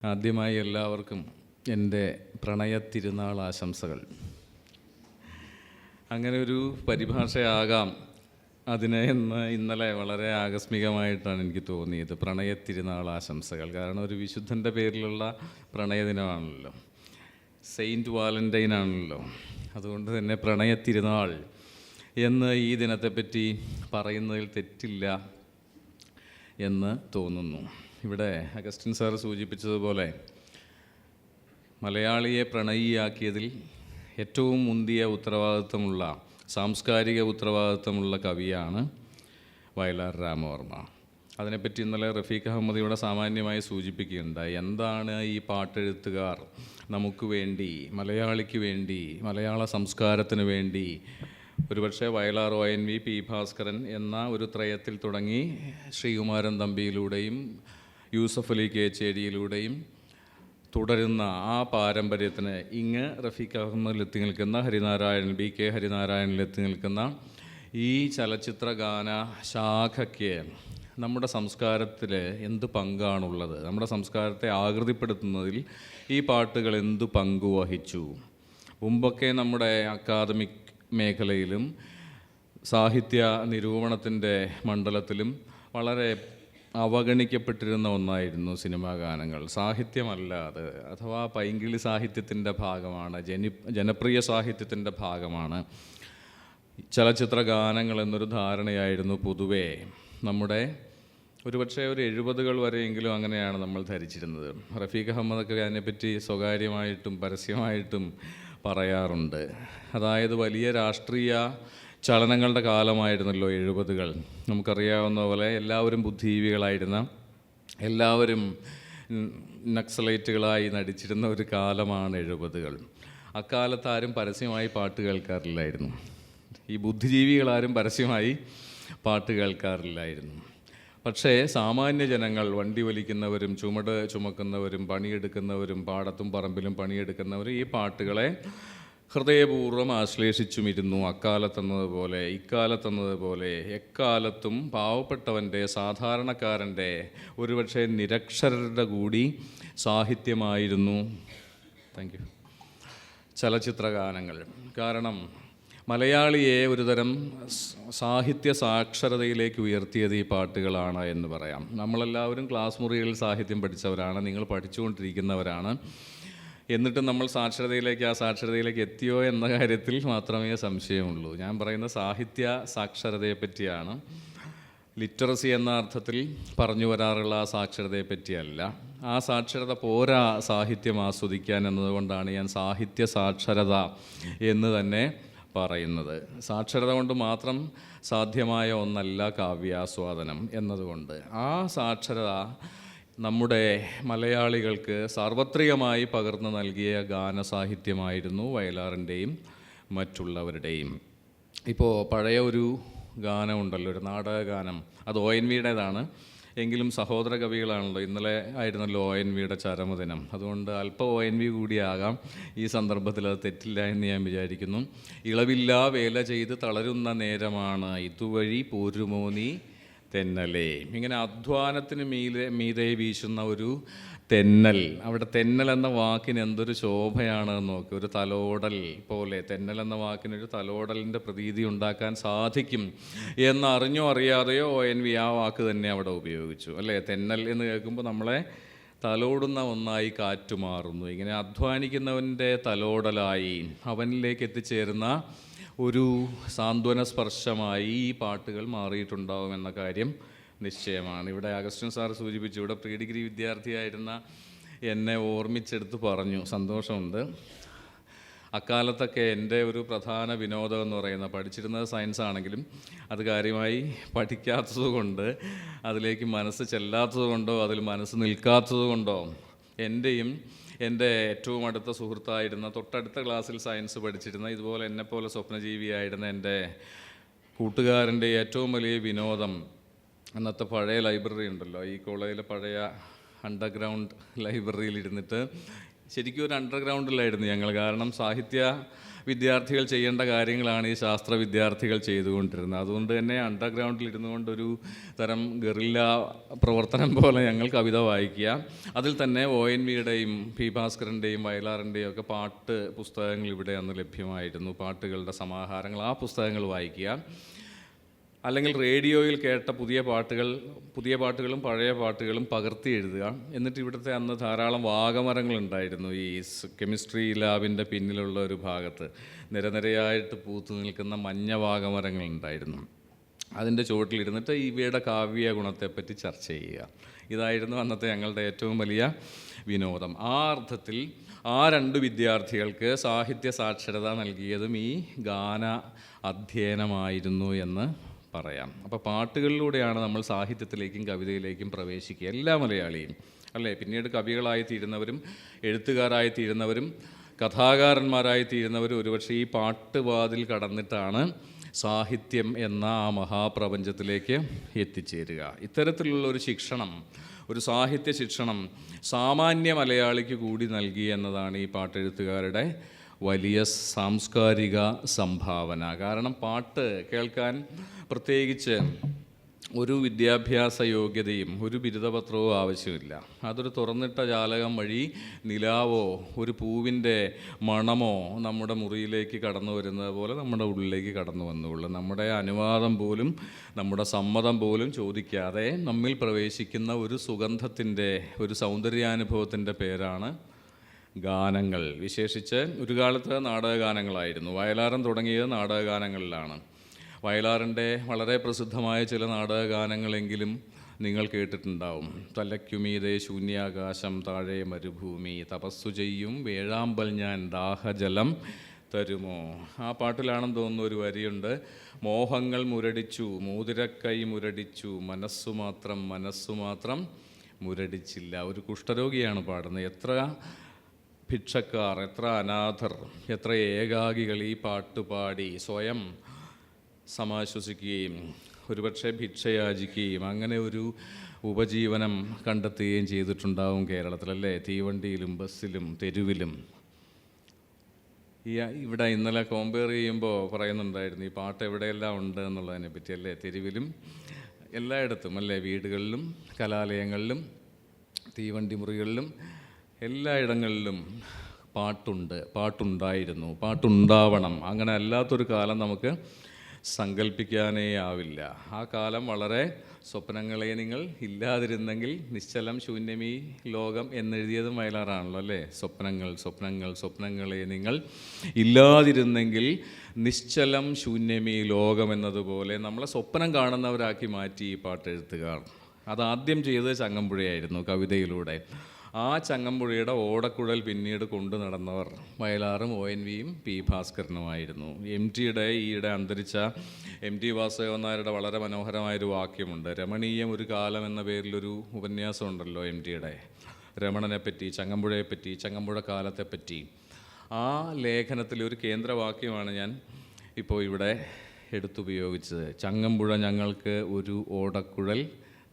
ആദ്യമായി എല്ലാവർക്കും എൻ്റെ പ്രണയത്തിരുന്നാൾ ആശംസകൾ. അങ്ങനെ ഒരു പരിഭാഷയാകാം അതിന് ഇന്നലെ വളരെ ആകസ്മികമായിട്ടാണ് എനിക്ക് തോന്നിയത്, പ്രണയത്തിരുന്നാൾ ആശംസകൾ. കാരണം ഒരു വിശുദ്ധൻ്റെ പേരിലുള്ള പ്രണയദിനമാണല്ലോ, സെയിൻറ്റ് വാലൻ്റൈൻ ആണല്ലോ. അതുകൊണ്ട് തന്നെ പ്രണയത്തിരുന്നാൾ എന്ന് ഈ ദിനത്തെപ്പറ്റി പറയുന്നതിൽ തെറ്റില്ല എന്ന് തോന്നുന്നു. ഇവിടെ അഗസ്റ്റിൻ സാർ സൂചിപ്പിച്ചതുപോലെ മലയാളിയെ പ്രണയിയാക്കിയതിൽ ഏറ്റവും മുന്തിയ ഉത്തരവാദിത്വമുള്ള, സാംസ്കാരിക ഉത്തരവാദിത്വമുള്ള കവിയാണ് വയലാർ രാമവർമ്മ. അതിനെപ്പറ്റി ഇന്നലെ റഫീഖ് അഹമ്മദ് ഇവിടെ സാമാന്യമായി സൂചിപ്പിക്കുകയുണ്ടായി. എന്താണ് ഈ പാട്ടെഴുത്തുകാർ നമുക്ക് വേണ്ടി, മലയാളിക്ക് വേണ്ടി, മലയാള സംസ്കാരത്തിന് വേണ്ടി, ഒരുപക്ഷെ വയലാർ, ONV, P. ഭാസ്കരൻ എന്ന ഒരു ത്രയത്തിൽ തുടങ്ങി ശ്രീകുമാരൻ തമ്പിയിലൂടെയും യൂസഫ് അലി കേച്ചേരിയിലൂടെയും തുടരുന്ന ആ പാരമ്പര്യത്തിന് ഇങ്ങ് റഫീഖ് അഹമ്മദിലെത്തി നിൽക്കുന്ന ഹരിനാരായണൻ, BK ഹരിനാരായണനിലെത്തി നിൽക്കുന്ന ഈ ചലച്ചിത്ര ഗാന ശാഖയ്ക്ക് നമ്മുടെ സംസ്കാരത്തിൽ എന്ത് പങ്കാണുള്ളത്, നമ്മുടെ സംസ്കാരത്തെ ആകൃതിപ്പെടുത്തുന്നതിൽ ഈ പാട്ടുകൾ എന്ത് പങ്കു വഹിച്ചു? മുമ്പൊക്കെ നമ്മുടെ അക്കാദമിക് മേഖലയിലും സാഹിത്യ നിരൂപണത്തിൻ്റെ മണ്ഡലത്തിലും വളരെ അവഗണിക്കപ്പെട്ടിരുന്ന ഒന്നായിരുന്നു സിനിമാ ഗാനങ്ങൾ. സാഹിത്യമല്ലാതെ, അഥവാ പൈങ്കിളി സാഹിത്യത്തിൻ്റെ ഭാഗമാണ്, ജനപ്രിയ സാഹിത്യത്തിൻ്റെ ഭാഗമാണ് ചലച്ചിത്ര ഗാനങ്ങൾ എന്നൊരു ധാരണയായിരുന്നു പൊതുവേ നമ്മുടെ, ഒരുപക്ഷെ ഒരു 70s വരെയെങ്കിലും അങ്ങനെയാണ് നമ്മൾ ധരിച്ചിരുന്നത്. റഫീഖ് അഹമ്മദൊക്കെ അതിനെപ്പറ്റി സ്വകാര്യമായിട്ടും പരസ്യമായിട്ടും പറയാറുണ്ട്. അതായത് വലിയ രാഷ്ട്രീയ ചലനങ്ങളുടെ കാലമായിരുന്നല്ലോ 70s. നമുക്കറിയാവുന്ന പോലെ എല്ലാവരും ബുദ്ധിജീവികളായിരുന്ന, എല്ലാവരും നക്സലൈറ്റുകളായി നടിച്ചിരുന്ന ഒരു കാലമാണ് 70s. അക്കാലത്ത് ആരും പരസ്യമായി പാട്ട് കേൾക്കാറില്ലായിരുന്നു. ഈ ബുദ്ധിജീവികളാരും പരസ്യമായി പാട്ട് കേൾക്കാറില്ലായിരുന്നു. പക്ഷേ സാമാന്യ ജനങ്ങൾ, വണ്ടി വലിക്കുന്നവരും ചുമട് ചുമക്കുന്നവരും പണിയെടുക്കുന്നവരും പാടത്തും പറമ്പിലും പണിയെടുക്കുന്നവരും ഈ പാട്ടുകളെ ഹൃദയപൂർവ്വം ആശ്ലേഷിച്ചുമിരുന്നു. അക്കാലത്തെന്നതുപോലെ ഇക്കാലത്തെന്നതുപോലെ എക്കാലത്തും പാവപ്പെട്ടവൻ്റെ, സാധാരണക്കാരൻ്റെ, ഒരുപക്ഷെ നിരക്ഷരരുടെ കൂടി സാഹിത്യമായിരുന്നു ചലച്ചിത്ര ഗാനങ്ങൾ. കാരണം മലയാളിയെ ഒരുതരം സാഹിത്യ സാക്ഷരതയിലേക്ക് ഉയർത്തിയത് ഈ പാട്ടുകളാണ് എന്ന് പറയാം. നമ്മളെല്ലാവരും ക്ലാസ് മുറികളിൽ സാഹിത്യം പഠിച്ചവരാണ്, നിങ്ങൾ പഠിച്ചുകൊണ്ടിരിക്കുന്നവരാണ്. എന്നിട്ടും നമ്മൾ ആ സാക്ഷരതയിലേക്ക് എത്തിയോ എന്ന കാര്യത്തിൽ മാത്രമേ സംശയമുള്ളൂ. ഞാൻ പറയുന്ന സാഹിത്യ സാക്ഷരതയെ പറ്റിയാണ്. ലിറ്ററസി എന്ന അർത്ഥത്തിൽ പറഞ്ഞു വരാറുള്ള ആ സാക്ഷരതയെ പറ്റിയല്ല. ആ സാക്ഷരത പോരാ സാഹിത്യം ആസ്വദിക്കാൻ എന്നതുകൊണ്ടാണ് ഞാൻ സാഹിത്യ സാക്ഷരത എന്ന് തന്നെ പറയുന്നത്. സാക്ഷരത കൊണ്ട് മാത്രം സാധ്യമായ ഒന്നല്ല കാവ്യാസ്വാദനം എന്നതുകൊണ്ട്. ആ സാക്ഷരത നമ്മുടെ മലയാളികൾക്ക് സാർവത്രികമായി പകർന്നു നൽകിയ ഗാനസാഹിത്യമായിരുന്നു വയലാറിൻ്റെയും മറ്റുള്ളവരുടെയും. ഇപ്പോൾ പഴയ ഒരു ഗാനമുണ്ടല്ലോ, ഒരു നാടകഗാനം, അത് ONVയുടേതാണ്. എങ്കിലും സഹോദര കവികളാണല്ലോ. ഇന്നലെ ആയിരുന്നല്ലോ ONVയുടെ ചരമദിനം. അതുകൊണ്ട് അല്പം ONV കൂടിയാകാം ഈ സന്ദർഭത്തിൽ, അത് തെറ്റില്ല എന്ന് ഞാൻ വിചാരിക്കുന്നു. ഇളവില്ലാ വേല ചെയ്ത് തളരുന്ന നേരമാണ് ഇതുവഴി പോരുമോ നീ തെന്നലേ. ഇങ്ങനെ അധ്വാനത്തിന് മീതെ വീശുന്ന ഒരു തെന്നൽ. അവിടെ തെന്നൽ എന്ന വാക്കിന് എന്തൊരു ശോഭയാണെന്ന് നോക്കി. ഒരു തലോടൽ പോലെ, തെന്നൽ എന്ന വാക്കിനൊരു തലോടലിൻ്റെ പ്രതീതി ഉണ്ടാക്കാൻ സാധിക്കും എന്നറിഞ്ഞോ അറിയാതെയോ ONV ആ വാക്ക് തന്നെ അവിടെ ഉപയോഗിച്ചു, അല്ലേ? തെന്നൽ എന്ന് കേൾക്കുമ്പോൾ നമ്മളെ തലോടുന്ന ഒന്നായി കാറ്റ് മാറുന്നു. ഇങ്ങനെ അധ്വാനിക്കുന്നവൻ്റെ തലോടലായി അവനിലേക്ക് എത്തിച്ചേരുന്ന ഒരു സാന്ത്വന സ്പർശമായി ഈ പാട്ടുകൾ മാറിയിട്ടുണ്ടാവുമെന്ന കാര്യം നിശ്ചയമാണ്. ഇവിടെ അഗസ്റ്റിൻ സാർ സൂചിപ്പിച്ചു, ഇവിടെ പ്രീ ഡിഗ്രി വിദ്യാർത്ഥിയായിരുന്ന എന്നെ ഓർമ്മിച്ചെടുത്ത് പറഞ്ഞു, സന്തോഷമുണ്ട്. അക്കാലത്തൊക്കെ എൻ്റെ ഒരു പ്രധാന വിനോദം എന്ന് പറയുന്നത്, പഠിച്ചിരുന്നത് സയൻസ് ആണെങ്കിലും അത് കാര്യമായി പഠിക്കാത്തത് കൊണ്ട്, അതിലേക്ക് മനസ്സ് ചെല്ലാത്തത് കൊണ്ടോ അതിൽ മനസ്സ് നിൽക്കാത്തത് കൊണ്ടോ, എൻ്റെ ഏറ്റവും അടുത്ത സുഹൃത്തായിരുന്ന, തൊട്ടടുത്ത ക്ലാസ്സിൽ സയൻസ് പഠിച്ചിരുന്ന, ഇതുപോലെ എന്നെപ്പോലെ സ്വപ്നജീവിയായിരുന്ന എൻ്റെ കൂട്ടുകാരൻ്റെ ഏറ്റവും വലിയ വിനോദം, അന്നത്തെ പഴയ ലൈബ്രറി ഉണ്ടല്ലോ, ഈ കോളേജിലെ പഴയ അണ്ടർഗ്രൗണ്ട് ലൈബ്രറിയിൽ ഇരുന്നിട്ട് ശരിക്കും ഒരു അണ്ടർഗ്രൗണ്ടിലായിരുന്നു ഞങ്ങൾ. കാരണം സാഹിത്യ വിദ്യാർത്ഥികൾ ചെയ്യേണ്ട കാര്യങ്ങളാണ് ഈ ശാസ്ത്ര വിദ്യാർത്ഥികൾ ചെയ്തുകൊണ്ടിരുന്നത്. അതുകൊണ്ട് തന്നെ അണ്ടർഗ്രൗണ്ടിൽ ഇരുന്നു കൊണ്ടൊരു തരം ഗറില്ല പ്രവർത്തനം പോലെ ഞങ്ങൾ കവിത വായിക്കുക. അതിൽ തന്നെ ONVയുടെയും പി ഭാസ്കരൻ്റെയും വയലാറിൻ്റെയും ഒക്കെ പാട്ട് പുസ്തകങ്ങൾ ഇവിടെ അന്ന് ലഭ്യമായിരുന്നു. പാട്ടുകളുടെ സമാഹാരങ്ങൾ, ആ പുസ്തകങ്ങൾ വായിക്കുക. അല്ലെങ്കിൽ റേഡിയോയിൽ കേട്ട പുതിയ പാട്ടുകളും പഴയ പാട്ടുകളും പകർത്തി എഴുതുക. എന്നിട്ട് ഇവിടുത്തെ അന്ന് ധാരാളം വാഗമരങ്ങളുണ്ടായിരുന്നു. ഈ കെമിസ്ട്രി ലാബിൻ്റെ പിന്നിലുള്ള ഒരു ഭാഗത്ത് നിരനിരയായിട്ട് പൂത്തു നിൽക്കുന്ന മഞ്ഞ വാഗമരങ്ങളുണ്ടായിരുന്നു. അതിൻ്റെ ചുവട്ടിലിരുന്നിട്ട് ഇവയുടെ കാവ്യ ഗുണത്തെപ്പറ്റി ചർച്ച ചെയ്യുക. ഇതായിരുന്നു അന്നത്തെ ഞങ്ങളുടെ ഏറ്റവും വലിയ വിനോദം. ആ അർത്ഥത്തിൽ ആ 2 വിദ്യാർത്ഥികൾക്ക് സാഹിത്യ സാക്ഷരത നൽകിയതും ഈ ഗാന അധ്യയനമായിരുന്നു എന്ന് പറയാം. അപ്പോൾ പാട്ടുകളിലൂടെയാണ് നമ്മൾ സാഹിത്യത്തിലേക്കും കവിതയിലേക്കും പ്രവേശിക്കുക, എല്ലാ മലയാളിയും അല്ലേ. പിന്നീട് കവികളായി തീരുന്നവരും എഴുത്തുകാരായി തീരുന്നവരും കഥാകാരന്മാരായി തീരുന്നവരും ഒരുപക്ഷെ ഈ പാട്ടുവാതിൽ കടന്നിട്ടാണ് സാഹിത്യം എന്ന ആ മഹാപ്രപഞ്ചത്തിലേക്ക് എത്തിച്ചേരുക. ഇത്തരത്തിലുള്ള ഒരു ശിക്ഷണം, ഒരു സാഹിത്യ ശിക്ഷണം സാമാന്യ മലയാളിക്ക് കൂടി നൽകി എന്നതാണ് ഈ പാട്ടെഴുത്തുകാരുടെ വലിയ സാംസ്കാരിക സംഭാവന. കാരണം പാട്ട് കേൾക്കാൻ പ്രത്യേകിച്ച് ഒരു വിദ്യാഭ്യാസ യോഗ്യതയും ഒരു ബിരുദപത്രവും ആവശ്യമില്ല. അതൊരു തുറന്നിട്ട ജാലകം വഴി നിലാവോ ഒരു പൂവിൻ്റെ മണമോ നമ്മുടെ മുറിയിലേക്ക് കടന്നു വരുന്നത് പോലെ നമ്മുടെ ഉള്ളിലേക്ക് കടന്നു വന്നുള്ളൂ. നമ്മുടെ അനുവാദം പോലും നമ്മുടെ സമ്മതം പോലും ചോദിക്കാതെ നമ്മിൽ പ്രവേശിക്കുന്ന ഒരു സുഗന്ധത്തിൻ്റെ, ഒരു സൗന്ദര്യാനുഭവത്തിൻ്റെ പേരാണ് ഗാനങ്ങൾ. വിശേഷിച്ച് ഒരു കാലത്ത് നാടകഗാനങ്ങളായിരുന്നു. വയലാരൻ തുടങ്ങിയത് നാടകഗാനങ്ങളിലാണ്. വയലാറിൻ്റെ വളരെ പ്രസിദ്ധമായ ചില നാടകഗാനങ്ങളെങ്കിലും നിങ്ങൾ കേട്ടിട്ടുണ്ടാവും. തലയ്ക്കുമീതെ ശൂന്യാകാശം, താഴെ മരുഭൂമി, തപസ്സു ചെയ്യും വേഴാമ്പൽ ഞാൻ, ദാഹജലം തരുമോ. ആ പാട്ടിലാണെന്ന് തോന്നുന്ന ഒരു വരിയുണ്ട്: മോഹങ്ങൾ മുരടിച്ചു, മോതിരക്കൈ മുരടിച്ചു, മനസ്സു മാത്രം മുരടിച്ചില്ല. ഒരു കുഷ്ഠരോഗിയാണ് പാടുന്നത്. എത്ര ഭിക്ഷക്കാർ, എത്ര അനാഥർ, എത്ര ഏകാകികൾ ഈ പാട്ടുപാടി സ്വയം സമാശ്വസിക്കുകയും ഒരുപക്ഷെ ഭിക്ഷയാചിക്കുകയും അങ്ങനെ ഒരു ഉപജീവനം കണ്ടെത്തുകയും ചെയ്തിട്ടുണ്ടാവും കേരളത്തിലല്ലേ. തീവണ്ടിയിലും ബസ്സിലും തെരുവിലും. ഇവിടെ ഇന്നലെ കമ്പയർ ചെയ്യുമ്പോൾ പറയുന്നുണ്ടായിരുന്നു ഈ പാട്ട് എവിടെയെല്ലാം ഉണ്ട് എന്നുള്ളതിനെ പറ്റി അല്ലേ. തെരുവിലും എല്ലായിടത്തും അല്ലേ, വീടുകളിലും കലാലയങ്ങളിലും തീവണ്ടി മുറികളിലും എല്ലായിടങ്ങളിലും പാട്ടുണ്ടായിരുന്നു, പാട്ടുണ്ടാവണം. അങ്ങനെ അല്ലാത്തൊരു കാലം നമുക്ക് സങ്കല്പിക്കാനേ ആവില്ല. ആ കാലം വളരെ സ്വപ്നങ്ങളെ നിങ്ങൾ ഇല്ലാതിരുന്നെങ്കിൽ നിശ്ചലം ശൂന്യമീ ലോകം എന്നെഴുതിയതും വയലാറാണല്ലോ അല്ലേ. സ്വപ്നങ്ങളെ നിങ്ങൾ ഇല്ലാതിരുന്നെങ്കിൽ നിശ്ചലം ശൂന്യമീ ലോകം എന്നതുപോലെ നമ്മളെ സ്വപ്നം കാണുന്നവരാക്കി മാറ്റി ഈ പാട്ടെഴുത്തുകാർ. അതാദ്യം ചെയ്തത് ചങ്ങമ്പുഴയായിരുന്നു കവിതയിലൂടെ. ആ ചങ്ങമ്പുഴയുടെ ഓടക്കുഴൽ പിന്നീട് കൊണ്ടു നടന്നവർ വയലാറും ONVയും പി ഭാസ്കരനുമായിരുന്നു. MTയുടെ ഈയിടെ അന്തരിച്ച MT വാസുദേവൻ നായരുടെ വളരെ മനോഹരമായൊരു വാക്യമുണ്ട്. രമണീയം ഒരു കാലം എന്ന പേരിലൊരു ഉപന്യാസം ഉണ്ടല്ലോ MTയുടെ. രമണനെപ്പറ്റി, ചങ്ങമ്പുഴയെപ്പറ്റി, ചങ്ങമ്പുഴ കാലത്തെപ്പറ്റി. ആ ലേഖനത്തിലെ ഒരു കേന്ദ്രവാക്യമാണ് ഞാൻ ഇപ്പോൾ ഇവിടെ എടുത്തുപയോഗിച്ചത്. ചങ്ങമ്പുഴ ഞങ്ങൾക്ക് ഒരു ഓടക്കുഴൽ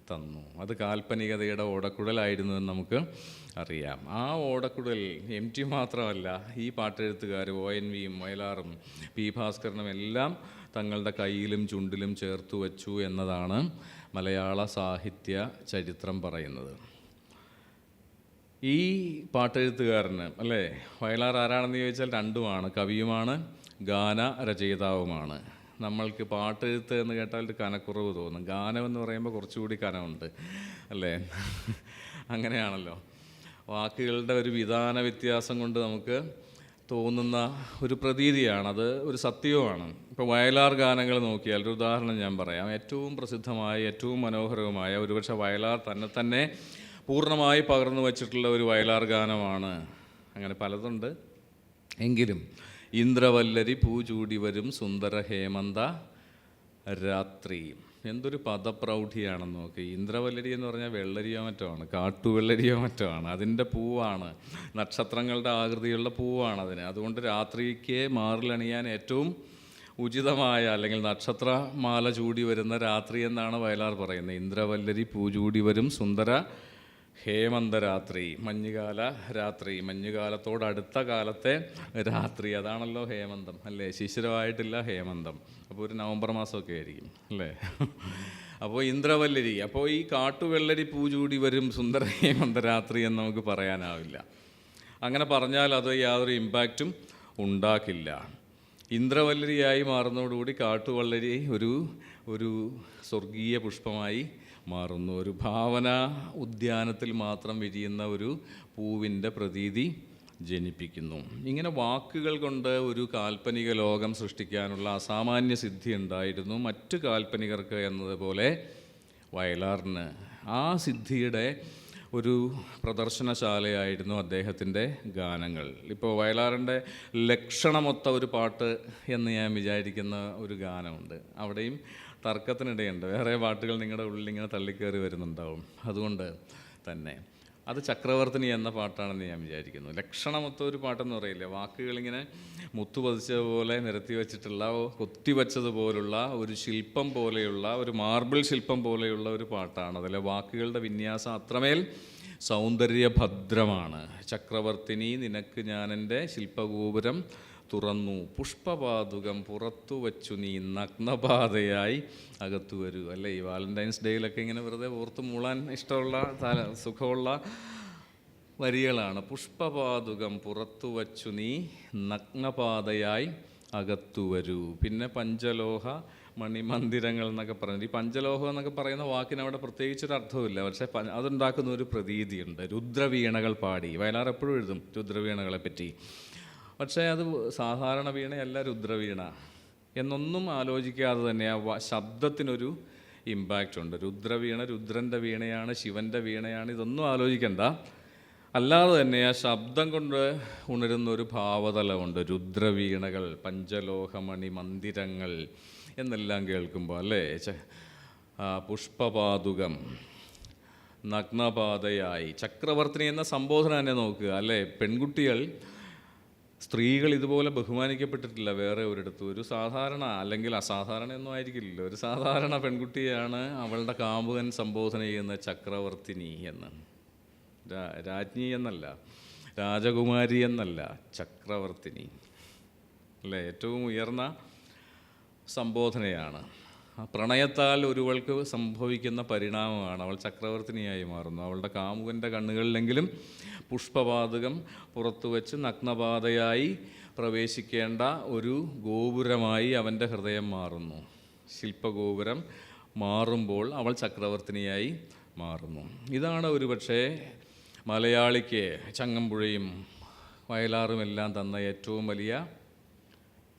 തന്നു. അത് കാൽപ്പനികതയുടെ ഓടക്കുഴലായിരുന്നു എന്ന് നമുക്ക് അറിയാം. ആ ഓടക്കുഴൽ MT മാത്രമല്ല, ഈ പാട്ടെഴുത്തുകാർ ONVയും വയലാറും പി ഭാസ്കരനും എല്ലാം തങ്ങളുടെ കയ്യിലും ചുണ്ടിലും ചേർത്തു വച്ചു എന്നതാണ് മലയാള സാഹിത്യ ചരിത്രം പറയുന്നത്. ഈ പാട്ടെഴുത്തുകാരന് അല്ലേ, വയലാർ ആരാണെന്ന് ചോദിച്ചാൽ രണ്ടുമാണ്, കവിയുമാണ് ഗാനരചയിതാവുമാണ്. നമ്മൾക്ക് പാട്ടെഴുത്ത് എന്ന് കേട്ടാൽ ഒരു കനക്കുറവ് തോന്നും. ഗാനം എന്ന് പറയുമ്പോൾ കുറച്ചുകൂടി കനമുണ്ട് അല്ലേ. അങ്ങനെയാണല്ലോ, വാക്കുകളുടെ ഒരു വിധാന വ്യത്യാസം കൊണ്ട് നമുക്ക് തോന്നുന്ന ഒരു പ്രതീതിയാണ്, അത് ഒരു സത്യവുമാണ്. ഇപ്പോൾ വയലാർ ഗാനങ്ങൾ നോക്കിയാൽ ഒരു ഉദാഹരണം ഞാൻ പറയാം. ഏറ്റവും പ്രസിദ്ധമായ, ഏറ്റവും മനോഹരവുമായ, ഒരുപക്ഷെ വയലാർ തന്നെ പൂർണ്ണമായി പകർന്നു വച്ചിട്ടുള്ള ഒരു വയലാർ ഗാനമാണ്. അങ്ങനെ പലതുണ്ട് എങ്കിലും ഇന്ദ്രവല്ലരി പൂചൂടി വരും സുന്ദര ഹേമന്ത രാത്രി. എന്തൊരു പദപ്രൗഢിയാണെന്ന് നോക്കി. ഇന്ദ്രവല്ലരി എന്ന് പറഞ്ഞാൽ വെള്ളരിയോ മറ്റോ ആണ്, കാട്ടുവെള്ളരിയോ മറ്റോ ആണ്. അതിൻ്റെ പൂവാണ്, നക്ഷത്രങ്ങളുടെ ആകൃതിയുള്ള പൂവാണ് അതിന്. അതുകൊണ്ട് രാത്രിക്ക് മാറിലണിയാൻ ഏറ്റവും ഉചിതമായ, അല്ലെങ്കിൽ നക്ഷത്രമാല ചൂടി വരുന്ന രാത്രി എന്നാണ് വയലാർ പറയുന്നത്. ഇന്ദ്രവല്ലരി പൂചൂടി വരും സുന്ദര ഹേമന്തരാത്രി, മഞ്ഞുകാല രാത്രി, മഞ്ഞുകാലത്തോടടുത്ത കാലത്തെ രാത്രി, അതാണല്ലോ ഹേമന്തം അല്ലേ? ശിശിരമായിട്ടില്ല ഹേമന്തം. അപ്പോൾ ഒരു നവംബർ മാസമൊക്കെ ആയിരിക്കും അല്ലേ? അപ്പോൾ ഇന്ദ്രവല്ലരി, അപ്പോൾ ഈ കാട്ടുവെള്ളരി പൂചൂടി വരും സുന്ദര ഹേമന്തരാത്രി എന്ന് നമുക്ക് പറയാനാവില്ല. അങ്ങനെ പറഞ്ഞാൽ അത് യാതൊരു ഇമ്പാക്റ്റും ഉണ്ടാക്കില്ല. ഇന്ദ്രവല്ലരിയായി മാറുന്നതോടുകൂടി കാട്ടുവള്ളരി ഒരു സ്വർഗീയ പുഷ്പമായി മാറുന്നു. ഒരു ഭാവന ഉദ്യാനത്തിൽ മാത്രം വിരിയുന്ന ഒരു പൂവിൻ്റെ പ്രതീതി ജനിപ്പിക്കുന്നു. ഇങ്ങനെ വാക്കുകൾ കൊണ്ട് ഒരു കാൽപ്പനിക ലോകം സൃഷ്ടിക്കാനുള്ള അസാമാന്യ സിദ്ധി ഉണ്ടായിരുന്നു മറ്റു കാൽപ്പനികർക്ക് എന്നതുപോലെ വയലാറിന്. ആ സിദ്ധിയുടെ ഒരു പ്രദർശനശാലയായിരുന്നു അദ്ദേഹത്തിൻ്റെ ഗാനങ്ങൾ. ഇപ്പോൾ വയലാറിൻ്റെ ലക്ഷണമൊത്ത ഒരു പാട്ട് എന്ന് ഞാൻ വിചാരിക്കുന്ന ഒരു ഗാനമുണ്ട്. അവിടെയും തർക്കത്തിനിടയുണ്ട്. വേറെ പാട്ടുകൾ നിങ്ങളുടെ ഉള്ളിൽ ഇങ്ങനെ തള്ളിക്കയറി വരുന്നുണ്ടാവും. അതുകൊണ്ട് തന്നെ അത് ചക്രവർത്തിനി എന്ന പാട്ടാണെന്ന് ഞാൻ വിചാരിക്കുന്നു. ലക്ഷണമൊത്ത ഒരു പാട്ടെന്ന് പറയില്ലേ, വാക്കുകളിങ്ങനെ മുത്തുപതിച്ചതുപോലെ നിരത്തി വച്ചിട്ടുള്ള, കൊത്തിവച്ചതുപോലുള്ള ഒരു ശില്പം പോലെയുള്ള, ഒരു മാർബിൾ ശില്പം പോലെയുള്ള ഒരു പാട്ടാണ്. അതിലെ വാക്കുകളുടെ വിന്യാസം അത്രമേൽ സൗന്ദര്യഭദ്രമാണ്. ചക്രവർത്തിനി നിനക്ക് ഞാനെൻ്റെ ശില്പഗോപുരം തുറന്നു, പുഷ്പപാതുകം പുറത്തു വച്ചു നീ നഗ്നപാതയായി അകത്തു വരൂ. അല്ലേ, ഈ വാലന്റൈൻസ് ഡേയിലൊക്കെ ഇങ്ങനെ വെറുതെ ഓർത്ത് മൂളാൻ ഇഷ്ടമുള്ള സുഖമുള്ള വരികളാണ്. പുഷ്പപാതുകം പുറത്തു വച്ചു നീ നഗ്നപാതയായി അകത്തു വരൂ. പിന്നെ പഞ്ചലോഹ മണിമന്ദിരങ്ങൾ എന്നൊക്കെ പറഞ്ഞിട്ട്, ഈ പഞ്ചലോഹം എന്നൊക്കെ പറയുന്ന വാക്കിന് അവിടെ പ്രത്യേകിച്ചൊരു അർത്ഥമില്ല. പക്ഷേ അതുണ്ടാക്കുന്ന ഒരു പ്രതീതിയുണ്ട്. രുദ്രവീണകൾ പാടി, വയലാർ എപ്പോഴും എഴുതും രുദ്രവീണകളെ പറ്റി. പക്ഷേ അത് സാധാരണ വീണയല്ല രുദ്രവീണ എന്നൊന്നും ആലോചിക്കാതെ തന്നെ ആ ശബ്ദത്തിനൊരു ഇമ്പാക്റ്റ് ഉണ്ട്. രുദ്രവീണ രുദ്രൻ്റെ വീണയാണ്, ശിവൻ്റെ വീണയാണ്, ഇതൊന്നും ആലോചിക്കണ്ട. അല്ലാതെ തന്നെ ആ ശബ്ദം കൊണ്ട് ഉണരുന്ന ഒരു ഭാവതലമുണ്ട്. രുദ്രവീണകൾ, പഞ്ചലോഹമണി മന്ദിരങ്ങൾ എന്നെല്ലാം കേൾക്കുമ്പോൾ അല്ലേ, പുഷ്പപാതുകം, നഗ്നപാതയായി, ചക്രവർത്തിനി എന്ന സംബോധന തന്നെ നോക്കുക അല്ലേ. പെൺകുട്ടികൾ, സ്ത്രീകൾ ഇതുപോലെ ബഹുമാനിക്കപ്പെട്ടിട്ടില്ല വേറെ ഒരിടത്തും. ഒരു സാധാരണ, അല്ലെങ്കിൽ അസാധാരണ ഒന്നും ആയിരിക്കില്ലല്ലോ, ഒരു സാധാരണ പെൺകുട്ടിയാണ് അവളുടെ കാമുകൻ സംബോധന ചെയ്യുന്ന ചക്രവർത്തിനി എന്ന്. രാജ്ഞി എന്നല്ല, രാജകുമാരി എന്നല്ല, ചക്രവർത്തിനി അല്ലേ. ഏറ്റവും ഉയർന്ന സംബോധനയാണ്. പ്രണയത്താൽ ഒരുവൾക്ക് സംഭവിക്കുന്ന പരിണാമമാണ്. അവൾ ചക്രവർത്തിനിയായി മാറുന്നു. അവളുടെ കാമുകൻ്റെ കണ്ണുകളിലെങ്കിലും പുഷ്പപാതകം പുറത്തു വച്ച് നഗ്നപാതയായി പ്രവേശിക്കേണ്ട ഒരു ഗോപുരമായി അവൻ്റെ ഹൃദയം മാറുന്നു. ശില്പഗോപുരം മാറുമ്പോൾ അവൾ ചക്രവർത്തിനിയായി മാറുന്നു. ഇതാണ് ഒരുപക്ഷേ മലയാളിക്ക് ചങ്ങമ്പുഴയും വയലാറുമെല്ലാം തന്ന ഏറ്റവും വലിയ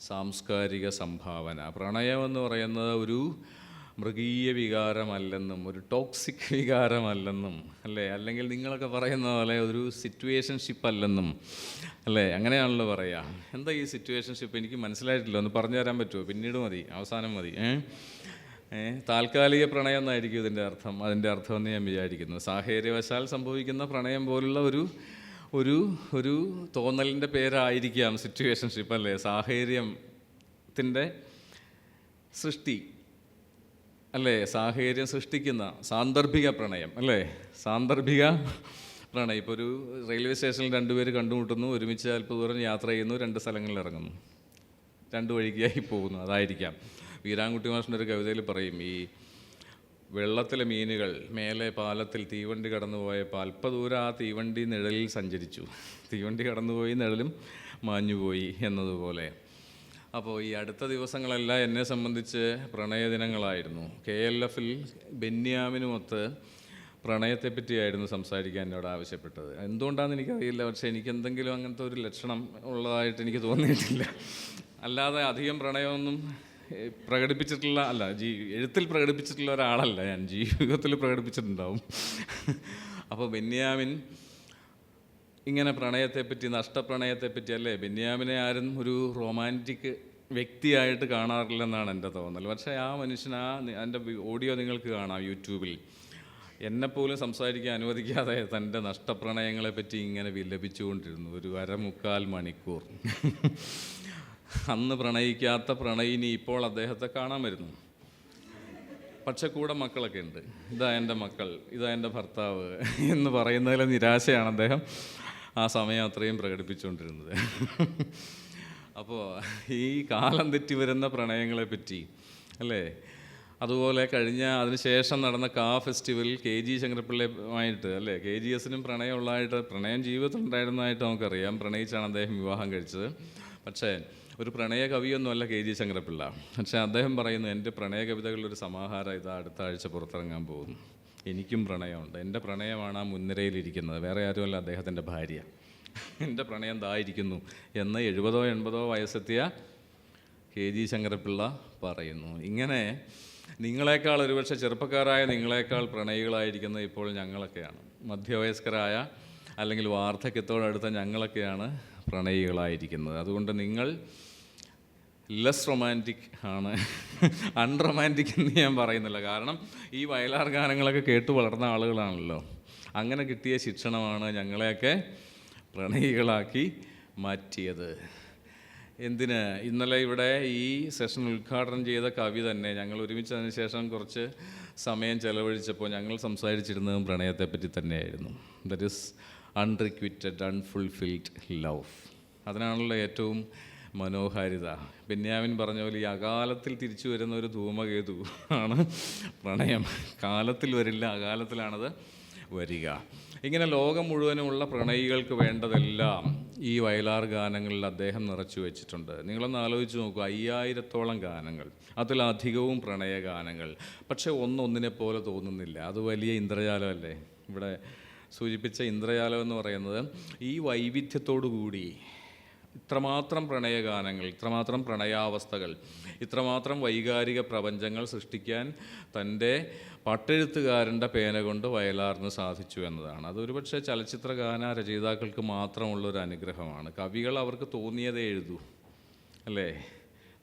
സാംസ്കാരിക സംഭാവന. പ്രണയമെന്ന് പറയുന്നത് ഒരു മൃഗീയ വികാരമല്ലെന്നും ഒരു ടോക്സിക് വികാരമല്ലെന്നും അല്ലേ, അല്ലെങ്കിൽ നിങ്ങളൊക്കെ പറയുന്ന പോലെ ഒരു സിറ്റുവേഷൻഷിപ്പ് അല്ലെന്നും അല്ലേ, അങ്ങനെയാണല്ലോ പറയുക. എന്താ ഈ സിറ്റുവേഷൻഷിപ്പ്? എനിക്ക് മനസ്സിലായിട്ടില്ല, ഒന്ന് പറഞ്ഞു തരാൻ പറ്റുമോ? പിന്നീട് മതി, അവസാനം മതി. താൽക്കാലിക പ്രണയം എന്നായിരിക്കും ഇതിൻ്റെ അർത്ഥം, അതിൻ്റെ അർത്ഥമെന്ന് ഞാൻ വിചാരിക്കുന്നു. സാഹചര്യവശാൽ സംഭവിക്കുന്ന പ്രണയം പോലുള്ള ഒരു തോന്നലിൻ്റെ പേരായിരിക്കാം സിറ്റുവേഷൻഷിപ്പ് അല്ലേ. സാഹചര്യത്തിൻ്റെ സൃഷ്ടി അല്ലേ, സാഹചര്യം സൃഷ്ടിക്കുന്ന സാന്ദർഭിക പ്രണയം അല്ലേ, സാന്ദർഭിക പ്രണയം. ഇപ്പോൾ ഒരു റെയിൽവേ സ്റ്റേഷനിൽ രണ്ടുപേർ കണ്ടുമുട്ടുന്നു, ഒരുമിച്ച് അല്പ ദൂരം യാത്ര ചെയ്യുന്നു, രണ്ട് സ്ഥലങ്ങളിൽ ഇറങ്ങുന്നു, രണ്ട് വഴിക്കായി പോകുന്നു. അതായിരിക്കാം. വീരാൻകുട്ടി മാഷിൻ്റെ ഒരു കവിതയിൽ പറയും, ഈ വെള്ളത്തിലെ മീനുകൾ മേലെ പാലത്തിൽ തീവണ്ടി കടന്നുപോയപ്പോൾ അല്പദൂരം ആ തീവണ്ടി നിഴലിൽ സഞ്ചരിച്ചു, തീവണ്ടി കടന്നുപോയി നിഴലും മാഞ്ഞുപോയി എന്നതുപോലെ. അപ്പോൾ ഈ അടുത്ത ദിവസങ്ങളെല്ലാം എന്നെ സംബന്ധിച്ച് പ്രണയദിനങ്ങളായിരുന്നു. KLF-ൽ ബെന്യാമിനുമൊത്ത് പ്രണയത്തെപ്പറ്റിയായിരുന്നു സംസാരിക്കാൻ എന്നോട് ആവശ്യപ്പെട്ടത്. എന്തുകൊണ്ടാണെന്ന് എനിക്കറിയില്ല, പക്ഷേ എനിക്കെന്തെങ്കിലും അങ്ങനത്തെ ഒരു ലക്ഷണം ഉള്ളതായിട്ട് എനിക്ക് തോന്നിയിട്ടില്ല. അല്ലാതെ അധികം പ്രണയമൊന്നും പ്രകടിപ്പിച്ചിട്ടുള്ള എഴുത്തിൽ പ്രകടിപ്പിച്ചിട്ടുള്ള ഒരാളല്ല ഞാൻ, ജീവിതത്തിൽ പ്രകടിപ്പിച്ചിട്ടുണ്ടാവും. അപ്പോൾ ബെന്യാമിൻ ഇങ്ങനെ പ്രണയത്തെപ്പറ്റി, നഷ്ടപ്രണയത്തെപ്പറ്റി അല്ലേ, ബെന്യാമിനെ ആരും ഒരു റൊമാൻറ്റിക് വ്യക്തിയായിട്ട് കാണാറില്ലെന്നാണ് എൻ്റെ തോന്നൽ. പക്ഷേ ആ മനുഷ്യൻ, എൻ്റെ ഓഡിയോ നിങ്ങൾക്ക് കാണാം യൂട്യൂബിൽ, എന്നെപ്പോലും സംസാരിക്കാൻ അനുവദിക്കാതെ തൻ്റെ നഷ്ടപ്രണയങ്ങളെപ്പറ്റി ഇങ്ങനെ വിലപിച്ചുകൊണ്ടിരുന്നു ഒരു 1.25 മണിക്കൂർ. അന്ന് പ്രണയിക്കാത്ത പ്രണയിനി ഇപ്പോൾ അദ്ദേഹത്തെ കാണാൻ വരുന്നു. പക്ഷെ കൂടെ മക്കളൊക്കെ ഉണ്ട്. ഇതാ എൻ്റെ മക്കൾ, ഇതാ എൻ്റെ ഭർത്താവ് എന്ന് പറയുന്നതിലെ നിരാശയാണ് അദ്ദേഹം ആ സമയം അത്രയും പ്രകടിപ്പിച്ചുകൊണ്ടിരുന്നത്. അപ്പോൾ ഈ കാലം തെറ്റി വരുന്ന പ്രണയങ്ങളെ പറ്റി അല്ലേ, അതുപോലെ അതിനുശേഷം നടന്ന ഫെസ്റ്റിവൽ KG ശങ്കരപ്പിള്ളയുമായിട്ട് അല്ലേ, KGSനും പ്രണയമുള്ളതായിട്ട്, പ്രണയം ജീവിതത്തിൽ ഉണ്ടായിരുന്നതായിട്ട് നമുക്കറിയാം. പ്രണയിച്ചാണ് അദ്ദേഹം വിവാഹം കഴിച്ചത്. പക്ഷേ ഒരു പ്രണയ കവിയൊന്നുമല്ല KG ശങ്കരപ്പിള്ള. പക്ഷേ അദ്ദേഹം പറയുന്നു, എൻ്റെ പ്രണയ കവിതകളുടെ ഒരു സമാഹാരം ഇതാ അടുത്ത ആഴ്ച പുറത്തിറങ്ങാൻ പോകുന്നു, എനിക്കും പ്രണയമുണ്ട്, എൻ്റെ പ്രണയമാണ് ആ മുൻനിരയിലിരിക്കുന്നത്, വേറെ ആരുമല്ല അദ്ദേഹത്തിൻ്റെ ഭാര്യ, എൻ്റെ പ്രണയം ഇതായിരിക്കുന്നു എന്ന് 70-80 വയസ്സെത്തിയ KG ശങ്കരപ്പിള്ള പറയുന്നു. ഇങ്ങനെ നിങ്ങളെക്കാൾ, ഒരുപക്ഷെ ചെറുപ്പക്കാരായ നിങ്ങളെക്കാൾ പ്രണയികളായിരിക്കുന്നത് ഇപ്പോൾ ഞങ്ങളൊക്കെയാണ്. മധ്യവയസ്കരായ അല്ലെങ്കിൽ വാർദ്ധക്യത്തോടടുത്ത ഞങ്ങളൊക്കെയാണ് പ്രണയികളായിരിക്കുന്നത്. അതുകൊണ്ട് നിങ്ങൾ ലെസ് റൊമാൻറ്റിക് ആണ്, അൺറൊമാൻറ്റിക് എന്ന് ഞാൻ പറയുന്നില്ല. കാരണം ഈ വയലാർ ഗാനങ്ങളൊക്കെ കേട്ട് വളർന്ന ആളുകളാണല്ലോ. അങ്ങനെ കിട്ടിയ ശിക്ഷണമാണ് ഞങ്ങളെയൊക്കെ പ്രണയികളാക്കി മാറ്റിയത്. എന്തിന്, ഇന്നലെ ഇവിടെ ഈ സെഷൻ ഉദ്ഘാടനം ചെയ്ത കവി തന്നെ ഞങ്ങൾ ഒരുമിച്ചതിന് ശേഷം കുറച്ച് സമയം ചെലവഴിച്ചപ്പോൾ ഞങ്ങൾ സംസാരിച്ചിരുന്നതും പ്രണയത്തെപ്പറ്റി തന്നെയായിരുന്നു. That is unrequited unfulfilled love. അതിനാണല്ലോ ഏറ്റവും മനോഹാരിത. ബെന്യാമിൻ പറഞ്ഞ പോലെ ഈ അകാലത്തിൽ തിരിച്ചു വരുന്ന ഒരു ധൂമകേതു ആണ് പ്രണയം. കാലത്തിൽ വരില്ല, അകാലത്തിലാണത് വരിക. ഇങ്ങനെ ലോകം മുഴുവനുമുള്ള പ്രണയികൾക്ക് വേണ്ടതെല്ലാം ഈ വയലാർ ഗാനങ്ങളിൽ അദ്ദേഹം നിറച്ചു വെച്ചിട്ടുണ്ട്. നിങ്ങളൊന്ന് ആലോചിച്ച് നോക്കൂ, 5000-ഓളം ഗാനങ്ങൾ, അതിലധികവും പ്രണയ ഗാനങ്ങൾ. പക്ഷേ ഒന്നൊന്നിനെ പോലെ തോന്നുന്നില്ല. അത് വലിയ ഇന്ദ്രജാലമല്ലേ. ഇവിടെ സൂചിപ്പിച്ച ഇന്ദ്രജാലം എന്ന് പറയുന്നത് ഈ വൈവിധ്യത്തോടു കൂടി ഇത്രമാത്രം പ്രണയഗാനങ്ങൾ, ഇത്രമാത്രം പ്രണയാവസ്ഥകൾ, ഇത്രമാത്രം വൈകാരിക പ്രപഞ്ചങ്ങൾ സൃഷ്ടിക്കാൻ തൻ്റെ പാട്ടെഴുത്തുകാരൻ്റെ പേന കൊണ്ട് വയലാറിന് സാധിച്ചു എന്നതാണ്. അതൊരു പക്ഷേ ചലച്ചിത്ര ഗാന രചയിതാക്കൾക്ക് മാത്രമുള്ളൊരു അനുഗ്രഹമാണ്. കവികൾ അവർക്ക് തോന്നിയതേ എഴുതൂ അല്ലേ,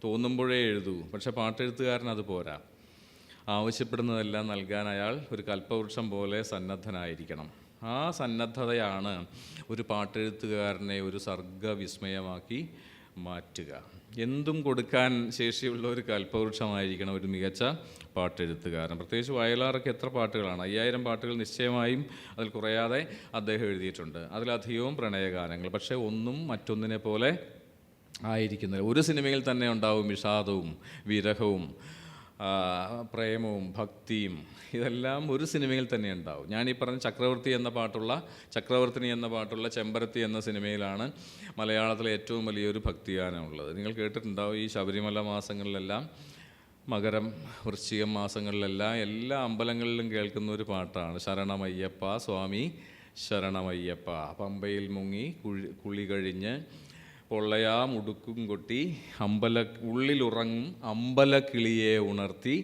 തോന്നുമ്പോഴേ എഴുതൂ. പക്ഷെ പാട്ടെഴുത്തുകാരൻ അത് പോരാ. ആവശ്യപ്പെടുന്നതെല്ലാം നൽകാൻ അയാൾ ഒരു കൽപ്പവൃക്ഷം പോലെ സന്നദ്ധനായിരിക്കണം. ആ സന്നദ്ധതയാണ് ഒരു പാട്ടെഴുത്തുകാരനെ ഒരു സർഗവിസ്മയമാക്കി മാറ്റുക. എന്തും കൊടുക്കാൻ ശേഷിയുള്ള ഒരു കൽപ്പവൃക്ഷമായിരിക്കണം ഒരു മികച്ച പാട്ടെഴുത്തുകാരൻ. പ്രത്യേകിച്ച് വയലാറൊക്കെ എത്ര പാട്ടുകളാണ്, 5000 പാട്ടുകൾ നിശ്ചയമായും അതിൽ കുറയാതെ അദ്ദേഹം എഴുതിയിട്ടുണ്ട്. അതിലധികവും പ്രണയഗാനങ്ങൾ. പക്ഷേ ഒന്നും മറ്റൊന്നിനെ പോലെ ആയിരിക്കുന്നില്ല. ഒരു സിനിമയിൽ തന്നെ ഉണ്ടാവും വിഷാദവും വിരഹവും പ്രേമവും ഭക്തിയും. ഇതെല്ലാം ഒരു സിനിമയിൽ തന്നെ ഉണ്ടാവും. ഞാനീ പറഞ്ഞ ചക്രവർത്തിനി എന്ന പാട്ടുള്ള ചെമ്പരത്തി എന്ന സിനിമയിലാണ് മലയാളത്തിലെ ഏറ്റവും വലിയൊരു ഭക്തിഗാനമുള്ളത്. നിങ്ങൾ കേട്ടിട്ടുണ്ടാവും. ഈ ശബരിമല മാസങ്ങളിലെല്ലാം, മകരം വൃശ്ചികം മാസങ്ങളിലെല്ലാം എല്ലാ അമ്പലങ്ങളിലും കേൾക്കുന്ന ഒരു പാട്ടാണ് ശരണമയ്യപ്പ സ്വാമി ശരണമയ്യപ്പ. പമ്പയിൽ മുങ്ങി കുളി കഴിഞ്ഞ് പൊള്ളയാം ഉടുക്കും കൊട്ടി ഉള്ളിലുറങ്ങും അമ്പലക്കിളിയെ ഉണർത്തി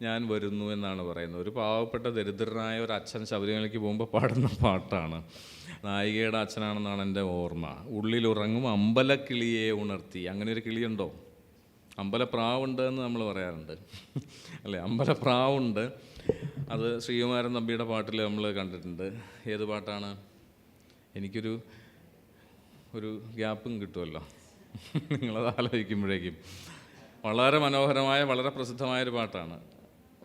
ഞാൻ വരുന്നു എന്നാണ് പറയുന്നത്. ഒരു പാവപ്പെട്ട ദരിദ്രനായ ഒരു അച്ഛൻ ശബരിമലയ്ക്ക് പോകുമ്പോൾ പാടുന്ന പാട്ടാണ്. നായികയുടെ അച്ഛനാണെന്നാണ് എൻ്റെ ഓർമ്മ. ഉള്ളിലുറങ്ങും അമ്പലക്കിളിയെ ഉണർത്തി. അങ്ങനെ ഒരു കിളിയുണ്ടോ? അമ്പലപ്രാവുണ്ട് എന്ന് നമ്മൾ പറയാറുണ്ട് അല്ലേ, അമ്പലപ്രാവുണ്ട്. അത് ശ്രീകുമാരൻ തമ്പിയുടെ പാട്ടിൽ നമ്മൾ കണ്ടിട്ടുണ്ട്. ഏത് പാട്ടാണ്? എനിക്കൊരു ഗ്യാപ്പും കിട്ടുമല്ലോ നിങ്ങളത് ആലോചിക്കുമ്പോഴേക്കും. വളരെ മനോഹരമായ, വളരെ പ്രസിദ്ധമായൊരു പാട്ടാണ്.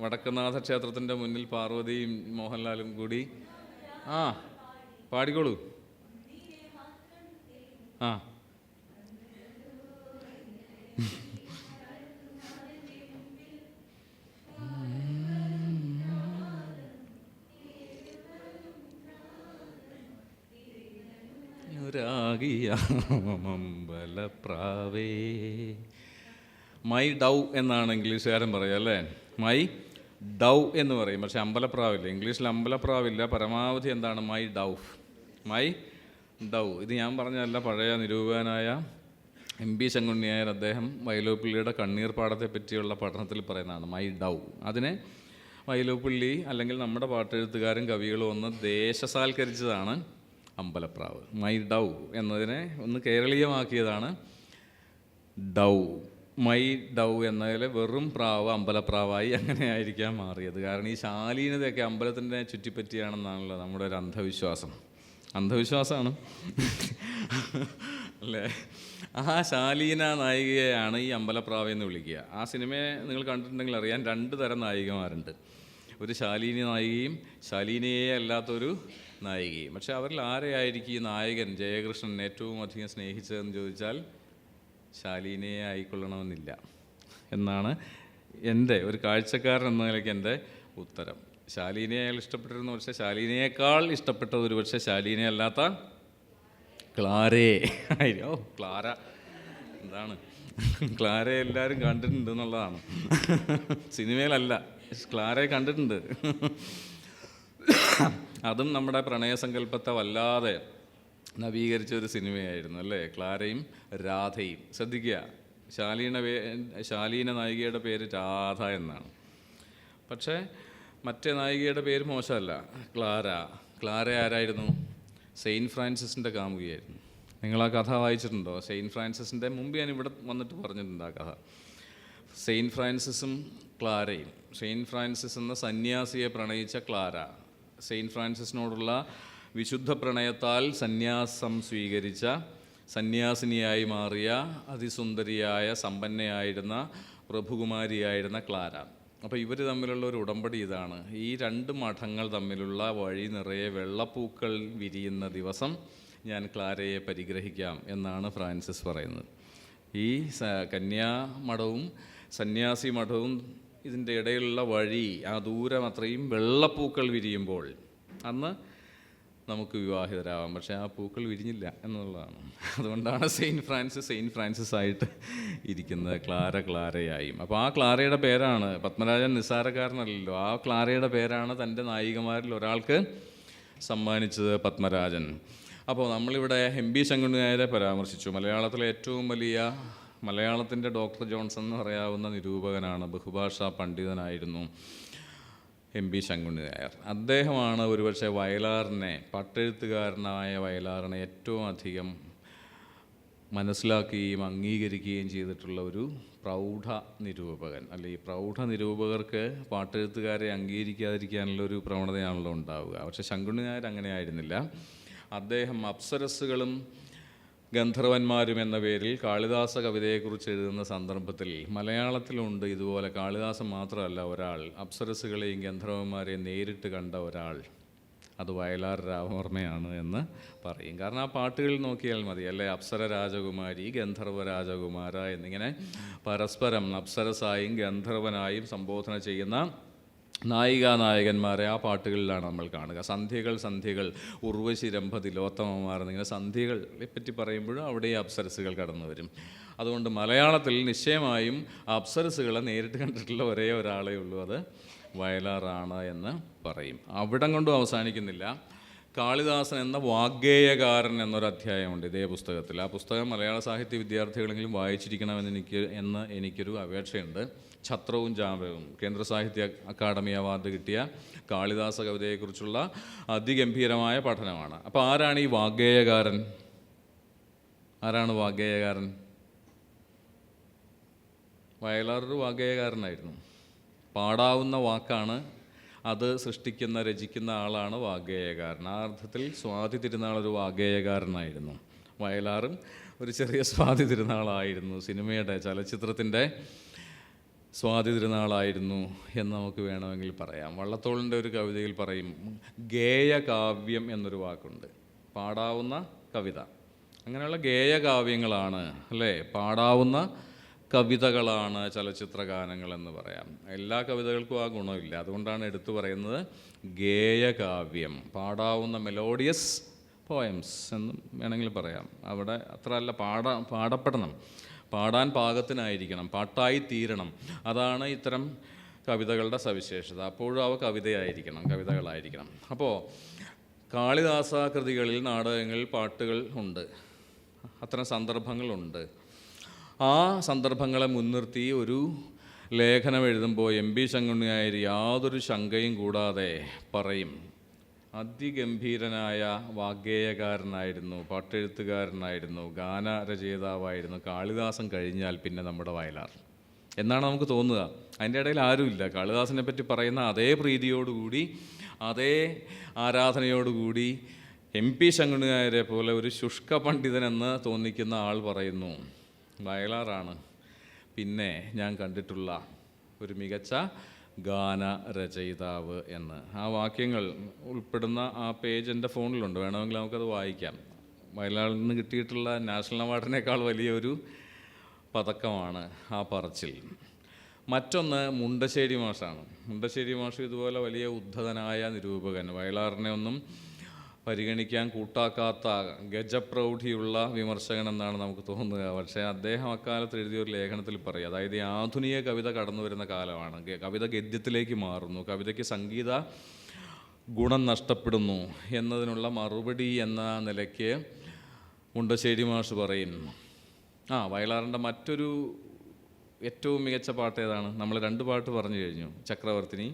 വടക്കുന്നാഥ ക്ഷേത്രത്തിൻ്റെ മുന്നിൽ പാർവതിയും മോഹൻലാലും കൂടി പാടിക്കോളൂ. അമ്പലപ്രാവേ. മൈ ഡൗ എന്നാണ് ഇംഗ്ലീഷുകാരൻ പറയുക അല്ലേ, മൈ ഡൗ എന്ന് പറയും. പക്ഷെ അമ്പലപ്രാവില്ല, ഇംഗ്ലീഷിൽ അമ്പലപ്രാവില്ല. പരമാവധി എന്താണ്? മൈ ഡൗ. ഇത് ഞാൻ പറഞ്ഞതല്ല, പഴയ നിരൂപകനായ MP ശങ്കുണ്ണിയായർ അദ്ദേഹം വൈലോപ്പിള്ളിയുടെ കണ്ണീർ പാടത്തെ പറ്റിയുള്ള പഠനത്തിൽ പറയുന്നതാണ് മൈ ഡൗ. അതിനെ വൈലോപ്പിള്ളി അല്ലെങ്കിൽ നമ്മുടെ പാട്ടെഴുത്തുകാരും കവികളും ഒന്ന് ദേശസാൽക്കരിച്ചതാണ് അമ്പലപ്രാവ്. മൈ ഡൗ എന്നതിനെ ഒന്ന് കേരളീയമാക്കിയതാണ് ഡൗ. മൈ ഡൗ എന്നതിൽ വെറും പ്രാവ് അമ്പലപ്രാവായി അങ്ങനെ ആയിരിക്കാൻ മാറിയത്. കാരണം ഈ ശാലീനതയൊക്കെ അമ്പലത്തിൻ്റെ ചുറ്റിപ്പറ്റിയാണെന്നാണല്ലോ നമ്മുടെ ഒരു അന്ധവിശ്വാസമാണ്. അല്ലേ? ആ ശാലീന നായികയെയാണ് ഈ അമ്പലപ്രാവ് എന്ന് വിളിക്കുക. ആ സിനിമയെ നിങ്ങൾ കണ്ടിട്ടുണ്ടെങ്കിൽ അറിയാൻ 2 തരം നായികമാരുണ്ട്. ഒരു ശാലീന നായികയും ശാലീനയെ അല്ലാത്തൊരു നായികയും. പക്ഷെ അവരിൽ ആരെയായിരിക്കും ഈ നായകൻ ജയകൃഷ്ണൻ ഏറ്റവും അധികം സ്നേഹിച്ചതെന്ന് ചോദിച്ചാൽ ശാലീനയെ ആയിക്കൊള്ളണമെന്നില്ല എന്നാണ് എൻ്റെ ഒരു കാഴ്ചക്കാരൻ എന്ന നിലയ്ക്ക് എൻ്റെ ഉത്തരം. ശാലീനയെ അയാൾ ഇഷ്ടപ്പെട്ടിരുന്നു, പക്ഷേ ശാലീനയേക്കാൾ ഇഷ്ടപ്പെട്ടത് ഒരു പക്ഷേ ശാലീനയെ അല്ലാത്ത ക്ലാരയെ ആയിരിക്കും. ഓ, ക്ലാര എന്താണ്, ക്ലാരയെ എല്ലാവരും കണ്ടിട്ടുണ്ട് എന്നുള്ളതാണ്. സിനിമയിലല്ല, ക്ലാരയെ കണ്ടിട്ടുണ്ട്. അതും നമ്മുടെ പ്രണയസങ്കല്പത്തെ വല്ലാതെ നവീകരിച്ച ഒരു സിനിമയായിരുന്നു അല്ലേ, ക്ലാരയും രാധയും. ശ്രദ്ധിക്കുക, ശാലീന നായികയുടെ പേര് രാധ എന്നാണ്. പക്ഷേ മറ്റേ നായികയുടെ പേര് മോശമല്ല, ക്ലാര. ക്ലാര ആരായിരുന്നു? സെയിൻറ്റ് ഫ്രാൻസിസിൻ്റെ കാമുകിയായിരുന്നു. നിങ്ങൾ ആ കഥ വായിച്ചിട്ടുണ്ടോ? സെയിൻറ്റ് ഫ്രാൻസിസിൻ്റെ മുമ്പ് ഞാൻ ഇവിടെ വന്നിട്ട് പറഞ്ഞിട്ടുണ്ട് ആ കഥ. സെയിൻറ്റ് ഫ്രാൻസിസും ക്ലാരയും. സെയിൻറ്റ് ഫ്രാൻസിസ് എന്ന സന്യാസിയെ പ്രണയിച്ച ക്ലാര, സെയിൻറ്റ് ഫ്രാൻസിസിനോടുള്ള വിശുദ്ധ പ്രണയത്താൽ സന്യാസം സ്വീകരിച്ച സന്യാസിനിയായി മാറിയ അതിസുന്ദരിയായ സമ്പന്നയായിരുന്ന പ്രഭുകുമാരിയായിരുന്ന ക്ലാര. അപ്പോൾ ഇവർ തമ്മിലുള്ള ഒരു ഉടമ്പടി ഇതാണ്: ഈ 2 മഠങ്ങൾ തമ്മിലുള്ള വഴി നിറയെ വെള്ളപ്പൂക്കൾ വിരിയുന്ന ദിവസം ഞാൻ ക്ലാരയെ പരിഗ്രഹിക്കാം എന്നാണ് ഫ്രാൻസിസ് പറയുന്നത്. ഈ കന്യാമഠവും സന്യാസി മഠവും ഇതിൻ്റെ ഇടയിലുള്ള വഴി, ആ ദൂരം അത്രയും വെള്ളപ്പൂക്കൾ വിരിയുമ്പോൾ അന്ന് നമുക്ക് വിവാഹിതരാവാം. പക്ഷേ ആ പൂക്കൾ വിരിഞ്ഞില്ല എന്നുള്ളതാണ്. അതുകൊണ്ടാണ് സെയിൻറ്റ് ഫ്രാൻസിസ് ആയിട്ട് ഇരിക്കുന്നത്, ക്ലാരയായും. അപ്പോൾ ആ ക്ലാരയുടെ പേരാണ്, പത്മരാജൻ നിസ്സാരക്കാരനല്ലല്ലോ, ആ ക്ലാരയുടെ പേരാണ് തൻ്റെ നായികമാരിൽ ഒരാൾക്ക് സമ്മാനിച്ചത് പത്മരാജൻ. അപ്പോൾ നമ്മളിവിടെ എം.ബി. ശങ്കുണ്ണി നായരെ പരാമർശിച്ചു. മലയാളത്തിലെ ഏറ്റവും വലിയ, മലയാളത്തിൻ്റെ ഡോക്ടർ ജോൺസൺ എന്ന് പറയാവുന്ന നിരൂപകനാണ്, ബഹുഭാഷാ പണ്ഡിതനായിരുന്നു എം.ബി. ശങ്കുണ്ണി നായർ. അദ്ദേഹമാണ് ഒരുപക്ഷെ വയലാറിനെ, പട്ടെഴുത്തുകാരനായ വയലാറിനെ ഏറ്റവും അധികം മനസ്സിലാക്കുകയും അംഗീകരിക്കുകയും ചെയ്തിട്ടുള്ള ഒരു പ്രൗഢ നിരൂപകൻ. അല്ലെ, ഈ പ്രൗഢ നിരൂപകർക്ക് പാട്ടെഴുത്തുകാരെ അംഗീകരിക്കാതിരിക്കാനുള്ള ഒരു പ്രവണതയാണല്ലോ ഉണ്ടാവുക. പക്ഷെ ശങ്കുണ്ണി നായർ അങ്ങനെ ആയിരുന്നില്ല. അദ്ദേഹം അപ്സരസ്സുകളും ഗന്ധർവന്മാരും എന്ന പേരിൽ കാളിദാസ കവിതയെക്കുറിച്ച് എഴുതുന്ന സന്ദർഭത്തിൽ മലയാളത്തിലുണ്ട് ഇതുപോലെ കാളിദാസൻ മാത്രമല്ല ഒരാൾ, അപ്സരസ്സുകളെയും ഗന്ധർവന്മാരെയും നേരിട്ട് കണ്ട ഒരാൾ, അത് വയലാർ രാമവർമ്മയാണ് എന്ന് പറയും. കാരണം ആ പാട്ടുകളിൽ നോക്കിയാൽ മതി അല്ലേ, അപ്സര രാജകുമാരി, ഗന്ധർവ രാജകുമാര എന്നിങ്ങനെ പരസ്പരം അപ്സരസായും ഗന്ധർവനായും സംബോധന ചെയ്യുന്ന നായികാനായകന്മാരെ ആ പാട്ടുകളിലാണ് നമ്മൾ കാണുക. സന്ധ്യകൾ, ഉർവശി, രംഭ, തിലോത്തമമാർ എന്നിങ്ങനെ സന്ധ്യകളെ പറ്റി പറയുമ്പോഴും അവിടെ ഈ അപ്സരസുകൾ കടന്നു വരും. അതുകൊണ്ട് മലയാളത്തിൽ നിശ്ചയമായും അപ്സരസുകളെ നേരിട്ട് കണ്ടിട്ടുള്ള ഒരേ ഒരാളേ ഉള്ളൂ, അത് വയലാറാണ് എന്ന് പറയും. അവിടം കൊണ്ടും അവസാനിക്കുന്നില്ല. കാളിദാസൻ എന്ന വാഗ്ഗേയകാരൻ എന്നൊരു അധ്യായമുണ്ട് ഇതേ പുസ്തകത്തിൽ. ആ പുസ്തകം മലയാള സാഹിത്യ വിദ്യാർത്ഥികളെങ്കിലും വായിച്ചിരിക്കണമെന്ന് എനിക്കൊരു അപേക്ഷയുണ്ട്. ഛത്രവും ജാമ്പവും കേന്ദ്ര സാഹിത്യ അക്കാദമി അവാർഡ് കിട്ടിയ കാളിദാസ കവിതയെക്കുറിച്ചുള്ള അതിഗംഭീരമായ പഠനമാണ്. അപ്പോൾ ആരാണ് ഈ വാഗ്ഗേയകാരൻ? ആരാണ് വാഗ്ഗേയകാരൻ? വയലാറൊരു വാഗ്ഗേയകാരനായിരുന്നു. പാടാവുന്ന വാക്കാണ്, അത് സൃഷ്ടിക്കുന്ന, രചിക്കുന്ന ആളാണ് വാഗ്ഗേയകാരൻ. ആ അർത്ഥത്തിൽ സ്വാതി തിരുനാൾ ഒരു വാഗ്ഗേയകാരനായിരുന്നു. വയലാറും ഒരു ചെറിയ സ്വാതി തിരുനാളായിരുന്നു, സിനിമയുടെ, ചലച്ചിത്രത്തിൻ്റെ സ്വാതി തിരുനാളായിരുന്നു എന്ന് നമുക്ക് വേണമെങ്കിൽ പറയാം. വള്ളത്തോളിൻ്റെ ഒരു കവിതയിൽ പറയും, ഗേയകാവ്യം എന്നൊരു വാക്കുണ്ട്, പാടാവുന്ന കവിത. അങ്ങനെയുള്ള ഗേയകാവ്യങ്ങളാണ് അല്ലേ, പാടാവുന്ന കവിതകളാണ് ചലച്ചിത്ര ഗാനങ്ങളെന്ന് പറയാം. എല്ലാ കവിതകൾക്കും ആ ഗുണമില്ല, അതുകൊണ്ടാണ് എടുത്തു പറയുന്നത് ഗേയകാവ്യം, പാടാവുന്ന മെലോഡിയസ് പോയംസ് എന്നും വേണമെങ്കിൽ പറയാം. അവിടെ അത്ര അല്ല, പാടപ്പെടണം, പാടാൻ പാകത്തിനായിരിക്കണം, പാട്ടായി തീരണം. അതാണ് ഇത്തരം കവിതകളുടെ സവിശേഷത. അപ്പോഴും അവ കവിതയായിരിക്കണം, കവിതകളായിരിക്കണം. അപ്പോൾ കാളിദാസ കൃതികളിൽ, നാടകങ്ങളിൽ പാട്ടുകൾ ഉണ്ട്, അത്തരം സന്ദർഭങ്ങളുണ്ട്. ആ സന്ദർഭങ്ങളെ മുൻനിർത്തി ഒരു ലേഖനം എഴുതുമ്പോൾ എം.ബി. ശങ്കുണ്ണി നായർ യാതൊരു ശങ്കയും കൂടാതെ പറയും, അതിഗംഭീരനായ വാഗ്ഗേയകാരനായിരുന്നു, പാട്ടെഴുത്തുകാരനായിരുന്നു, ഗാനരചയിതാവായിരുന്നു കാളിദാസൻ കഴിഞ്ഞാൽ പിന്നെ നമ്മുടെ വയലാർ എന്നാണ് നമുക്ക് തോന്നുക. അതിൻ്റെ ഇടയിൽ ആരുമില്ല. കാളിദാസനെ പറ്റി പറയുന്ന അതേ പ്രീതിയോടുകൂടി, അതേ ആരാധനയോടുകൂടി MP ശങ്കുണ്ണിനായരെ പോലെ ഒരു ശുഷ്ക പണ്ഡിതനെന്ന് തോന്നിക്കുന്ന ആൾ പറയുന്നു വയലാറാണ് പിന്നെ ഞാൻ കണ്ടിട്ടുള്ള ഒരു മികച്ച ഗാനരചയിതാവ് എന്ന്. ആ വാക്യങ്ങൾ ഉൾപ്പെടുന്ന ആ പേജ് എൻ്റെ ഫോണിലുണ്ട്, വേണമെങ്കിൽ നമുക്കത് വായിക്കാം. വയലാറിൽ നിന്ന് കിട്ടിയിട്ടുള്ള നാഷണൽ അവാർഡിനേക്കാൾ വലിയൊരു പതക്കമാണ് ആ പറച്ചിൽ. മറ്റൊന്ന് മുണ്ടശ്ശേരി മാഷാണ്. മുണ്ടശ്ശേരി മാഷ് ഇതുപോലെ വലിയ ഉദ്ധതനായ നിരൂപകൻ, വയലാറിനെ ഒന്നും പരിഗണിക്കാൻ കൂട്ടാക്കാത്ത ഗജപ്രൗഢിയുള്ള വിമർശകൻ എന്നാണ് നമുക്ക് തോന്നുക. പക്ഷേ അദ്ദേഹം അക്കാലത്ത് എഴുതിയൊരു ലേഖനത്തിൽ പറയും, അതായത് ഈ ആധുനിക കവിത കടന്നു വരുന്ന കാലമാണ്, കവിത ഗദ്യത്തിലേക്ക് മാറുന്നു, കവിതയ്ക്ക് സംഗീത ഗുണം നഷ്ടപ്പെടുന്നു എന്നതിനുള്ള മറുപടി എന്ന നിലയ്ക്ക് മുണ്ടശ്ശേരി മാഷ് പറയുന്നു. വയലാറിൻ്റെ മറ്റൊരു ഏറ്റവും മികച്ച പാട്ട് ഏതാണ്? നമ്മൾ 2 പാട്ട് പറഞ്ഞു കഴിഞ്ഞു, ചക്രവർത്തിനി,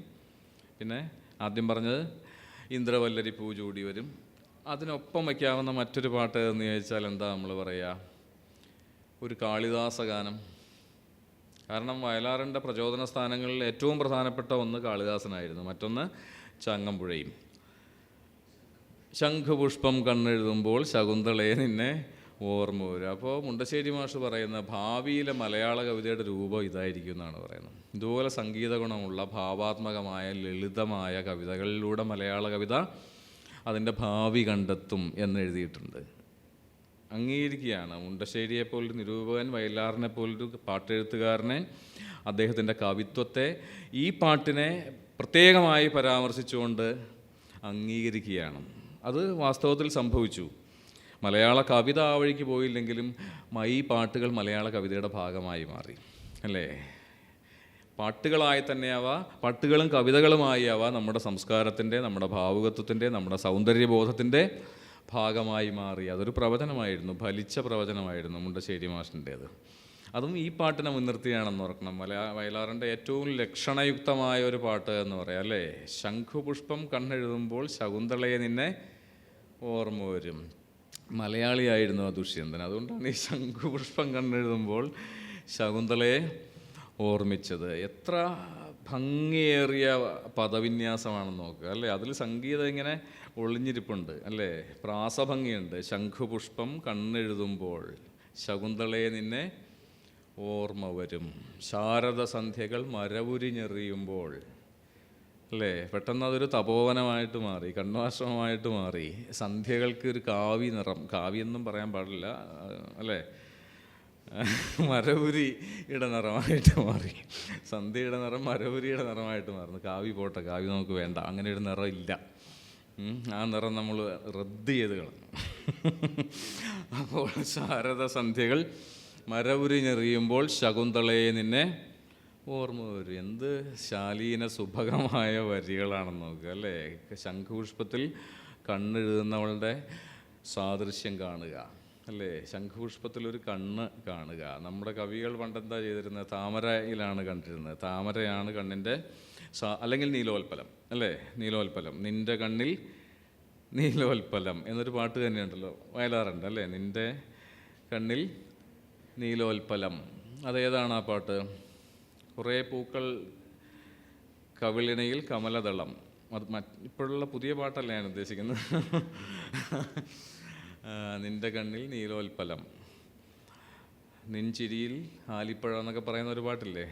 പിന്നെ ആദ്യം പറഞ്ഞത് ഇന്ദ്രവല്ലരി പൂ ചൂടി വരും. അതിനൊപ്പം വയ്ക്കാവുന്ന മറ്റൊരു പാട്ട് എന്ന് ചോദിച്ചാൽ എന്താ നമ്മൾ പറയുക? ഒരു കാളിദാസ ഗാനം. കാരണം വയലാറിൻ്റെ പ്രചോദന സ്ഥാനങ്ങളിൽ ഏറ്റവും പ്രധാനപ്പെട്ട ഒന്ന് കാളിദാസനായിരുന്നു, മറ്റൊന്ന് ചങ്ങമ്പുഴയും. ശംഖുപുഷ്പം കണ്ണെഴുതുമ്പോൾ ശകുന്തളയെ നിന്നെ ഓർമ്മ വരും. അപ്പോൾ മുണ്ടശ്ശേരി മാഷ് പറയുന്ന ഭാവിയിലെ മലയാള കവിതയുടെ രൂപം ഇതായിരിക്കും എന്നാണ് പറയുന്നത്. ഇതുപോലെ സംഗീത ഗുണമുള്ള ഭാവാത്മകമായ ലളിതമായ കവിതകളിലൂടെ മലയാള കവിത അതിൻ്റെ ഭാവി കണ്ടെത്തും എന്നെഴുതിയിട്ടുണ്ട്. അംഗീകരിക്കുകയാണ് മുണ്ടശ്ശേരിയെപ്പോലൊരു നിരൂപകൻ, വയലാറിനെ പോലൊരു പാട്ടെഴുത്തുകാരനെ, അദ്ദേഹത്തിൻ്റെ കവിത്വത്തെ, ഈ പാട്ടിനെ പ്രത്യേകമായി പരാമർശിച്ചുകൊണ്ട് അംഗീകരിക്കുകയാണ്. അത് വാസ്തവത്തിൽ സംഭവിച്ചു. മലയാള കവിത ആ വഴിക്ക് പോയില്ലെങ്കിലും ഈ പാട്ടുകൾ മലയാള കവിതയുടെ ഭാഗമായി മാറി, അല്ലേ? പാട്ടുകളായി തന്നെയാവ, പാട്ടുകളും കവിതകളുമായി ആവാ നമ്മുടെ സംസ്കാരത്തിൻ്റെ, നമ്മുടെ ഭാവുകത്വത്തിൻ്റെ, നമ്മുടെ സൗന്ദര്യബോധത്തിൻ്റെ ഭാഗമായി മാറി. അതൊരു പ്രവചനമായിരുന്നു, ഫലിച്ച പ്രവചനമായിരുന്നു മുണ്ടശ്ശേരി മാഷിൻ്റേത്. അതും ഈ പാട്ടിനെ മുൻനിർത്തിയാണെന്ന് ഓർക്കണം. വയലാറിൻ്റെ ഏറ്റവും ലക്ഷണയുക്തമായ ഒരു പാട്ട് എന്ന് പറയാം, അല്ലേ? ശംഖുപുഷ്പം കണ്ണെഴുതുമ്പോൾ ശകുന്തളയെ നിന്നെ ഓർമ്മ വരും. മലയാളിയായിരുന്നു ആ ദുഷ്യന്തൻ, അതുകൊണ്ടാണ് ഈ ശംഖുപുഷ്പം കണ്ണെഴുതുമ്പോൾ ശകുന്തളയെ ഓർമ്മിച്ചത്. എത്ര ഭംഗിയേറിയ പദവിന്യാസമാണെന്ന് നോക്കുക, അല്ലേ? അതിൽ സംഗീതം ഇങ്ങനെ ഒളിഞ്ഞിരിപ്പുണ്ട്, അല്ലേ? പ്രാസഭംഗിയുണ്ട്. ശംഖുപുഷ്പം കണ്ണെഴുതുമ്പോൾ ശകുന്തളയെ നിന്നെ ഓർമ്മ വരും. ശാരദ സന്ധ്യകൾ മരവുരിഞ്ഞെറിയുമ്പോൾ, അല്ലേ? പെട്ടെന്ന് അതൊരു തപോവനമായിട്ട് മാറി, കണ്വാശ്രമമായിട്ട് മാറി. സന്ധ്യകൾക്ക് ഒരു കാവി നിറം, കാവ്യെന്നും പറയാൻ പാടില്ല, അല്ലേ? മരവുരിയുടെ നിറമായിട്ട് മാറി. സന്ധ്യയുടെ നിറം മരവുരിയുടെ നിറമായിട്ട് മാറുന്നു. കാവി പോട്ടെ, കാവി നമുക്ക് വേണ്ട, അങ്ങനെ ഒരു നിറം ഇല്ല. ആ നിറം നമ്മൾ റദ്ദ് ചെയ്ത് കളഞ്ഞു. അപ്പോൾ ശാരദ സന്ധ്യകൾ മരവുരിഞ്ഞെറിയുമ്പോൾ ശകുന്തളയെ നിന്നെ ഓർമ്മ വരും. എന്ത് ശാലീന സുഭഗമായ വരികളാണെന്ന് നോക്കുക, അല്ലേ? ശംഖുപുഷ്പത്തിൽ കണ്ണെഴുതുന്നവളുടെ സാദൃശ്യം കാണുക, അല്ലേ? ശംഖുപുഷ്പത്തിലൊരു കണ്ണ് കാണുക. നമ്മുടെ കവികൾ പണ്ടെന്താ ചെയ്തിരുന്നത്? താമരയിലാണ് കണ്ടിരുന്നത്. താമരയാണ് കണ്ണിൻ്റെ അല്ലെങ്കിൽ നീലോൽപ്പലം, അല്ലേ? നീലോൽപ്പലം, നിൻ്റെ കണ്ണിൽ നീലോൽപ്പലം എന്നൊരു പാട്ട് തന്നെയുണ്ടല്ലോ, വയലാറുണ്ട്, അല്ലേ? നിൻ്റെ കണ്ണിൽ നീലോൽപ്പലം. അതേതാണ് ആ പാട്ട്? കുറേ പൂക്കൾ കവിളിണയിൽ കമലദളം. അത് ഇപ്പോഴുള്ള പുതിയ പാട്ടല്ല ഞാൻ ഉദ്ദേശിക്കുന്നത്. നിൻ്റെ കണ്ണിൽ നീലോൽപ്പലം, നിൻചിരിയിൽ ആലിപ്പഴം എന്നൊക്കെ പറയുന്ന ഒരു പാട്ടില്ലേ?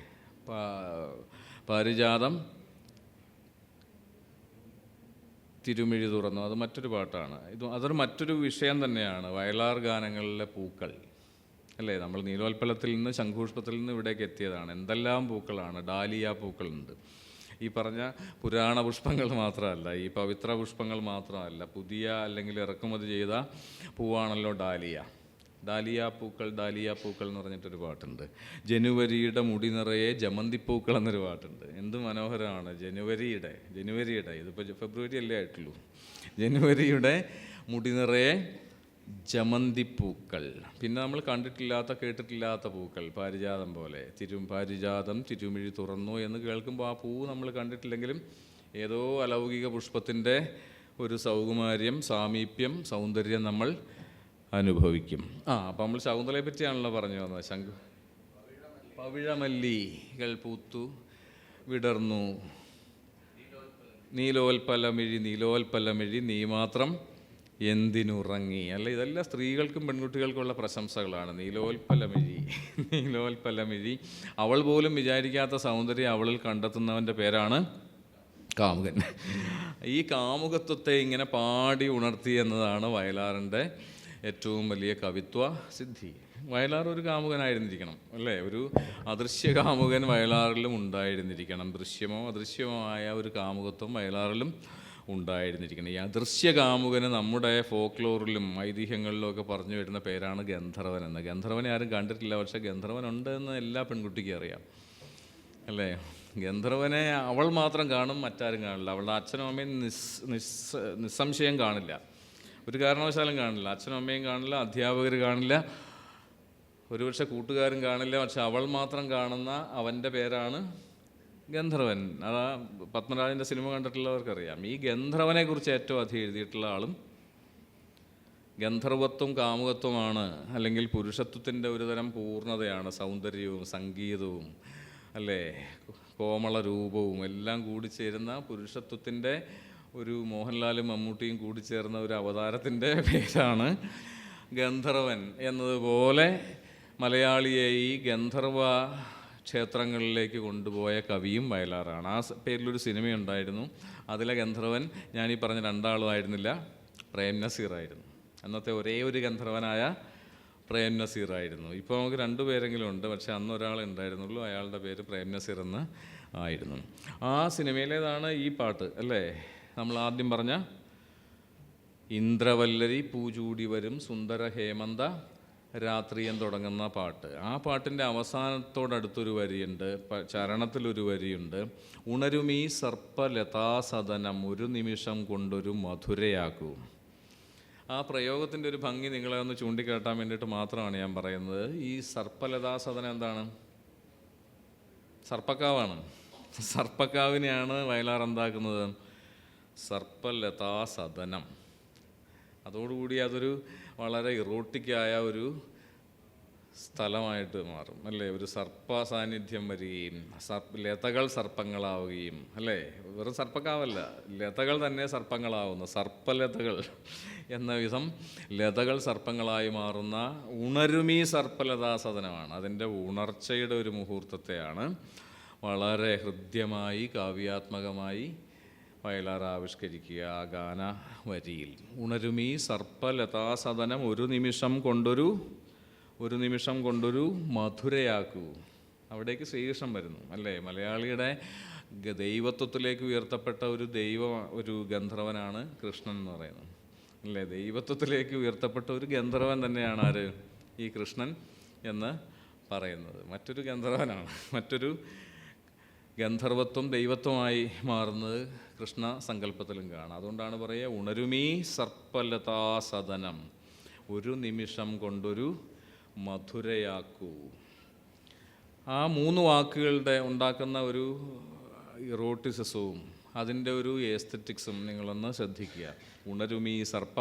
പാരിജാതം തിരുമിഴി തുറന്നു, അത് മറ്റൊരു പാട്ടാണ്. അതൊരു മറ്റൊരു വിഷയം തന്നെയാണ്, വയലാർ ഗാനങ്ങളിലെ പൂക്കൾ, അല്ലേ? നമ്മൾ നീലോൽപ്പലത്തിൽ നിന്ന് ശംഖുപുഷ്പത്തിൽ നിന്ന് ഇവിടേക്ക് എത്തിയതാണ്. എന്തെല്ലാം പൂക്കളാണ്! ഡാലിയ പൂക്കളുണ്ട്. ഈ പറഞ്ഞ പുരാണ പുഷ്പങ്ങൾ മാത്രമല്ല, ഈ പവിത്ര പുഷ്പങ്ങൾ മാത്രമല്ല, പുതിയ അല്ലെങ്കിൽ ഇറക്കുമതി ചെയ്ത പൂവാണല്ലോ ഡാലിയ. ഡാലിയ പൂക്കൾ എന്ന് പറഞ്ഞിട്ടൊരു പാട്ടുണ്ട്. ജനുവരിയുടെ മുടി നിറയെ ജമന്തിപ്പൂക്കൾ എന്നൊരു പാട്ടുണ്ട്. എന്ത് മനോഹരമാണ്! ജനുവരിയുടെ ഇതിപ്പോൾ ഫെബ്രുവരി അല്ലേ ആയിട്ടുള്ളൂ. ജനുവരിയുടെ മുടി നിറയെ ജമന്തിപ്പൂക്കൾ. പിന്നെ നമ്മൾ കണ്ടിട്ടില്ലാത്ത കേട്ടിട്ടില്ലാത്ത പൂക്കൾ, പാരിജാതം പോലെ. പാരിജാതം തിരുമിഴി തുറന്നു എന്ന് കേൾക്കുമ്പോൾ ആ പൂ നമ്മൾ കണ്ടിട്ടില്ലെങ്കിലും ഏതോ അലൗകിക പുഷ്പത്തിൻ്റെ ഒരു സൗകുമാര്യം, സാമീപ്യം, സൗന്ദര്യം നമ്മൾ അനുഭവിക്കും. അപ്പം നമ്മൾ ശകുന്തളയെ പറ്റിയാണല്ലോ പറഞ്ഞു വന്നത്. പവിഴമല്ലികൾ പൂത്തു വിടർന്നു, നീലോൽപ്പലമിഴി നീ മാത്രം എന്തിനുറങ്ങി, അല്ല ഇതെല്ലാം സ്ത്രീകൾക്കും പെൺകുട്ടികൾക്കുള്ള പ്രശംസകളാണ്. നീലോൽപ്പലമിഴി, നീലോൽപ്പലമിഴി, അവൾ പോലും വിചാരിക്കാത്ത സൗന്ദര്യം അവളിൽ കണ്ടെത്തുന്നവൻ്റെ പേരാണ് കാമുകൻ. ഈ കാമുകത്വത്തെ ഇങ്ങനെ പാടി ഉണർത്തി എന്നതാണ് വയലാറിൻ്റെ ഏറ്റവും വലിയ കവിത്വ സിദ്ധി. വയലാർ ഒരു കാമുകനായിരുന്നിരിക്കണം അല്ലേ? ഒരു അദൃശ്യ കാമുകൻ വയലാറിലും ഉണ്ടായിരുന്നിരിക്കണം. ദൃശ്യമോ അദൃശ്യമോ ആയ ഒരു കാമുകത്വം വയലാറിലും ഉണ്ടായിരുന്നിരിക്കണം. ഈ അദൃശ്യ കാമുകന് നമ്മുടെ ഫോക്ലോറിലും ഐതിഹ്യങ്ങളിലും ഒക്കെ പറഞ്ഞു വരുന്ന പേരാണ് ഗന്ധർവൻ എന്ന്. ഗന്ധർവനെ ആരും കണ്ടിട്ടില്ല, പക്ഷേ ഗന്ധർവൻ ഉണ്ട് എന്ന് എല്ലാ പെൺകുട്ടിക്കും അറിയാം അല്ലേ? ഗന്ധർവനെ അവൾ മാത്രം കാണും, മറ്റാരും കാണില്ല. അവളുടെ അച്ഛനും അമ്മയും നിസ്സംശയം കാണില്ല, ഒരു കാരണവശാലും കാണില്ല. അച്ഛനും അമ്മയും കാണില്ല, അധ്യാപകർ കാണില്ല, ഒരുപക്ഷെ കൂട്ടുകാരും കാണില്ല. പക്ഷെ അവൾ മാത്രം കാണുന്ന അവൻ്റെ പേരാണ് ഗന്ധർവൻ. അതാ പത്മരാജൻ്റെ സിനിമ കണ്ടിട്ടുള്ളവർക്കറിയാം. ഈ ഗന്ധർവനെ കുറിച്ച് ഏറ്റവും അധികം എഴുതിയിട്ടുള്ള ആളും ഗന്ധർവത്വം കാമുകത്വമാണ്, അല്ലെങ്കിൽ പുരുഷത്വത്തിൻ്റെ ഒരുതരം പൂർണ്ണതയാണ്. സൗന്ദര്യവും സംഗീതവും അല്ലേ, കോമള രൂപവും എല്ലാം കൂടിച്ചേരുന്ന പുരുഷത്വത്തിൻ്റെ ഒരു മോഹൻലാലും മമ്മൂട്ടിയും കൂടിച്ചേർന്ന ഒരു അവതാരത്തിൻ്റെ പേരാണ് ഗന്ധർവൻ. എന്നതുപോലെ മലയാളിയെ ഈ ഗന്ധർവ ക്ഷേത്രങ്ങളിലേക്ക് കൊണ്ടുപോയ കവിയും വയലാറാണ്. ആ പേരിലൊരു സിനിമയുണ്ടായിരുന്നു. അതിലെ ഗന്ധർവൻ ഞാനീ പറഞ്ഞ രണ്ടാളുമായിരുന്നില്ല, പ്രേം നസീറായിരുന്നു. അന്നത്തെ ഒരേ ഒരു ഗന്ധർവനായ പ്രേം നസീറായിരുന്നു. ഇപ്പോൾ നമുക്ക് രണ്ടുപേരെങ്കിലും ഉണ്ട്, പക്ഷെ അന്ന് ഒരാളെ ഉണ്ടായിരുന്നുള്ളൂ, അയാളുടെ പേര് പ്രേം നസീർ എന്ന് ആയിരുന്നു. ആ സിനിമയിലേതാണ് ഈ പാട്ട് അല്ലേ? നമ്മൾ ആദ്യം പറഞ്ഞ ഇന്ദ്രവല്ലരി പൂചൂടി വരും സുന്ദര ഹേമന്ത രാത്രിയം തുടങ്ങുന്ന പാട്ട്. ആ പാട്ടിൻ്റെ അവസാനത്തോടടുത്തൊരു വരിയുണ്ട്, ചരണത്തിലൊരു വരിയുണ്ട്, ഉണരുമീ സർപ്പലതാസദനം ഒരു നിമിഷം കൊണ്ടൊരു മധുരയാക്കൂ. ആ പ്രയോഗത്തിൻ്റെ ഒരു ഭംഗി നിങ്ങളെ ഒന്ന് ചൂണ്ടിക്കാട്ടാൻ വേണ്ടിയിട്ട് മാത്രമാണ് ഞാൻ പറയുന്നത്. ഈ സർപ്പലതാസദനം എന്താണ്? സർപ്പക്കാവാണ്. സർപ്പക്കാവിനെയാണ് വയലാർ എന്താക്കുന്നത്? സർപ്പലതാസദനം. അതോടുകൂടി അതൊരു വളരെ ഇറോട്ടിക്കായ ഒരു സ്ഥലമായിട്ട് മാറും അല്ലേ? ഒരു സർപ്പ സാന്നിധ്യം വരികയും ലതകൾ സർപ്പങ്ങളാവുകയും അല്ലേ? വെറും സർപ്പക്കാവല്ല, ലതകൾ തന്നെ സർപ്പങ്ങളാവുന്നു. സർപ്പലതകൾ എന്ന വിധം ലതകൾ സർപ്പങ്ങളായി മാറുന്ന ഉണരുമീ സർപ്പലതാസദനമാണ്. അതിൻ്റെ ഉണർച്ചയുടെ ഒരു മുഹൂർത്തത്തെയാണ് വളരെ ഹൃദ്യമായി കാവ്യാത്മകമായി വയലാർ ആവിഷ്കരിക്കുക ആ ഗാന വരിയിൽ. ഉണരുമീ സർപ്പലതാസദനം ഒരു നിമിഷം കൊണ്ടൊരു മധുരയാക്കൂ. അവിടേക്ക് ശ്രീകൃഷ്ണൻ വരുന്നു അല്ലേ? മലയാളിയുടെ ദൈവത്വത്തിലേക്ക് ഉയർത്തപ്പെട്ട ഒരു ഗന്ധർവനാണ് കൃഷ്ണൻ എന്ന് പറയുന്നത് അല്ലേ? ദൈവത്വത്തിലേക്ക് ഉയർത്തപ്പെട്ട ഒരു ഗന്ധർവൻ തന്നെയാണ് ആര്? ഈ കൃഷ്ണൻ എന്ന് പറയുന്നത്. മറ്റൊരു ഗന്ധർവനാണ്. മറ്റൊരു ഗന്ധർവത്വം ദൈവത്വമായി മാറുന്നത് കൃഷ്ണ സങ്കല്പത്തിലും കാണാം. അതുകൊണ്ടാണ് പറയുക ഉണരുമീ സർപ്പലതാസദനം ഒരു നിമിഷം കൊണ്ടൊരു മധുരയാക്കൂ. ആ മൂന്ന് വാക്കുകളുടെ ഉണ്ടാക്കുന്ന ഒരു ഇറോട്ടിസിസവും അതിൻ്റെ ഒരു എസ്തറ്റിക്സും നിങ്ങളൊന്ന് ശ്രദ്ധിക്കുക. ഉണരുമീ സർപ്പ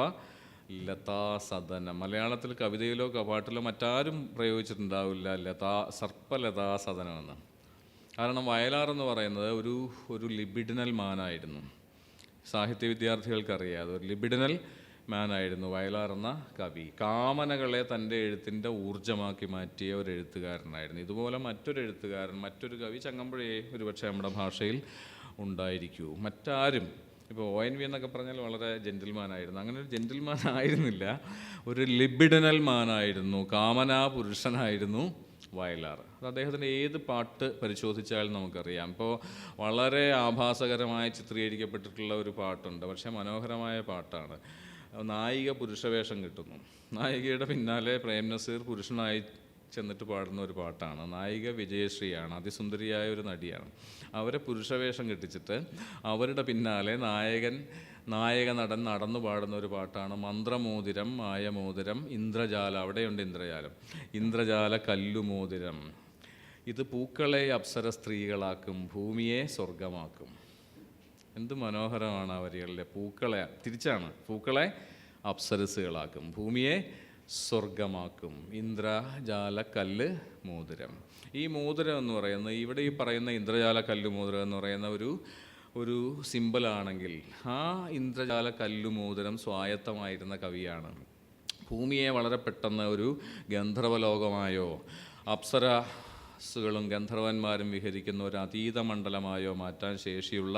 ലതാസദനം. മലയാളത്തിൽ കവിതയിലോ പാട്ടിലോ മറ്റാരും പ്രയോഗിച്ചിട്ടുണ്ടാവില്ല സർപ്പലതാസദനമെന്ന്. കാരണം വയലാർ എന്ന് പറയുന്നത് ഒരു ലിബിഡിനൽ മാനായിരുന്നു. സാഹിത്യ വിദ്യാർത്ഥികൾക്കറിയാതെ ഒരു ലിബിഡിനൽ മാനായിരുന്നു വയലാർ എന്ന കവി. കാമനകളെ തൻ്റെ എഴുത്തിൻ്റെ ഊർജ്ജമാക്കി മാറ്റിയ ഒരു എഴുത്തുകാരനായിരുന്നു. ഇതുപോലെ മറ്റൊരു കവി ചങ്ങമ്പുഴയെ ഒരുപക്ഷെ നമ്മുടെ ഭാഷയിൽ ഉണ്ടായിരിക്കൂ. മറ്റാരും ഇപ്പോൾ ONV എന്നൊക്കെ പറഞ്ഞാൽ വളരെ ജെൻറ്റിൽമാനായിരുന്നു. അങ്ങനെ ഒരു ജെൻറ്റിൽമാൻ ആയിരുന്നില്ല, ഒരു ലിബിഡിനൽ മാനായിരുന്നു, കാമനാ പുരുഷനായിരുന്നു വയലാർ. അത് അദ്ദേഹത്തിൻ്റെ ഏത് പാട്ട് പരിശോധിച്ചാലും നമുക്കറിയാം. ഇപ്പോൾ വളരെ ആഭാസകരമായി ചിത്രീകരിക്കപ്പെട്ടിട്ടുള്ള ഒരു പാട്ടുണ്ട്, പക്ഷേ മനോഹരമായ പാട്ടാണ്. നായിക പുരുഷവേഷം കിട്ടുന്നു, നായികയുടെ പിന്നാലെ പ്രേം നസീർ പുരുഷനായി ചെന്നിട്ട് പാടുന്ന ഒരു പാട്ടാണ്. നായിക വിജയശ്രീയാണ്, അതിസുന്ദരിയായ ഒരു നടിയാണ്. അവരെ പുരുഷവേഷം കെട്ടിച്ചിട്ട് അവരുടെ പിന്നാലെ നായക നടൻ നടന്നു പാടുന്ന ഒരു പാട്ടാണ് മന്ത്രമോതിരം മായമോതിരം ഇന്ദ്രജാല. അവിടെയുണ്ട് ഇന്ദ്രജാല കല്ലുമോതിരം. ഇത് പൂക്കളെ അപ്സര സ്ത്രീകളാക്കും, ഭൂമിയെ സ്വർഗമാക്കും. എന്ത് മനോഹരമാണ് ആ വരികളിലെ. പൂക്കളെ അപ്സരസുകളാക്കും, ഭൂമിയെ സ്വർഗമാക്കും, ഇന്ദ്രജാല കല്ല് മോതിരം. ഈ മോതിരം എന്ന് പറയുന്നത്, ഇവിടെ ഈ പറയുന്ന ഇന്ദ്രജാല കല്ല് മോതിരം എന്ന് പറയുന്ന ഒരു ഒരു സിമ്പലാണെങ്കിൽ ആ ഇന്ദ്രജാല കല്ലുമോതിരം സ്വായത്തമായിരുന്ന കവിയാണ്. ഭൂമിയെ വളരെ പെട്ടെന്ന് ഒരു ഗന്ധർവലോകമായോ അപ്സരസുകളും ഗന്ധർവന്മാരും വിഹരിക്കുന്ന ഒരു അതീത മണ്ഡലമായോ മാറ്റാൻ ശേഷിയുള്ള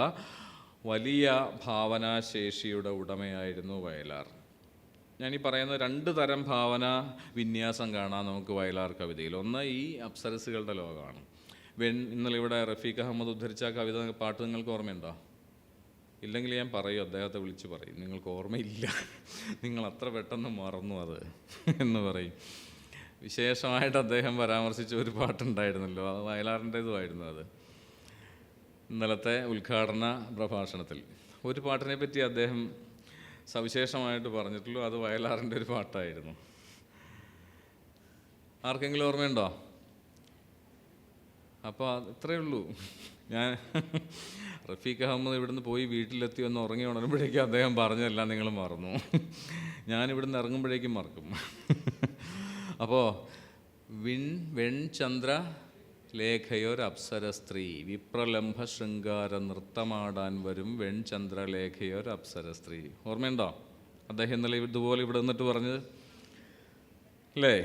വലിയ ഭാവനാശേഷിയുടെ ഉടമയായിരുന്നു വയലാർ. ഞാനീ പറയുന്ന 2 തരം ഭാവന വിന്യാസം കാണാം നമുക്ക് വയലാർ കവിതയിൽ. ഒന്ന് ഈ അപ്സരസുകളുടെ ലോകമാണ്. ഇന്നലെ ഇവിടെ റഫീഖ് അഹമ്മദ് ഉദ്ധരിച്ച കവിത പാട്ട് നിങ്ങൾക്ക് ഓർമ്മയുണ്ടോ? ഇല്ലെങ്കിൽ ഞാൻ പറയും, അദ്ദേഹത്തെ വിളിച്ച് പറയും, നിങ്ങൾക്ക് ഓർമ്മയില്ല, നിങ്ങൾ അത്ര പെട്ടെന്ന് മറന്നു അത് എന്ന് പറയും. വിശേഷമായിട്ട് അദ്ദേഹം പരാമർശിച്ച ഒരു പാട്ടുണ്ടായിരുന്നല്ലോ, അത് വയലാറിൻ്റേതുമായിരുന്നു. അത് ഇന്നലത്തെ ഉദ്ഘാടന പ്രഭാഷണത്തിൽ ഒരു പാട്ടിനെ പറ്റി അദ്ദേഹം സവിശേഷമായിട്ട് പറഞ്ഞിട്ടുള്ളൂ. അത് വയലാറിൻ്റെ ഒരു പാട്ടായിരുന്നു. ആർക്കെങ്കിലും ഓർമ്മയുണ്ടോ? അപ്പോൾ ഇത്രയേ ഉള്ളൂ. ഞാൻ റഫീഖ് അഹമ്മദ് ഇവിടുന്ന് പോയി വീട്ടിലെത്തി ഒന്ന് ഉറങ്ങി ഉണരുമ്പോഴേക്കും അദ്ദേഹം പറഞ്ഞതെല്ലാം നിങ്ങൾ മറന്നു. ഞാനിവിടുന്ന് ഇറങ്ങുമ്പോഴേക്കും മറക്കും. അപ്പോൾ വെൺചന്ദ്ര ലേഖയൊരപ്സര സ്ത്രീ, വിപ്രലംഭ ശൃംഗാര നൃത്തമാടാൻ വരും വെൺചന്ദ്രലേഖയൊരപ്സര സ്ത്രീ. ഓർമ്മയുണ്ടോ? അദ്ദേഹം ഇന്നലെ ഇതുപോലെ ഇവിടെ നിന്നിട്ട് പറഞ്ഞത് അല്ലേ?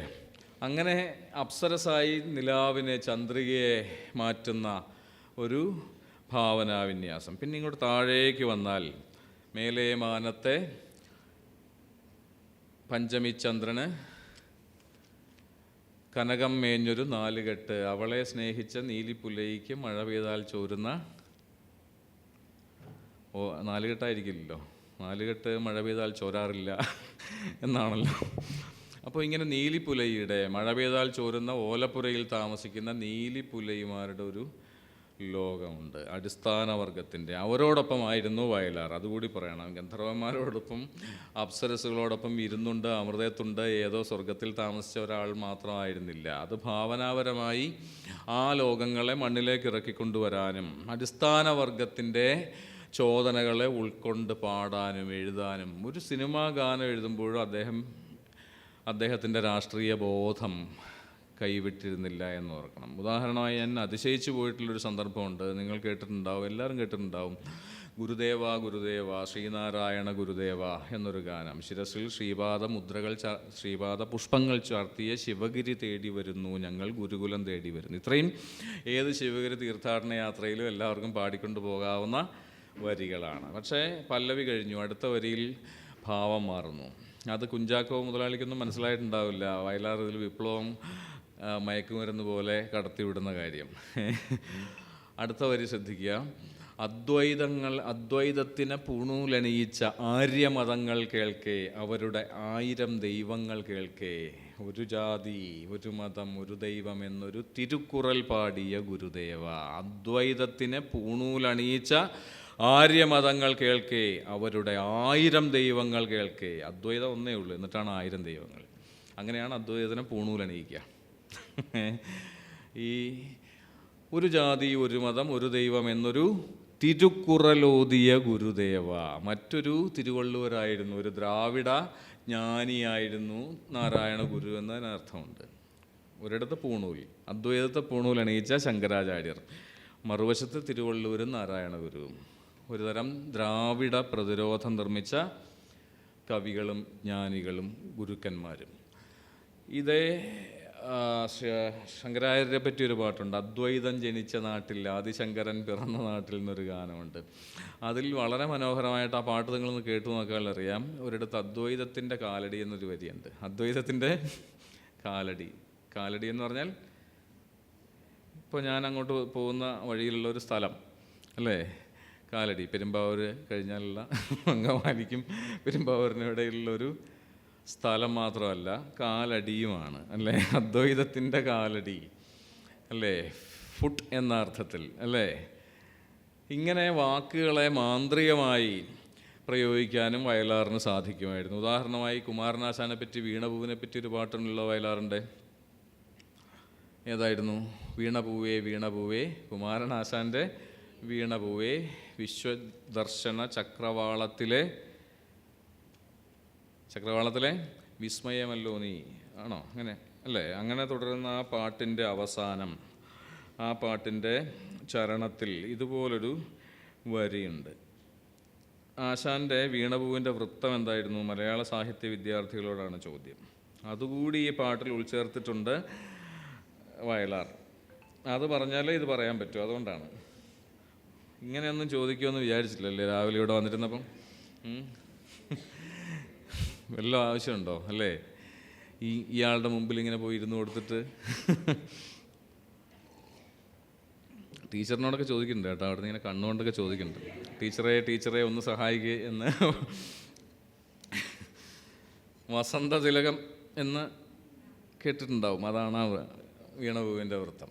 അങ്ങനെ അപ്സരസായി നിലാവിനെ, ചന്ദ്രികയെ മാറ്റുന്ന ഒരു ഭാവനാവിന്യാസം. പിന്നെ ഇങ്ങോട്ട് താഴേക്ക് വന്നാൽ മേലെ മാനത്തെ പഞ്ചമി ചന്ദ്രന് കനകം മേഞ്ഞൊരു 4 കെട്ട്, അവളെ സ്നേഹിച്ച നീലിപ്പുലയിക്ക് മഴ പെയ്താൽ ചോരുന്ന 4 കെട്ടായിരിക്കില്ലല്ലോ, 4 കെട്ട് മഴ പെയ്താൽ ചോരാറില്ല എന്നാണല്ലോ. അപ്പോൾ ഇങ്ങനെ നീലിപ്പുലയുടെ, മഴ പെയ്താൽ ചോരുന്ന ഓലപ്പുരയിൽ താമസിക്കുന്ന നീലിപ്പുലയിമാരുടെ ഒരു ലോകമുണ്ട്, അടിസ്ഥാന വർഗത്തിൻ്റെ. അവരോടൊപ്പമായിരുന്നു വയലാർ, അതുകൂടി പറയണം. ഗന്ധർവന്മാരോടൊപ്പം അപ്സരസുകളോടൊപ്പം ഇരുന്നുണ്ട്, അമൃതത്തുണ്ട്, ഏതോ സ്വർഗത്തിൽ താമസിച്ച ഒരാൾ മാത്രമായിരുന്നില്ല. അത് ഭാവനാപരമായി ആ ലോകങ്ങളെ മണ്ണിലേക്ക് ഇറക്കിക്കൊണ്ടുവരാനും അടിസ്ഥാന വർഗത്തിൻ്റെ ചോദനകളെ ഉൾക്കൊണ്ട് പാടാനും എഴുതാനും. ഒരു സിനിമാ ഗാനം എഴുതുമ്പോഴും അദ്ദേഹത്തിൻ്റെ രാഷ്ട്രീയ ബോധം കൈവിട്ടിരുന്നില്ല എന്ന് ഓർക്കണം. ഉദാഹരണമായി ഞാൻ അതിശയിച്ചു പോയിട്ടുള്ളൊരു സന്ദർഭമുണ്ട്, നിങ്ങൾ കേട്ടിട്ടുണ്ടാവും, എല്ലാവരും കേട്ടിട്ടുണ്ടാവും. ഗുരുദേവ ഗുരുദേവ ശ്രീനാരായണ ഗുരുദേവ എന്നൊരു ഗാനം. ശിരസിൽ ശ്രീപാദ പുഷ്പങ്ങൾ ചാർത്തിയ ശിവഗിരി തേടി വരുന്നു ഞങ്ങൾ, ഗുരുകുലം തേടി വരുന്നു. ഇത്രയും ഏത് ശിവഗിരി തീർത്ഥാടന യാത്രയിലും എല്ലാവർക്കും പാടിക്കൊണ്ടു പോകാവുന്ന വരികളാണ്. പക്ഷേ പല്ലവി കഴിഞ്ഞു, അടുത്ത വരിയിൽ ഭാവം മാറുന്നു. അത് കുഞ്ചാക്കോ മുതലാളിക്കൊന്നും മനസ്സിലായിട്ടുണ്ടാവില്ല. വയലാർ ഇതിൽ വിപ്ലവം മയക്കുമരുന്ന് പോലെ കടത്തിവിടുന്ന കാര്യം. അടുത്ത വരി ശ്രദ്ധിക്കുക. അദ്വൈതത്തിന് പൂണൂലണിയിച്ച ആര്യമതങ്ങൾ കേൾക്കേ, അവരുടെ 1000 ദൈവങ്ങൾ കേൾക്കേ, ഒരു ജാതി ഒരു മതം ഒരു ദൈവം എന്നൊരു തിരുക്കുറൽ പാടിയ ഗുരുദേവ. അദ്വൈതത്തിന് പൂണൂലണിയിച്ച ആര്യമതങ്ങൾ കേൾക്കേ, അവരുടെ 1000 ദൈവങ്ങൾ കേൾക്കേ. അദ്വൈതം ഒന്നേ ഉള്ളൂ, എന്നിട്ടാണ് 1000 ദൈവങ്ങൾ. അങ്ങനെയാണ് അദ്വൈതത്തിനെ പൂണൂലണിയിക്കുക. ഈ ഒരു ജാതി ഒരു മതം ഒരു ദൈവം എന്നൊരു തിരുക്കുറലോതിയ ഗുരുദേവ. മറ്റൊരു തിരുവള്ളുവരായിരുന്നു, ഒരു ദ്രാവിഡ ജ്ഞാനിയായിരുന്നു നാരായണ ഗുരു എന്നതിനർത്ഥമുണ്ട്. ഒരിടത്ത് പൂണൂൽ, അദ്വൈതത്തെ പൂണൂൽ അണിയിച്ച ശങ്കരാചാര്യർ, മറുവശത്ത് തിരുവള്ളുവരും നാരായണ ഗുരുവും. ഒരുതരം ദ്രാവിഡ പ്രതിരോധം നിർമ്മിച്ച കവികളും ജ്ഞാനികളും ഗുരുക്കന്മാരും. ഇതേ ശങ്കരാചാര്യരെ പറ്റി ഒരു പാട്ടുണ്ട്, അദ്വൈതം ജനിച്ച നാട്ടിൽ ആദിശങ്കരൻ പിറന്ന നാട്ടിൽ എന്നൊരു ഗാനമുണ്ട്. അതിൽ വളരെ മനോഹരമായിട്ട് ആ പാട്ട് നിങ്ങളൊന്ന് കേട്ടു നോക്കാൻ അറിയാം. ഒരിടത്ത് അദ്വൈതത്തിൻ്റെ കാലടി എന്നൊരു വരിയുണ്ട്. അദ്വൈതത്തിൻ്റെ കാലടി എന്ന് പറഞ്ഞാൽ ഇപ്പോൾ ഞാൻ അങ്ങോട്ട് പോകുന്ന വഴിയിലുള്ള ഒരു സ്ഥലം അല്ലേ, കാലടി. പെരുമ്പാവൂർ കഴിഞ്ഞാലുള്ള അങ്കമാലിക്കും പെരുമ്പാവൂരിനും ഇടയിലുള്ളൊരു സ്ഥലം മാത്രമല്ല, കാലടിയുമാണ് അല്ലേ. അദ്വൈതത്തിൻ്റെ കാലടി അല്ലേ, ഫുട്ട് എന്ന അർത്ഥത്തിൽ അല്ലേ. ഇങ്ങനെ വാക്കുകളെ മാന്ത്രികമായി പ്രയോഗിക്കാനും വയലാറിന് സാധിക്കുമായിരുന്നു. ഉദാഹരണമായി കുമാരനാശാനെ പറ്റി, വീണപൂവിനെ പറ്റി ഒരു പാട്ടുണ്ടല്ലോ വയലാറിൻ്റെ. ഏതായിരുന്നു? വീണപൂവേ വീണപൂവേ, കുമാരനാശാൻ്റെ വീണപൂവേ, വിശ്വദർശന ചക്രവാളത്തിലെ വിസ്മയമല്ലോ നീ, ആണോ? അങ്ങനെ അല്ലേ? അങ്ങനെ തുടരുന്ന ആ പാട്ടിൻ്റെ അവസാനം, ആ പാട്ടിൻ്റെ ചരണത്തിൽ ഇതുപോലൊരു വരിയുണ്ട്. ആശാൻ്റെ വീണപൂവിൻ്റെ വൃത്തം എന്തായിരുന്നു? മലയാള സാഹിത്യ വിദ്യാർത്ഥികളോടാണ് ചോദ്യം. അതുകൂടി ഈ പാട്ടിൽ ഉൾച്ചേർത്തിട്ടുണ്ട് വയലാർ. അത് പറഞ്ഞാലേ ഇത് പറയാൻ പറ്റൂ. അതുകൊണ്ടാണ് ഇങ്ങനെയൊന്നും ചോദിക്കുമെന്ന് വിചാരിച്ചില്ലല്ലേ രാവിലെ ഇവിടെ വന്നിരുന്നപ്പം. വല്ല ആവശ്യമുണ്ടോ അല്ലേ ഇയാളുടെ മുമ്പിൽ ഇങ്ങനെ പോയി ഇരുന്ന് കൊടുത്തിട്ട്? ടീച്ചറിനോടൊക്കെ ചോദിക്കുന്നുണ്ട് കേട്ടോ, അവിടെ നിന്ന് ഇങ്ങനെ കണ്ണുകൊണ്ടൊക്കെ ചോദിക്കുന്നുണ്ട്, ടീച്ചറെ ഒന്ന് സഹായിക്കുക എന്ന്. വസന്തതിലകം എന്ന് കേട്ടിട്ടുണ്ടാവും. അതാണ് ആ വീണപൂവിൻ്റെ വൃത്തം.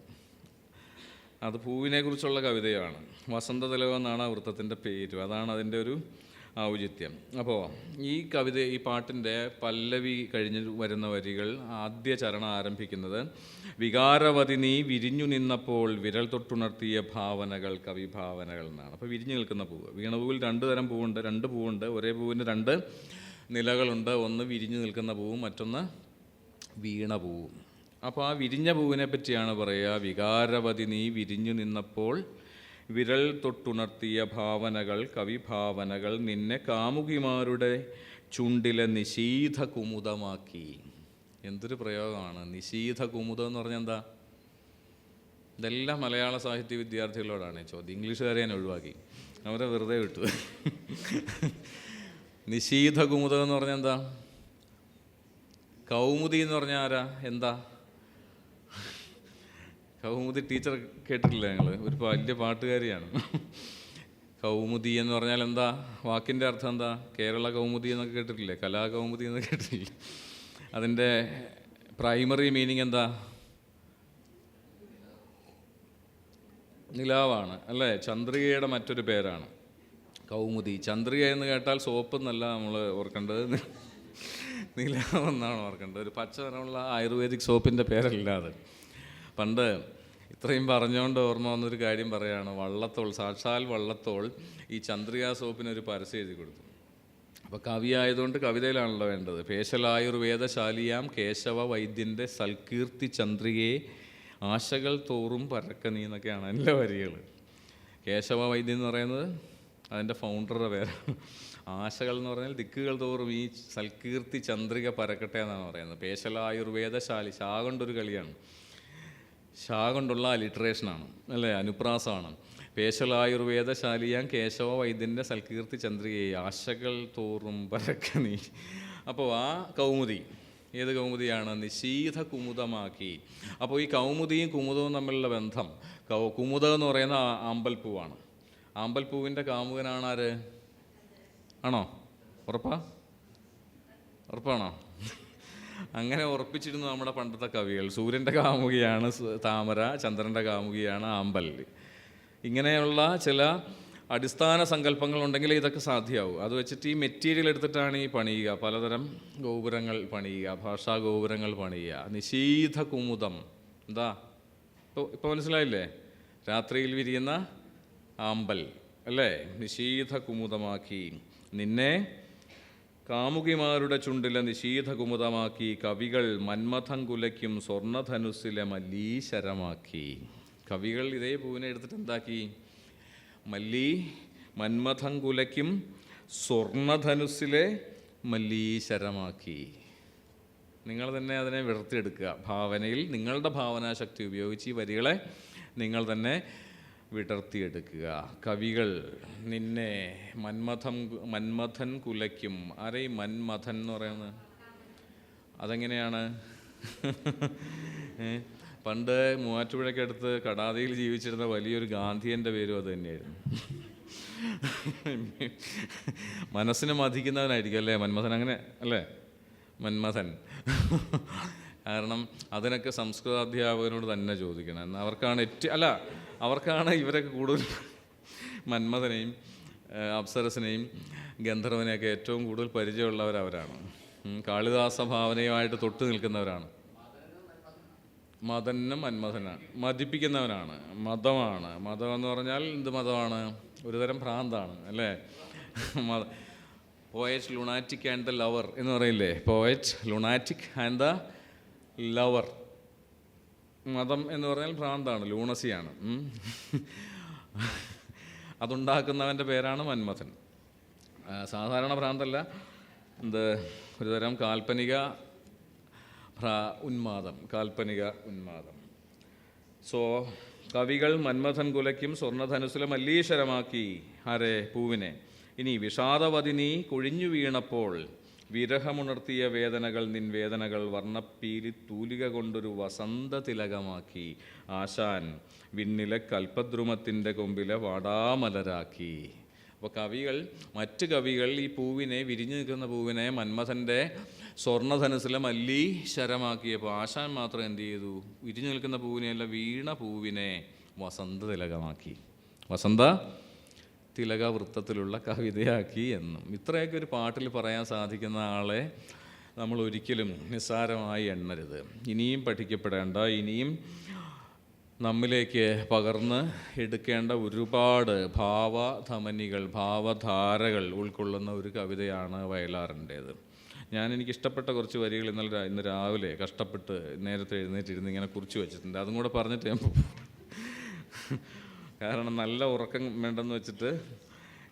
അത് പൂവിനെ കുറിച്ചുള്ള കവിതയാണ്. വസന്തതിലകം എന്നാണ് ആ വൃത്തത്തിൻ്റെ പേര്. അതാണ് അതിൻ്റെ ഒരു ഔചിത്യം. അപ്പോൾ ഈ പാട്ടിൻ്റെ പല്ലവി കഴിഞ്ഞ് വരുന്ന വരികൾ, ആദ്യ ചരണം ആരംഭിക്കുന്നത് വികാരവതി നീ വിരിഞ്ഞു നിന്നപ്പോൾ വിരൽ തൊട്ടുണർത്തിയ ഭാവനകൾ കവിഭാവനകൾ എന്നാണ്. അപ്പോൾ വിരിഞ്ഞു നിൽക്കുന്ന പൂവ്. വീണപൂവിൽ രണ്ട് പൂവുണ്ട്. ഒരേ പൂവിന് രണ്ട് നിലകളുണ്ട്. ഒന്ന് വിരിഞ്ഞു നിൽക്കുന്ന പൂവും മറ്റൊന്ന് വീണപൂവും. അപ്പോൾ ആ വിരിഞ്ഞ പൂവിനെ പറ്റിയാണ് പറയുക. വികാരവതി നീ വിരിഞ്ഞു നിന്നപ്പോൾ വിരൽ തൊട്ടുണർത്തിയ ഭാവനകൾ കവിഭാവനകൾ നിന്നെ കാമുകിമാരുടെ ചുണ്ടിലെ നിശീഥ കുമുദമാക്കി. എന്തൊരു പ്രയോഗമാണ് നിശീഥ കുമുദം എന്ന് പറഞ്ഞാൽ എന്താ? ഇതെല്ലാം മലയാള സാഹിത്യ വിദ്യാർത്ഥികളോടാണ് ചോദ്യം. ഇംഗ്ലീഷുകാരെ ഞാൻ ഒഴിവാക്കി, അവരെ വെറുതെ വിട്ടു. നിശീഥ കുമുദം എന്ന് പറഞ്ഞാൽ എന്താ? കൗമുദി എന്ന് പറഞ്ഞാൽ ആരാ? എന്താ കൗമുദി? ടീച്ചർ കേട്ടിട്ടില്ല ഞങ്ങൾ? ഒരു വലിയ പാട്ടുകാരിയാണ്. കൗമുദി എന്ന് പറഞ്ഞാൽ എന്താ? വാക്കിൻ്റെ അർത്ഥം എന്താ? കേരള കൗമുദി എന്നൊക്കെ കേട്ടിട്ടില്ലേ? കലാകൗമുദി എന്നൊക്കെ കേട്ടിട്ടില്ലേ? അതിൻ്റെ പ്രൈമറി മീനിങ് എന്താ? നിലാവാണ് അല്ലേ? ചന്ദ്രികയുടെ മറ്റൊരു പേരാണ് കൗമുദി. ചന്ദ്രിക എന്ന് കേട്ടാൽ സോപ്പ് എന്നല്ല നമ്മൾ ഓർക്കേണ്ടത്, നിലാവെന്നാണ് ഓർക്കേണ്ടത്. ഒരു പച്ച നിറമുള്ള ആയുർവേദിക് സോപ്പിൻ്റെ പേരല്ല അത്. പണ്ട് ഇത്രയും പറഞ്ഞുകൊണ്ട് ഓർമ്മ വന്നൊരു കാര്യം പറയുകയാണ്. വള്ളത്തോൾ, സാക്ഷാൽ വള്ളത്തോൾ ഈ ചന്ദ്രികാ സോപ്പിനൊരു പരസ്യം എഴുതി കൊടുത്തു. അപ്പോൾ കവിയായതുകൊണ്ട് കവിതയിലാണല്ലോ വേണ്ടത്. പേശലായുർവേദശാലിയാം കേശവ വൈദ്യൻ്റെ സൽകീർത്തി ചന്ദ്രികയെ ആശകൾ തോറും പരക്കനീ എന്നൊക്കെയാണ് എല്ലാ വരികൾ. കേശവ വൈദ്യൻ എന്ന് പറയുന്നത് അതിൻ്റെ ഫൗണ്ടറുടെ പേരാണ്. ആശകൾ എന്ന് പറഞ്ഞാൽ ദിക്കുകൾ തോറും ഈ സൽകീർത്തി ചന്ദ്രിക പരക്കട്ടെ എന്നാണ് പറയുന്നത്. പേശലായുർവേദശാലി, ഷാ കൊണ്ടൊരു കളിയാണ്, ഷാ കൊണ്ടുള്ള അലിട്രേഷനാണ് അല്ലേ, അനുപ്രാസമാണ്. പേശലായുർവേദശാലിയാം കേശവ വൈദ്യൻ്റെ സൽകീർത്തി ചന്ദ്രികയെ ആശകൾ തോറും പരക്കനീ. അപ്പോൾ ആ കൗമുദി ഏത് കൗമുദിയാണ്? നിശീഥ കുമുദമാക്കി. അപ്പോൾ ഈ കൗമുദിയും കുമുദവും തമ്മിലുള്ള ബന്ധം, കുമുദം എന്ന് പറയുന്ന ആമ്പൽപ്പൂവാണ്. ആമ്പൽപ്പൂവിൻ്റെ കാമുകനാണ് ആര്? ആണോ? ഉറപ്പാണോ? അങ്ങനെ ഉറപ്പിച്ചിരുന്നു നമ്മുടെ പണ്ടത്തെ കവികൾ. സൂര്യൻ്റെ കാമുകിയാണ് താമര, ചന്ദ്രൻ്റെ കാമുകിയാണ് ആമ്പൽ. ഇങ്ങനെയുള്ള ചില അടിസ്ഥാന സങ്കല്പങ്ങളുണ്ടെങ്കിൽ ഇതൊക്കെ സാധ്യമാവും. അത് വെച്ചിട്ട് ഈ മെറ്റീരിയൽ എടുത്തിട്ടാണ് ഈ പണിയുക, പലതരം ഗോപുരങ്ങൾ പണിയുക, ഭാഷാ ഗോപുരങ്ങൾ പണിയുക. നിശീഥ കുമുദം എന്താ? ഇപ്പോൾ മനസ്സിലായില്ലേ? രാത്രിയിൽ വിരിയുന്ന ആമ്പൽ അല്ലേ? നിശീഥ കുമുദമാക്കി നിന്നെ കാമുകിമാരുടെ ചുണ്ടിലെ നിശീഥ കുമുദമാക്കി കവികൾ മന്മഥം കുലയ്ക്കും സ്വർണ്ണധനുസ്സിലെ മല്ലീശരമാക്കി. കവികൾ ഇതേ പൂവിനെ എടുത്തിട്ട് എന്താക്കി? മന്മഥം കുലയ്ക്കും സ്വർണ്ണധനുസ്സിലെ മല്ലീശരമാക്കി. നിങ്ങൾ തന്നെ അതിനെ വിടർത്തിയെടുക്കുക. ഭാവനയിൽ നിങ്ങളുടെ ഭാവനാശക്തി ഉപയോഗിച്ച് ഈ വരികളെ നിങ്ങൾ തന്നെ വിടർത്തിയെടുക്കുക. കവികൾ നിന്നെ മന്മഥൻ കുലയ്ക്കും. ആരെ ഈ മന്മഥൻ എന്ന് പറയുന്നത്? അതെങ്ങനെയാണ്? പണ്ട് മൂവാറ്റുപുഴയ്ക്കടുത്ത് കടാതിയിൽ ജീവിച്ചിരുന്ന വലിയൊരു ഗാന്ധിയൻ്റെ പേരും അത് തന്നെയായിരുന്നു. മനസ്സിനെ മതിക്കുന്നവനായിരിക്കും അല്ലേ മന്മഥൻ? അങ്ങനെ അല്ലേ മന്മഥൻ? കാരണം അതിനൊക്കെ സംസ്കൃത അധ്യാപകനോട് തന്നെ ചോദിക്കണം. അവർക്കാണ് ഇവരൊക്കെ കൂടുതൽ മന്മഥനെയും അപ്സരസിനെയും ഗന്ധർവനെയൊക്കെ ഏറ്റവും കൂടുതൽ പരിചയമുള്ളവരവരാണ്. കാളിദാസ ഭാവനയുമായിട്ട് തൊട്ട് നിൽക്കുന്നവരാണ്. മദനും മന്മഥനാണ്, മതിപ്പിക്കുന്നവനാണ്. മതമാണ്. മതം എന്ന് പറഞ്ഞാൽ എന്ത് മതമാണ്? ഒരുതരം ഭ്രാന്താണ് അല്ലേ? Poet lunatic and the lover എന്ന് പറയില്ലേ? Poet lunatic and the lover. മതം എന്ന് പറഞ്ഞാൽ ഭ്രാന്താണ്, ലൂണസിയാണ്. അതുണ്ടാക്കുന്നവൻ്റെ പേരാണ് മന്മഥൻ. സാധാരണ ഭ്രാന്തല്ല, ഒരുതരം കാൽപ്പനിക ഉന്മാദം. സോ കവികൾ മന്മഥൻ കുലയ്ക്കും സ്വർണ്ണധനുസിലെ മല്ലീശ്വരമാക്കി ആരെ? പൂവിനെ. ഇനി വിഷാദവതിനി കൊഴിഞ്ഞു വീണപ്പോൾ വിരഹമുണർത്തിയ വേദനകൾ നിൻ വേദനകൾ വർണ്ണപ്പീലി തൂലിക കൊണ്ടൊരു വസന്ത തിലകമാക്കി ആശാൻ വിണ്ണിലെ കൽപ്പദ്രുമത്തിൻ്റെ കൊമ്പിലെ വാടാമലരാക്കി. അപ്പോൾ മറ്റ് കവികൾ ഈ പൂവിനെ, വിരിഞ്ഞു നിൽക്കുന്ന പൂവിനെ മന്മഥൻ്റെ സ്വർണ്ണധനുസിലെ മല്ലീശരമാക്കിയപ്പോൾ ആശാൻ മാത്രം എന്ത് ചെയ്തു? വിരിഞ്ഞു നിൽക്കുന്ന പൂവിനെയല്ല, വീണ പൂവിനെ വസന്ത തിലകമാക്കി, വസന്ത തിലക വൃത്തത്തിലുള്ള കവിതയാക്കി എന്നും. ഇത്രയൊക്കെ ഒരു പാട്ടിൽ പറയാൻ സാധിക്കുന്ന ആളെ നമ്മൾ ഒരിക്കലും നിസ്സാരമായി എണ്ണരുത്. ഇനിയും പഠിക്കപ്പെടേണ്ട, ഇനിയും നമ്മിലേക്ക് പകർന്ന് എടുക്കേണ്ട ഒരുപാട് ഭാവധാരകൾ ഉൾക്കൊള്ളുന്ന ഒരു കവിതയാണ് വയലാറിൻ്റേത്. എനിക്കിഷ്ടപ്പെട്ട കുറച്ച് വരികൾ ഇന്ന് രാവിലെ കഷ്ടപ്പെട്ട് നേരത്തെ എഴുന്നേറ്റിരുന്ന് ഇങ്ങനെ കുറിച്ച് വെച്ചിട്ടുണ്ട്. അതും കൂടെ പറഞ്ഞിട്ട് ഞാൻ കാരണം നല്ല ഉറക്കം വേണ്ടെന്ന് വെച്ചിട്ട്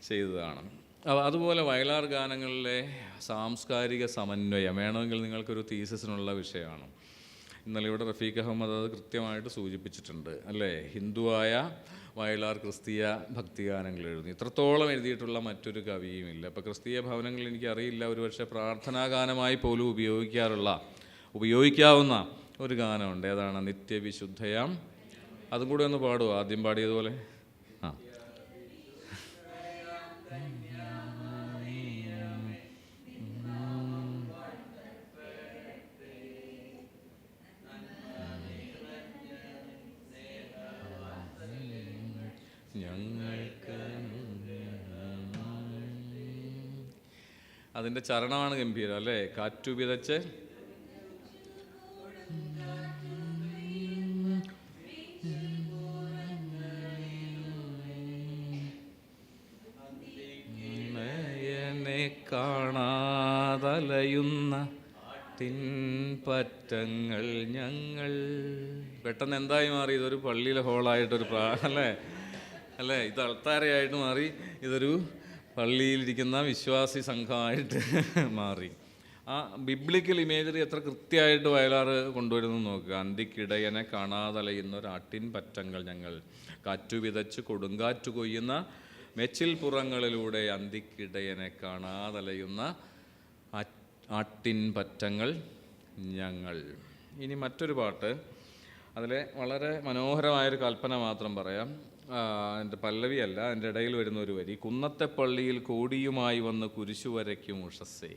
ചെയ്തതാണ്. അതുപോലെ വയലാർ ഗാനങ്ങളിലെ സാംസ്കാരിക സമന്വയം വേണമെങ്കിൽ നിങ്ങൾക്കൊരു തീസിസിനുള്ള വിഷയമാണ്. ഇന്നലെ ഇവിടെ റഫീഖ് അഹമ്മദ് അത് കൃത്യമായിട്ട് സൂചിപ്പിച്ചിട്ടുണ്ട്, അല്ലേ? ഹിന്ദുവായ വയലാർ ക്രിസ്തീയ ഭക്തിഗാനങ്ങൾ എഴുതി. ഇത്രത്തോളം എഴുതിയിട്ടുള്ള മറ്റൊരു കവിയുമില്ല. ഇപ്പോൾ ക്രിസ്തീയ ഭവനങ്ങളിൽ എനിക്കറിയില്ല, ഒരുപക്ഷെ പ്രാർത്ഥനാഗാനമായി പോലും ഉപയോഗിക്കാവുന്ന ഒരു ഗാനമുണ്ട്. ഏതാണ്? നിത്യവിശുദ്ധയാം. അതും കൂടെ ഒന്ന് പാടുമോ? ആദ്യം പാടിയതുപോലെ. ഞങ്ങൾക്ക് അതിൻ്റെ ചരണമാണ് ഗംഭീരം, അല്ലേ? കാറ്റു വിതച്ച് കാണാതലയുന്ന തിൻപറ്റങ്ങൾ ഞങ്ങൾ. പെട്ടെന്ന് എന്തായി മാറി? ഇതൊരു പള്ളിയിലെ ഹോളായിട്ടൊരു അല്ലേ? ഇത് അൾത്താരയായിട്ട് മാറി, ഇതൊരു പള്ളിയിലിരിക്കുന്ന വിശ്വാസി സംഘമായിട്ട് മാറി. ആ ബിബ്ലിക്കൽ ഇമേജറി എത്ര കൃത്യമായിട്ട് വയലാർ കൊണ്ടുവരുന്നു നോക്കുക. അന്തിക്കിടയനെ കാണാതലയുന്ന ഒരാട്ടിൻ പറ്റങ്ങൾ ഞങ്ങൾ, കാറ്റു വിതച്ച് കൊടുങ്കാറ്റു കൊയ്യുന്ന മെച്ചിൽ പുറങ്ങളിലൂടെ അന്തിക്കിടയനെ കാണാതലയുന്ന ആട്ടിൻ പറ്റങ്ങൾ ഞങ്ങൾ. ഇനി മറ്റൊരു പാട്ട്, അതിലെ വളരെ മനോഹരമായൊരു കൽപ്പന മാത്രം പറയാം. എൻ്റെ പല്ലവിയല്ല, എൻ്റെ ഇടയിൽ വരുന്ന ഒരു വരി. കുന്നത്തെ പള്ളിയിൽ കോടിയുമായി വന്ന് കുരിശു വരയ്ക്കും ഉഷസ്സേ.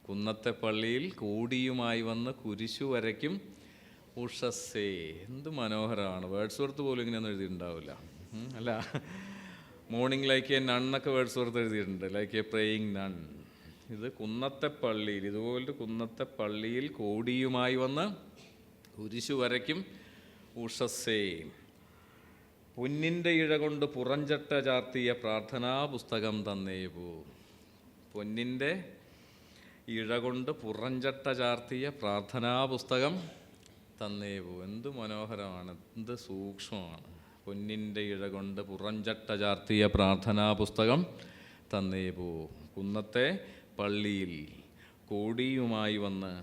കുന്നത്തെ പള്ളിയിൽ കോടിയുമായി വന്ന് കുരിശു വരയ്ക്കും ഉഷസ്സേ. എന്ത് മനോഹരമാണ്! വേർഡ്സ്വർത്ത് പോലും ഇങ്ങനെയൊന്നും എഴുതിയിട്ടുണ്ടാവില്ല, അല്ല? മോർണിംഗ് ലൈക്ക് എ നണ്ണൊക്കെ വേർഡ്സ്വർത്ത് എഴുതിയിട്ടുണ്ട്, ലൈക്ക് എ പ്രേയിങ് നൺ. ഇത് കുന്നത്തെ പള്ളിയിൽ, ഇതുപോലൊരു കുന്നത്തെ പള്ളിയിൽ കോടിയുമായി വന്ന് കുരിശു വരയ്ക്കും ഉഷസ്സേ. പൊന്നിൻ്റെ ഇഴ കൊണ്ട് പുറഞ്ചട്ട ചാർത്തിയ പ്രാർത്ഥനാ പുസ്തകം തന്നേ പോ. പൊന്നിൻ്റെ ഇഴ കൊണ്ട് പുറഞ്ചട്ട ചാർത്തിയ പ്രാർത്ഥനാ പുസ്തകം തന്നേ പോ. എന്ത് മനോഹരമാണ്, എന്ത് സൂക്ഷ്മമാണ്. പൊന്നിൻ്റെ ഇഴ കൊണ്ട് പുറഞ്ചട്ട ചാർത്തിയ പ്രാർത്ഥനാ പുസ്തകം തന്നേ പോ. കുന്നത്തെ പള്ളിയിൽ കോടിയുമായി വന്ന്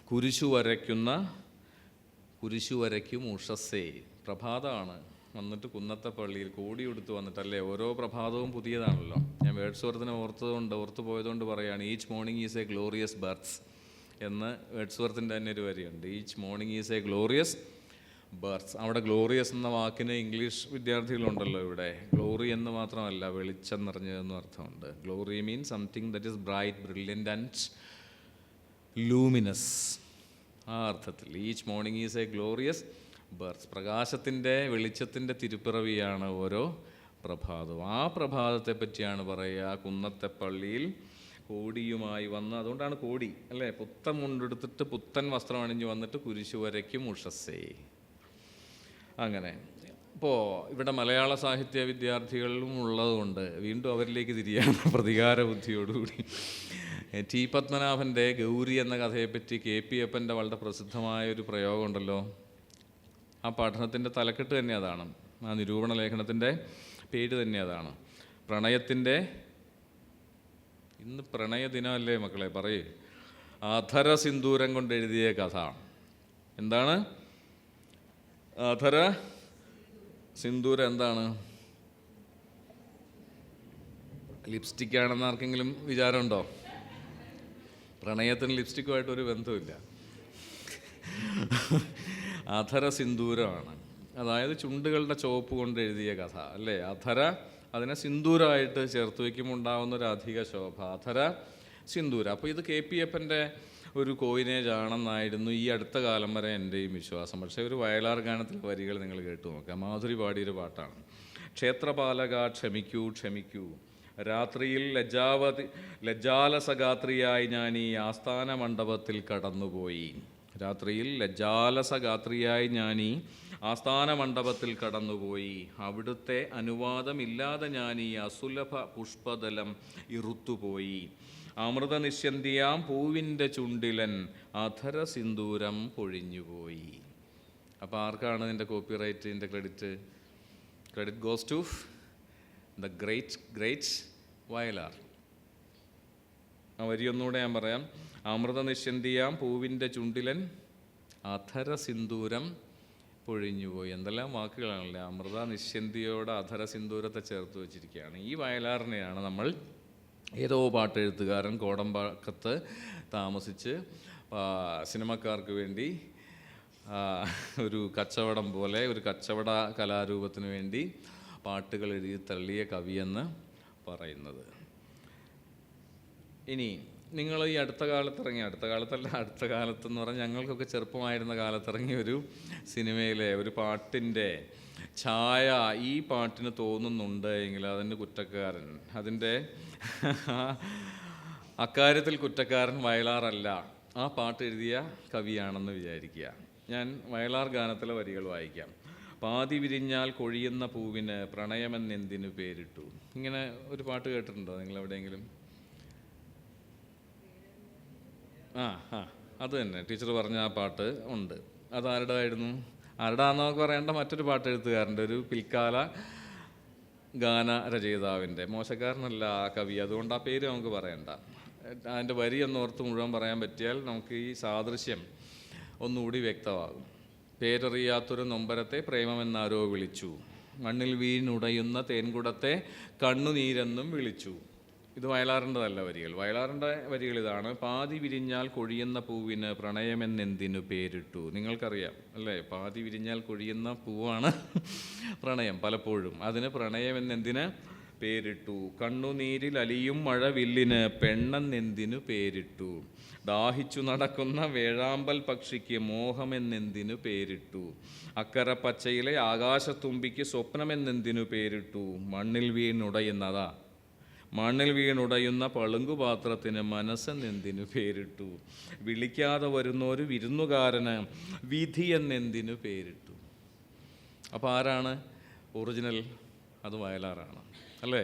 കുരിശു വരയ്ക്കും ഉഷസ്സേ. പ്രഭാതമാണ്, വന്നിട്ട് കുന്നത്തെ പള്ളിയിൽ കോടി എടുത്ത് വന്നിട്ടല്ലേ? ഓരോ പ്രഭാതവും പുതിയതാണല്ലോ. ഞാൻ വേർഡ്സ്വർത്തിനെ ഓർത്തു പോയതുകൊണ്ട് പറയുകയാണ്, each morning is a glorious births എന്ന് വേർഡ്സ്വർത്തിൻ്റെ തന്നെ ഒരു വരിയുണ്ട്. Each morning is a glorious births. അവിടെ ഗ്ലോറിയസ് എന്ന വാക്കിന് ഇംഗ്ലീഷ് വിദ്യാർത്ഥികളുണ്ടല്ലോ ഇവിടെ. ഗ്ലോറി എന്ന് മാത്രമല്ല, വെളിച്ചം നിറഞ്ഞതെന്നും അർത്ഥമുണ്ട്. Glory means something that is bright, brilliant and luminous. ആ അർത്ഥത്തിൽ each morning is a glorious births. പ്രകാശത്തിൻ്റെ, വെളിച്ചത്തിൻ്റെ തിരുപ്പിറവിയാണ് ഓരോ പ്രഭാതവും. ആ പ്രഭാതത്തെ പറ്റിയാണ് പറയുക. കുന്നത്തെ പള്ളിയിൽ കോടിയുമായി വന്ന്, അതുകൊണ്ടാണ് കോടി, അല്ലേ? പുത്തൻ മുണ്ടെടുത്തിട്ട് പുത്തൻ വസ്ത്രം അണിഞ്ഞ് വന്നിട്ട് കുരിശു വരയ്ക്കും ഉഷസ്സേ. അങ്ങനെ ഇപ്പോൾ ഇവിടെ മലയാള സാഹിത്യ വിദ്യാർത്ഥികളും ഉള്ളതുകൊണ്ട് വീണ്ടും അവരിലേക്ക് തിരിയാണ് പ്രതികാര ബുദ്ധിയോടുകൂടി. ടി പത്മനാഭൻ്റെ ഗൗരി എന്ന കഥയെപ്പറ്റി KP അപ്പൻ്റെ വളരെ പ്രസിദ്ധമായൊരു പ്രയോഗമുണ്ടല്ലോ. ആ പഠനത്തിൻ്റെ തലക്കെട്ട് തന്നെ അതാണ്. ആ നിരൂപണ ലേഖനത്തിൻ്റെ പേര് തന്നെ അതാണ്. പ്രണയത്തിൻ്റെ, ഇന്ന് പ്രണയ ദിനമല്ലേ മക്കളെ, പറയേ. അധര സിന്ദൂരം കൊണ്ട് എഴുതിയ കഥ. എന്താണ് അധര സിന്ദൂരം? എന്താണ്? ലിപ്സ്റ്റിക്കാണെന്ന് ആർക്കെങ്കിലും വിചാരമുണ്ടോ? പ്രണയത്തിന് ലിപ്സ്റ്റിക്കുമായിട്ടൊരു ബന്ധമില്ല. അധര സിന്ദൂരമാണ്. അതായത് ചുണ്ടുകളുടെ ചുവപ്പ് കൊണ്ട് എഴുതിയ കഥ അല്ലേ. അധര, അതിനെ സിന്ദൂരമായിട്ട് ചേർത്ത് വയ്ക്കുമ്പോൾ ഉണ്ടാകുന്ന ഒരു അധിക ശോഭ, അധര സിന്ദൂരം. അപ്പോൾ ഇത് KPFൻ്റെ ഒരു കോയിനേജ് ആണെന്നായിരുന്നു ഈ അടുത്ത കാലം വരെ എൻ്റെയും വിശ്വാസം. പക്ഷേ ഒരു വയലാർ ഗാനത്തിലെ വരികൾ നിങ്ങൾ കേട്ടു നോക്കാം. മാധുരി പാടിയൊരു പാട്ടാണ്. ക്ഷേത്രപാലക ക്ഷമിക്കൂ ക്ഷമിക്കൂ, രാത്രിയിൽ ലജ്ജാലസഗാത്രിയായി ഞാൻ ഈ ആസ്ഥാന മണ്ഡപത്തിൽ കടന്നുപോയി. രാത്രിയിൽ ലജ്ജാലസഗാത്രിയായി ഞാൻ ഈ ആസ്ഥാന മണ്ഡപത്തിൽ കടന്നുപോയി. അവിടുത്തെ അനുവാദമില്ലാതെ ഞാൻ ഈ അസുലഭ പുഷ്പതലം ഇറുത്തുപോയി. അമൃത നിശ്യന്തിയാം പൂവിൻ്റെ ചുണ്ടിലൻ അധര സിന്ദൂരം പൊഴിഞ്ഞുപോയി. അപ്പോൾ ആർക്കാണ് ഇതിൻ്റെ കോപ്പിറൈറ്റിൻ്റെ credit? Credit goes to the great Vayalar. ആ വരി ഒന്നുകൂടെ ഞാൻ പറയാം. അമൃത നിശ്യന്തിയാം പൂവിൻ്റെ ചുണ്ടിലൻ അധര സിന്ദൂരം പൊഴിഞ്ഞുപോയി. എന്തെല്ലാം വാക്കുകളാണല്ലേ. അമൃത നിശ്യന്തിയോട് അധര സിന്ദൂരത്തെ ചേർത്ത് വെച്ചിരിക്കുകയാണ്. ഈ വയലാറിനെയാണ് നമ്മൾ ഏതോ പാട്ടെഴുത്തുകാരൻ കോടമ്പാക്കത്ത് താമസിച്ച് സിനിമക്കാർക്ക് വേണ്ടി ഒരു കച്ചവടം പോലെ, ഒരു കച്ചവട കലാരൂപത്തിന് വേണ്ടി പാട്ടുകൾ എഴുതി തള്ളിയ കവിയെന്ന് പറയുന്നത്. ഇനി നിങ്ങൾ ഈ അടുത്ത കാലത്തെന്ന് പറഞ്ഞാൽ ഞങ്ങൾക്കൊക്കെ ചെറുപ്പമായിരുന്ന കാലത്തിറങ്ങിയ ഒരു സിനിമയിലെ ഒരു പാട്ടിൻ്റെ ഛായ ഈ പാട്ടിന് തോന്നുന്നുണ്ട് എങ്കിൽ അതിൻ്റെ കുറ്റക്കാരൻ, അതിൻ്റെ അക്കാര്യത്തിൽ കുറ്റക്കാരൻ വയലാറല്ല, ആ പാട്ട് എഴുതിയ കവിയാണെന്ന് വിചാരിക്കുക. ഞാൻ വയലാർ ഗാനത്തിലെ വരികൾ വായിക്കാം. പാതി വിരിഞ്ഞാൽ കൊഴിയുന്ന പൂവിന് പ്രണയമെന്നെന്തിനു പേരിട്ടു. ഇങ്ങനെ ഒരു പാട്ട് കേട്ടിട്ടുണ്ടോ നിങ്ങൾ എവിടെയെങ്കിലും? അത് തന്നെ ടീച്ചർ പറഞ്ഞ ആ പാട്ട് ഉണ്ട്. അതാരുടേതായിരുന്നു? ആരുടാന്നൊക്കെ പറയേണ്ട മറ്റൊരു പാട്ട് എഴുത്തുകാരൻ്റെ, ഒരു പിൽക്കാല ഗാന രചയിതാവിൻ്റെ. മോശക്കാരനല്ല ആ കവി, അതുകൊണ്ട് ആ പേര് നമുക്ക് പറയണ്ട. അതിൻ്റെ വരി എന്നോർത്ത് മുഴുവൻ പറയാൻ പറ്റിയാൽ നമുക്ക് ഈ സാദൃശ്യം ഒന്നുകൂടി വ്യക്തമാകും. പേരറിയാത്തൊരു നൊമ്പരത്തെ പ്രേമമെന്നാരോ വിളിച്ചു, മണ്ണിൽ വീണുടയുന്ന തേൻകുടത്തെ കണ്ണുനീരെന്നും വിളിച്ചു. ഇത് വയലാറിൻ്റെതല്ല വരികൾ. വയലാറിൻ്റെ വരികൾ ഇതാണ്. പാതി വിരിഞ്ഞാൽ കൊഴിയുന്ന പൂവിന് പ്രണയമെന്നെന്തിനു പേരിട്ടു. നിങ്ങൾക്കറിയാം അല്ലേ, പാതി വിരിഞ്ഞാൽ കൊഴിയുന്ന പൂവാണ് പ്രണയം പലപ്പോഴും. അതിന് പ്രണയമെന്നെന്തിന് പേരിട്ടു. കണ്ണുനീരിൽ അലിയും മഴവില്ലിന് പെണ്ണെന്നെന്തിനു പേരിട്ടു. ദാഹിച്ചു നടക്കുന്ന വേഴാമ്പൽ പക്ഷിക്ക് മോഹമെന്നെന്തിനു പേരിട്ടു. അക്കര പച്ചയിലെ ആകാശത്തുമ്പിക്ക് സ്വപ്നമെന്നെന്തിനു പേരിട്ടു. മണ്ണിൽ വീണുടയുന്ന പളുങ്കുപാത്രത്തിന് മനസ്സെന്നെന്തിനു പേരിട്ടു. വിളിക്കാതെ വരുന്നൊരു വിരുന്നുകാരന് വിധി എന്നെന്തിനു പേരിട്ടു. അപ്പോൾ ആരാണ് ഒറിജിനൽ? അത് വയലാറാണ് അല്ലേ.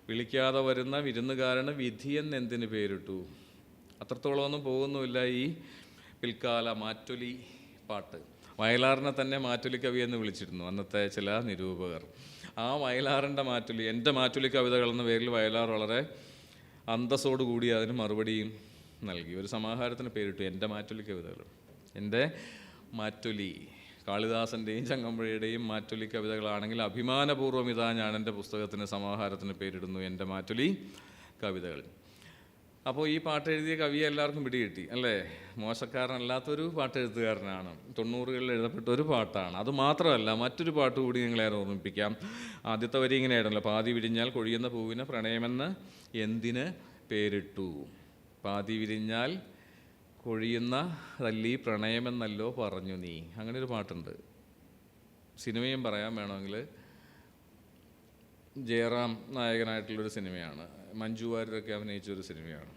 വിളിക്കാതെ വരുന്ന വിരുന്നുകാരന് വിധി എന്നെന്തിനു പേരിട്ടു. അത്രത്തോളമൊന്നും പോകുന്നുമില്ല ഈ പിൽക്കാല മാറ്റൊലി പാട്ട്. വയലാറിനെ തന്നെ മാറ്റൊലി കവി എന്ന് വിളിച്ചിരുന്നു അന്നത്തെ ചില നിരൂപകർ. ആ വയലാറിൻ്റെ മാറ്റൊലി, എൻ്റെ മാറ്റൊലി കവിതകൾ എന്ന പേരിൽ വയലാർ വളരെ അന്തസ്സോടുകൂടി അതിന് മറുപടിയും നൽകി. ഒരു സമാഹാരത്തിന് പേരിട്ടു എൻ്റെ മാറ്റൊലി കവിതകൾ. എൻ്റെ മാറ്റൊലി കാളിദാസൻ്റെയും ചങ്ങമ്പുഴയുടെയും മാറ്റൊലി കവിതകളാണെങ്കിൽ അഭിമാനപൂർവ്വം ഇതാ ഞാൻ എൻ്റെ പുസ്തകത്തിന് സമാഹാരത്തിന് പേരിടുന്നു എൻ്റെ മാറ്റൊലി കവിതകൾ. അപ്പോൾ ഈ പാട്ടെഴുതിയ കവിയെ എല്ലാവർക്കും പിടികിട്ടി അല്ലേ. മോശക്കാരനല്ലാത്തൊരു പാട്ടെഴുത്തുകാരനാണ്. 90കളിൽ എഴുതപ്പെട്ട ഒരു പാട്ടാണ്. അത് മാത്രമല്ല, മറ്റൊരു പാട്ട് കൂടി നിങ്ങളെ ഓർമ്മിപ്പിക്കാം. ആദ്യത്തെ വരി ഇങ്ങനെയായിരുന്നല്ലോ, പാതി വിരിഞ്ഞാൽ കൊഴിയുന്ന പൂവിന് പ്രണയമെന്ന് എന്തിന് പേരിട്ടു. പാതി വിരിഞ്ഞാൽ കൊഴിയുന്ന തല്ലി പ്രണയമെന്നല്ലോ പറഞ്ഞു നീ. അങ്ങനെ ഒരു പാട്ടുണ്ട്. സിനിമയും പറയാൻ വേണമെങ്കിൽ ജയറാം നായകനായിട്ടുള്ളൊരു സിനിമയാണ്, മഞ്ജു വാര്യരൊക്കെ അഭിനയിച്ചൊരു സിനിമയാണ്.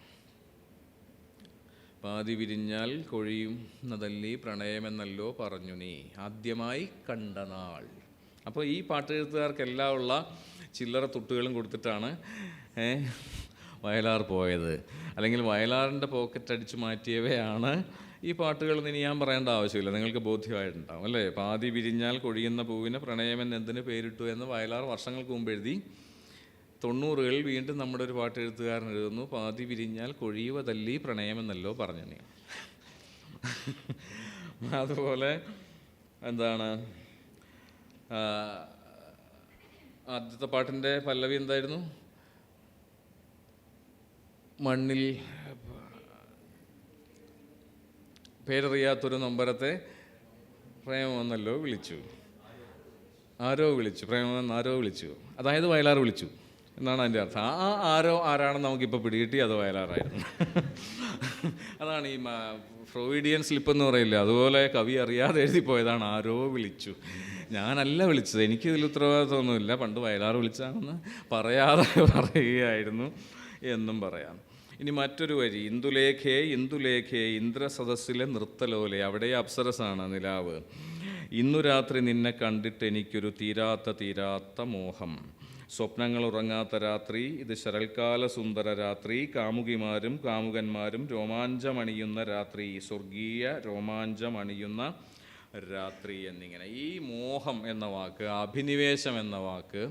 പാതി വിരിഞ്ഞാൽ കൊഴിയുന്നതല്ലി പ്രണയമെന്നല്ലോ പറഞ്ഞു നീ ആദ്യമായി കണ്ട നാൾ. അപ്പോൾ ഈ പാട്ടെഴുത്തുകാർക്കെല്ലാം ഉള്ള ചില്ലറ തുട്ടുകളും കൊടുത്തിട്ടാണ് വയലാർ പോയത്. അല്ലെങ്കിൽ വയലാറിൻ്റെ പോക്കറ്റ് അടിച്ചു മാറ്റിയവയാണ് ഈ പാട്ടുകൾ ഇനി ഞാൻ പറയേണ്ട ആവശ്യമില്ല, നിങ്ങൾക്ക് ബോധ്യമായിട്ടുണ്ടാവും അല്ലേ. പാതി വിരിഞ്ഞാൽ കൊഴിയുന്ന പൂവിന് പ്രണയമെന്ന് എന്തിന് പേരിട്ടു എന്ന് വയലാർ വർഷങ്ങൾക്ക് മുമ്പ് എഴുതി. 90കളിൽ വീണ്ടും നമ്മുടെ ഒരു പാട്ട് എഴുത്തുകാരൻ എഴുതുന്നു, പാതി വിരിഞ്ഞാൽ കൊഴിയുവതല്ലി പ്രണയമെന്നല്ലോ പറഞ്ഞു നീ. അതുപോലെ എന്താണ് ആദ്യത്തെ പാട്ടിൻ്റെ പല്ലവി എന്തായിരുന്നു? മണ്ണിൽ പേരറിയാത്തൊരു നൊമ്പരത്തെ പ്രേമമെന്നല്ലോ വിളിച്ചു, ആരോ വിളിച്ചു, പ്രേമമെന്ന് ആരോ വിളിച്ചു, അതായത് വയലാർ വിളിച്ചു എന്നാണ് അതിൻ്റെ അർത്ഥം. ആ ആരോ ആരാണെന്ന് നമുക്കിപ്പോൾ പിടികിട്ടി, അത് വയലാറായിരുന്നു. അതാണ് ഈ ഫ്രോയിഡിയൻ സ്ലിപ്പ് എന്ന് പറയില്ല, അതുപോലെ കവി അറിയാതെ എഴുതിപ്പോയതാണ് ആരോ വിളിച്ചു. ഞാനല്ല വിളിച്ചത്, എനിക്കിതിൽ ഉത്തരവാദിത്വമൊന്നുമില്ല, പണ്ട് വയലാർ വിളിച്ചാണെന്ന് പറയാതെ പറയുകയായിരുന്നു എന്നും പറയാം. ഇനി മറ്റൊരു വരി, ഇന്ദുലേഖേ ഇന്ദുലേഖേ ഇന്ദ്രസദസ്സിലെ നൃത്തലോലെ, അവിടെ അപ്സരസാണ് നിലാവ്. ഇന്നു രാത്രി നിന്നെ കണ്ടിട്ട് എനിക്കൊരു തീരാത്ത മോഹം. സ്വപ്നങ്ങൾ ഉറങ്ങാത്ത രാത്രി, ഇത് ശരൽക്കാല സുന്ദര രാത്രി, കാമുകിമാരും കാമുകന്മാരും രോമാഞ്ചമണിയുന്ന രാത്രി, സ്വർഗീയ രോമാഞ്ചമണിയുന്ന രാത്രി എന്നിങ്ങനെ. ഈ മോഹം എന്ന വാക്ക്, അഭിനിവേശം എന്ന വാക്ക്,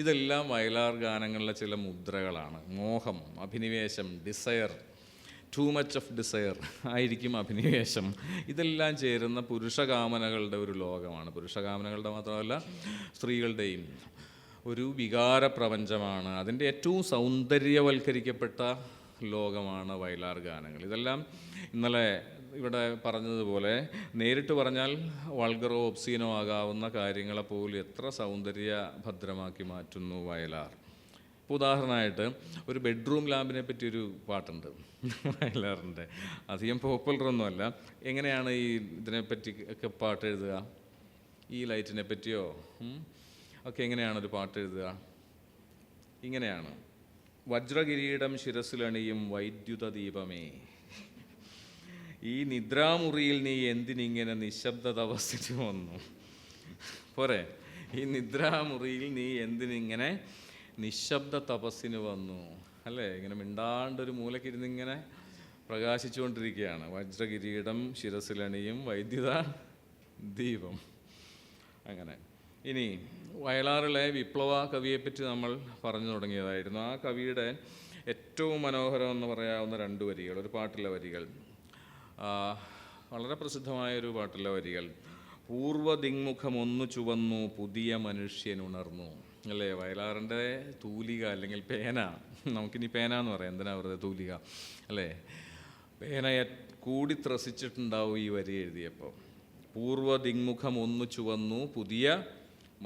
ഇതെല്ലാം വയലാർ ഗാനങ്ങളിലെ ചില മുദ്രകളാണ്. മോഹം, അഭിനിവേശം, desire, too much of desire ആയിരിക്കും അഭിനിവേശം. ഇതെല്ലാം ചേരുന്ന പുരുഷകാമനകളുടെ ഒരു ലോകമാണ്. പുരുഷകാമനകളുടെ മാത്രമല്ല, സ്ത്രീകളുടെയും ഒരു വികാര പ്രപഞ്ചമാണ്. അതിൻ്റെ ഏറ്റവും സൗന്ദര്യവൽക്കരിക്കപ്പെട്ട ലോകമാണ് വയലാർ ഗാനങ്ങൾ. ഇതെല്ലാം ഇന്നലെ ഇവിടെ പറഞ്ഞതുപോലെ നേരിട്ട് പറഞ്ഞാൽ വൾഗറോ ഒബ്സീനോ ആകാവുന്ന കാര്യങ്ങളെപ്പോലും എത്ര സൗന്ദര്യഭദ്രമാക്കി മാറ്റുന്നു വയലാർ. ഇപ്പോൾ ഉദാഹരണമായിട്ട് ഒരു ബെഡ്റൂം ലാമ്പിനെ പറ്റിയൊരു പാട്ടുണ്ട് വയലാറിൻ്റെ, അധികം പോപ്പുലറൊന്നുമല്ല. എങ്ങനെയാണ് ഈ ഇതിനെപ്പറ്റി ഒക്കെ പാട്ട് എഴുതുക? ഈ ലൈറ്റിനെ പറ്റിയോ ഒക്കെ എങ്ങനെയാണൊരു പാട്ട് എഴുതുക? ഇങ്ങനെയാണ്: വജ്രകിരീടം ശിരസിലണിയും വൈദ്യുത ദീപമേ, ഈ നിദ്രാമുറിയിൽ നീ എന്തിനിങ്ങനെ നിശബ്ദ തപസ്സിന് വന്നു. പോരെ? ഈ നിദ്രാമുറിയിൽ നീ എന്തിനിങ്ങനെ നിശബ്ദ തപസ്സിന് വന്നു, അല്ലേ? ഇങ്ങനെ മിണ്ടാണ്ടൊരു മൂലക്കിരുന്നിങ്ങനെ പ്രകാശിച്ചുകൊണ്ടിരിക്കുകയാണ്. വജ്രകിരീടം ശിരസിലണിയും വൈദ്യുത ദീപം. അങ്ങനെ. ഇനി വയലാറിലെ വിപ്ലവ കവിയെപ്പറ്റി നമ്മൾ പറഞ്ഞു തുടങ്ങിയതായിരുന്നു. ആ കവിയുടെ ഏറ്റവും മനോഹരം എന്ന് പറയാവുന്ന 2 വരികൾ, ഒരു പാട്ടിലെ വരികൾ, വളരെ പ്രസിദ്ധമായൊരു പാട്ടിലെ വരികൾ: പൂർവ്വദിങ്മുഖമൊന്നു ചുവന്നു പുതിയ മനുഷ്യനുണർന്നു, അല്ലേ? വയലാറിൻ്റെ തൂലിക അല്ലെങ്കിൽ പേന, നമുക്കിനി പേന എന്ന് പറയാം, എന്തിനാ വെറുതെ തൂലിക, അല്ലേ? പേന കൂടി ത്രസിച്ചിട്ടുണ്ടാവും ഈ വരി എഴുതിയപ്പോൾ. പൂർവ്വദിങ്മുഖമൊന്നു ചുവന്നു പുതിയ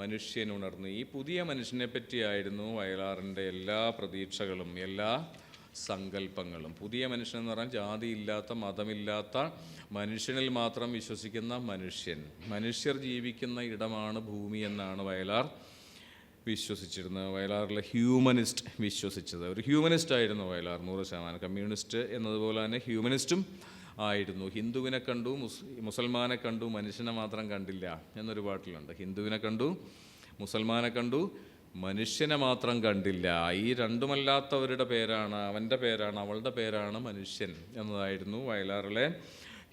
മനുഷ്യനുണർന്നു. ഈ പുതിയ മനുഷ്യനെ പറ്റിയായിരുന്നു വയലാറിൻ്റെ എല്ലാ പ്രതീക്ഷകളും, എല്ലാ സങ്കല്പങ്ങളും. പുതിയ മനുഷ്യൻ എന്ന് പറഞ്ഞാൽ ജാതിയില്ലാത്ത, മതമില്ലാത്ത, മനുഷ്യനിൽ മാത്രം വിശ്വസിക്കുന്ന മനുഷ്യൻ. മനുഷ്യർ ജീവിക്കുന്ന ഇടമാണ് ഭൂമി എന്നാണ് വയലാർ വിശ്വസിച്ചിരുന്നത്. വയലാറിലെ ഹ്യൂമനിസ്റ്റ് വിശ്വസിച്ചത്. ഒരു ഹ്യൂമനിസ്റ്റ് ആയിരുന്നു വയലാർ, 100%. കമ്മ്യൂണിസ്റ്റ് എന്നതുപോലെ തന്നെ ഹ്യൂമനിസ്റ്റും ആയിരുന്നു. ഹിന്ദുവിനെ കണ്ടു, മുസൽമാനെ കണ്ടു, മനുഷ്യനെ മാത്രം കണ്ടില്ല എന്നൊരു പാട്ടിലുണ്ട്. ഹിന്ദുവിനെ കണ്ടു, മുസൽമാനെ കണ്ടു, മനുഷ്യനെ മാത്രം കണ്ടില്ല. ഈ രണ്ടുമല്ലാത്തവരുടെ പേരാണ്, അവൻ്റെ പേരാണ്, അവളുടെ പേരാണ് മനുഷ്യൻ എന്നതായിരുന്നു വയലാറിലെ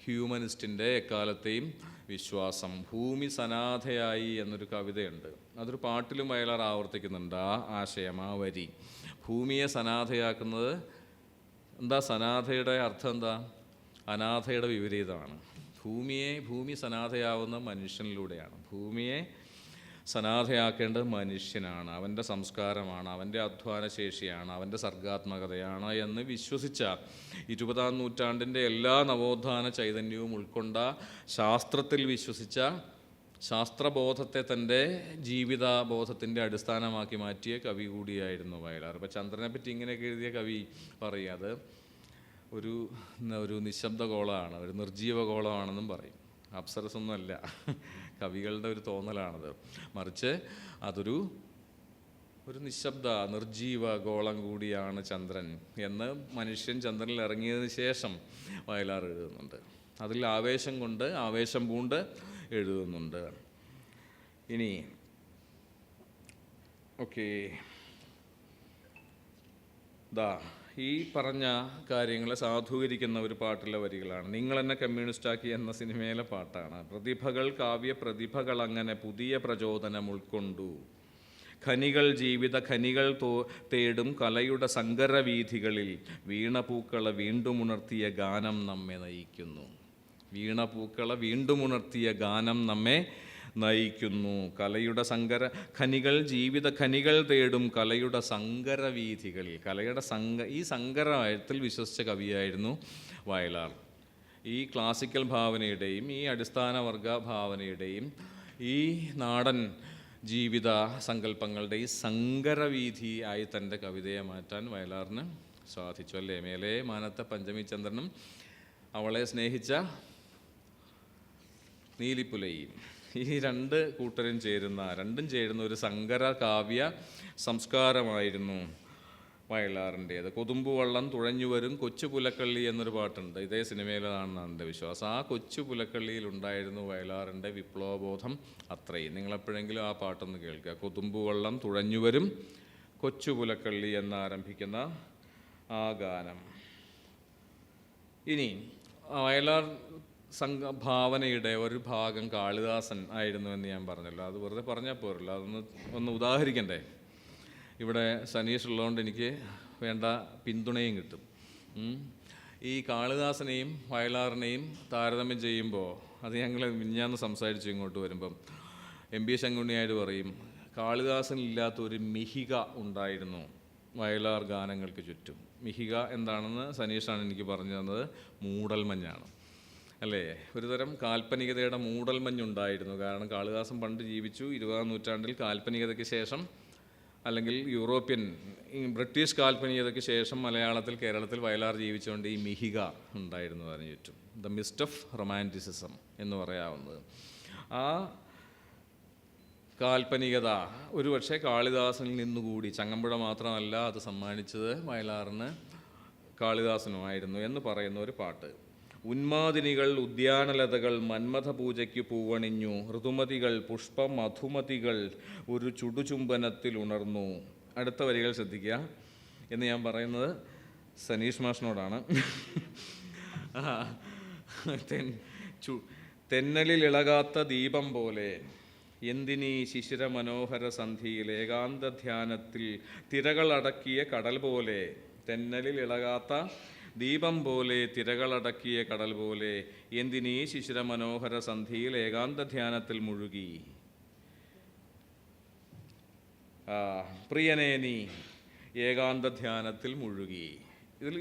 ഹ്യൂമനിസ്റ്റിൻ്റെ എക്കാലത്തെയും വിശ്വാസം. ഭൂമി സനാഥയായി എന്നൊരു കവിതയുണ്ട്, അതൊരു പാട്ടിലും വയലാർ ആവർത്തിക്കുന്നുണ്ട് ആ ആശയം, ആ വരി. ഭൂമിയെ സനാഥയാക്കുന്നത് എന്താ? സനാഥയുടെ അർത്ഥം എന്താ? അനാഥയുടെ വിപരീതമാണ്. ഭൂമി സനാഥയാവുന്ന മനുഷ്യനിലൂടെയാണ്. ഭൂമിയെ സനാഥയാക്കേണ്ടത് മനുഷ്യനാണ്, അവൻ്റെ സംസ്കാരമാണ്, അവൻ്റെ അധ്വാനശേഷിയാണ്, അവൻ്റെ സർഗാത്മകതയാണ് എന്ന് വിശ്വസിച്ച 20-ാം നൂറ്റാണ്ടിൻ്റെ എല്ലാ നവോത്ഥാന ചൈതന്യവും ഉൾക്കൊണ്ട, ശാസ്ത്രത്തിൽ വിശ്വസിച്ച, ശാസ്ത്രബോധത്തെ തൻ്റെ ജീവിതബോധത്തിൻ്റെ അടിസ്ഥാനമാക്കി മാറ്റിയ കവി കൂടിയായിരുന്നു വയലാർ. അപ്പോൾ ചന്ദ്രനെ പറ്റി ഇങ്ങനെയൊക്കെ എഴുതിയ കവി പറയുക, ഒരു നിശബ്ദ ഗോളമാണ്, ഒരു നിർജീവ ഗോളമാണെന്നും പറയും. അപ്സരസൊന്നുമല്ല, കവികളുടെ ഒരു തോന്നലാണത്. മറിച്ച് അതൊരു നിശബ്ദ നിർജീവ ഗോളം കൂടിയാണ് ചന്ദ്രൻ എന്ന് മനുഷ്യൻ ചന്ദ്രനിൽ ഇറങ്ങിയതിന് ശേഷം വയലാർ എഴുതുന്നുണ്ട്. അതിൽ ആവേശം പൂണ്ട് എഴുതുന്നുണ്ട്. ഇനി ഓക്കെ, ഈ പറഞ്ഞ കാര്യങ്ങളെ സാധൂകരിക്കുന്ന ഒരു പാട്ടിലെ വരികളാണ്. നിങ്ങൾ എന്നെ കമ്മ്യൂണിസ്റ്റാക്കി എന്ന സിനിമയിലെ പാട്ടാണ്. പ്രതിഭകൾ കാവ്യപ്രതിഭകൾ അങ്ങനെ പുതിയ പ്രചോദനം ഉൾക്കൊണ്ടു. ഖനികൾ ജീവിത ഖനികൾ തേടും കലയുടെ സങ്കരവീഥികളിൽ വീണപൂക്കള വീണ്ടും ഉണർത്തിയ ഗാനം നമ്മെ നയിക്കുന്നു. വീണപൂക്കള വീണ്ടും ഉണർത്തിയ ഗാനം നമ്മെ നയിക്കുന്നു. കലയുടെ ഖനികൾ ജീവിത ഖനികൾ തേടും കലയുടെ സങ്കരവീഥികളിൽ. കലയുടെ ഈ സങ്കരത്തിൽ വിശ്വസിച്ച കവിയായിരുന്നു വയലാർ. ഈ ക്ലാസിക്കൽ ഭാവനയുടെയും ഈ അടിസ്ഥാന വർഗ ഭാവനയുടെയും ഈ നാടൻ ജീവിത സങ്കല്പങ്ങളുടെ ഈ സങ്കരവീഥി ആയി തൻ്റെ കവിതയെ മാറ്റാൻ വയലാറിന് സാധിച്ചു, അല്ലേ? മേലെ മാനത്തെ പഞ്ചമിചന്ദ്രനും അവളെ സ്നേഹിച്ച നീലിപ്പുലയും, ഈ രണ്ടും ചേരുന്ന ഒരു സങ്കര കാവ്യ സംസ്കാരമായിരുന്നു വയലാറിൻ്റേത്. കൊതുമ്പുവള്ളം തുഴഞ്ഞു വരും കൊച്ചു പുലക്കള്ളി എന്നൊരു പാട്ടുണ്ട്, ഇതേ സിനിമയിലാണെന്നാണ് എൻ്റെ വിശ്വാസം. ആ കൊച്ചു പുലക്കള്ളിയിൽ ഉണ്ടായിരുന്നു വയലാറിൻ്റെ വിപ്ലവബോധം അത്രയും. നിങ്ങളെപ്പോഴെങ്കിലും ആ പാട്ടൊന്ന് കേൾക്കുക. കൊതുമ്പുവള്ളം തുഴഞ്ഞു വരും കൊച്ചു പുലക്കള്ളി എന്നാരംഭിക്കുന്ന ആ ഗാനം. ഇനി വയലാർ ഭാവനയുടെ ഒരു ഭാഗം കാളിദാസൻ ആയിരുന്നു എന്ന് ഞാൻ പറഞ്ഞല്ലോ. അത് വെറുതെ പറഞ്ഞാൽ പോരല്ലോ, ഒന്ന് ഉദാഹരിക്കണ്ടേ? ഇവിടെ സനീഷ് ഉള്ളതുകൊണ്ട് എനിക്ക് വേണ്ട പിന്തുണയും കിട്ടും. ഈ കാളിദാസനെയും വയലാറിനെയും താരതമ്യം ചെയ്യുമ്പോൾ അത് ഞങ്ങൾ മിഞ്ഞാന്ന് സംസാരിച്ചു ഇങ്ങോട്ട് വരുമ്പം എം പി ശങ്കുണ്ണിയായിട്ട് പറയും, കാളിദാസനില്ലാത്തൊരു മിഹിക ഉണ്ടായിരുന്നു വയലാർ ഗാനങ്ങൾക്ക് ചുറ്റും. മിഹിക എന്താണെന്ന് സനീഷാണ് എനിക്ക് പറഞ്ഞു തന്നത്. മൂടൽമഞ്ഞാണ്, അല്ലേ? ഒരുതരം കാൽപ്പനികതയുടെ മൂടൽമഞ്ഞുണ്ടായിരുന്നു. കാരണം കാളിദാസൻ പണ്ട് ജീവിച്ചു 20-ാം നൂറ്റാണ്ടിൽ. കാൽപ്പനികതയ്ക്ക് ശേഷം, അല്ലെങ്കിൽ ബ്രിട്ടീഷ് കാൽപ്പനികതയ്ക്ക് ശേഷം മലയാളത്തിൽ, കേരളത്തിൽ വയലാർ ജീവിച്ചുകൊണ്ട് ഈ മിഹിക ഉണ്ടായിരുന്നു അതിന് ചുറ്റും. ദ മിസ്റ്റ് ഓഫ് റൊമാൻറ്റിസിസം എന്ന് പറയാവുന്നത്. ആ കാൽപ്പനികത ഒരുപക്ഷെ കാളിദാസനിൽ നിന്നുകൂടി, ചങ്ങമ്പുഴ മാത്രമല്ല അത് സമ്മാനിച്ചത് വയലാറിന്, കാളിദാസനുമായിരുന്നു എന്ന് പറയുന്ന ഒരു പാട്ട്. ഉന്മാദിനികൾ ഉദ്യാനലതകൾ മന്മഥ പൂജയ്ക്ക് പൂവണിഞ്ഞു, ഋതുമതികൾ പുഷ്പ മധുമതികൾ ഒരു ചുടുചുംബനത്തിൽ ഉണർന്നു. അടുത്ത വരികൾ ശ്രദ്ധിക്കുക എന്ന് ഞാൻ പറയുന്നത് സനീഷ് മാഷിനോടാണ്. തെന്നലിൽ ഇളകാത്ത ദീപം പോലെ എന്തിനീ ശിശിര മനോഹര സന്ധിയിൽ ഏകാന്ത ധ്യാനത്തിൽ തിരകളടക്കിയ കടൽ പോലെ. തെന്നലിൽ ഇളകാത്ത ദീപം പോലെ തിരകളടക്കിയ കടൽ പോലെ എന്തിനീ ശിശിര മനോഹര സന്ധിയിൽ ഏകാന്ത ധ്യാനത്തിൽ മുഴുകി. പ്രിയനേ നീ ഏകാന്ത ധ്യാനത്തിൽ മുഴുകി.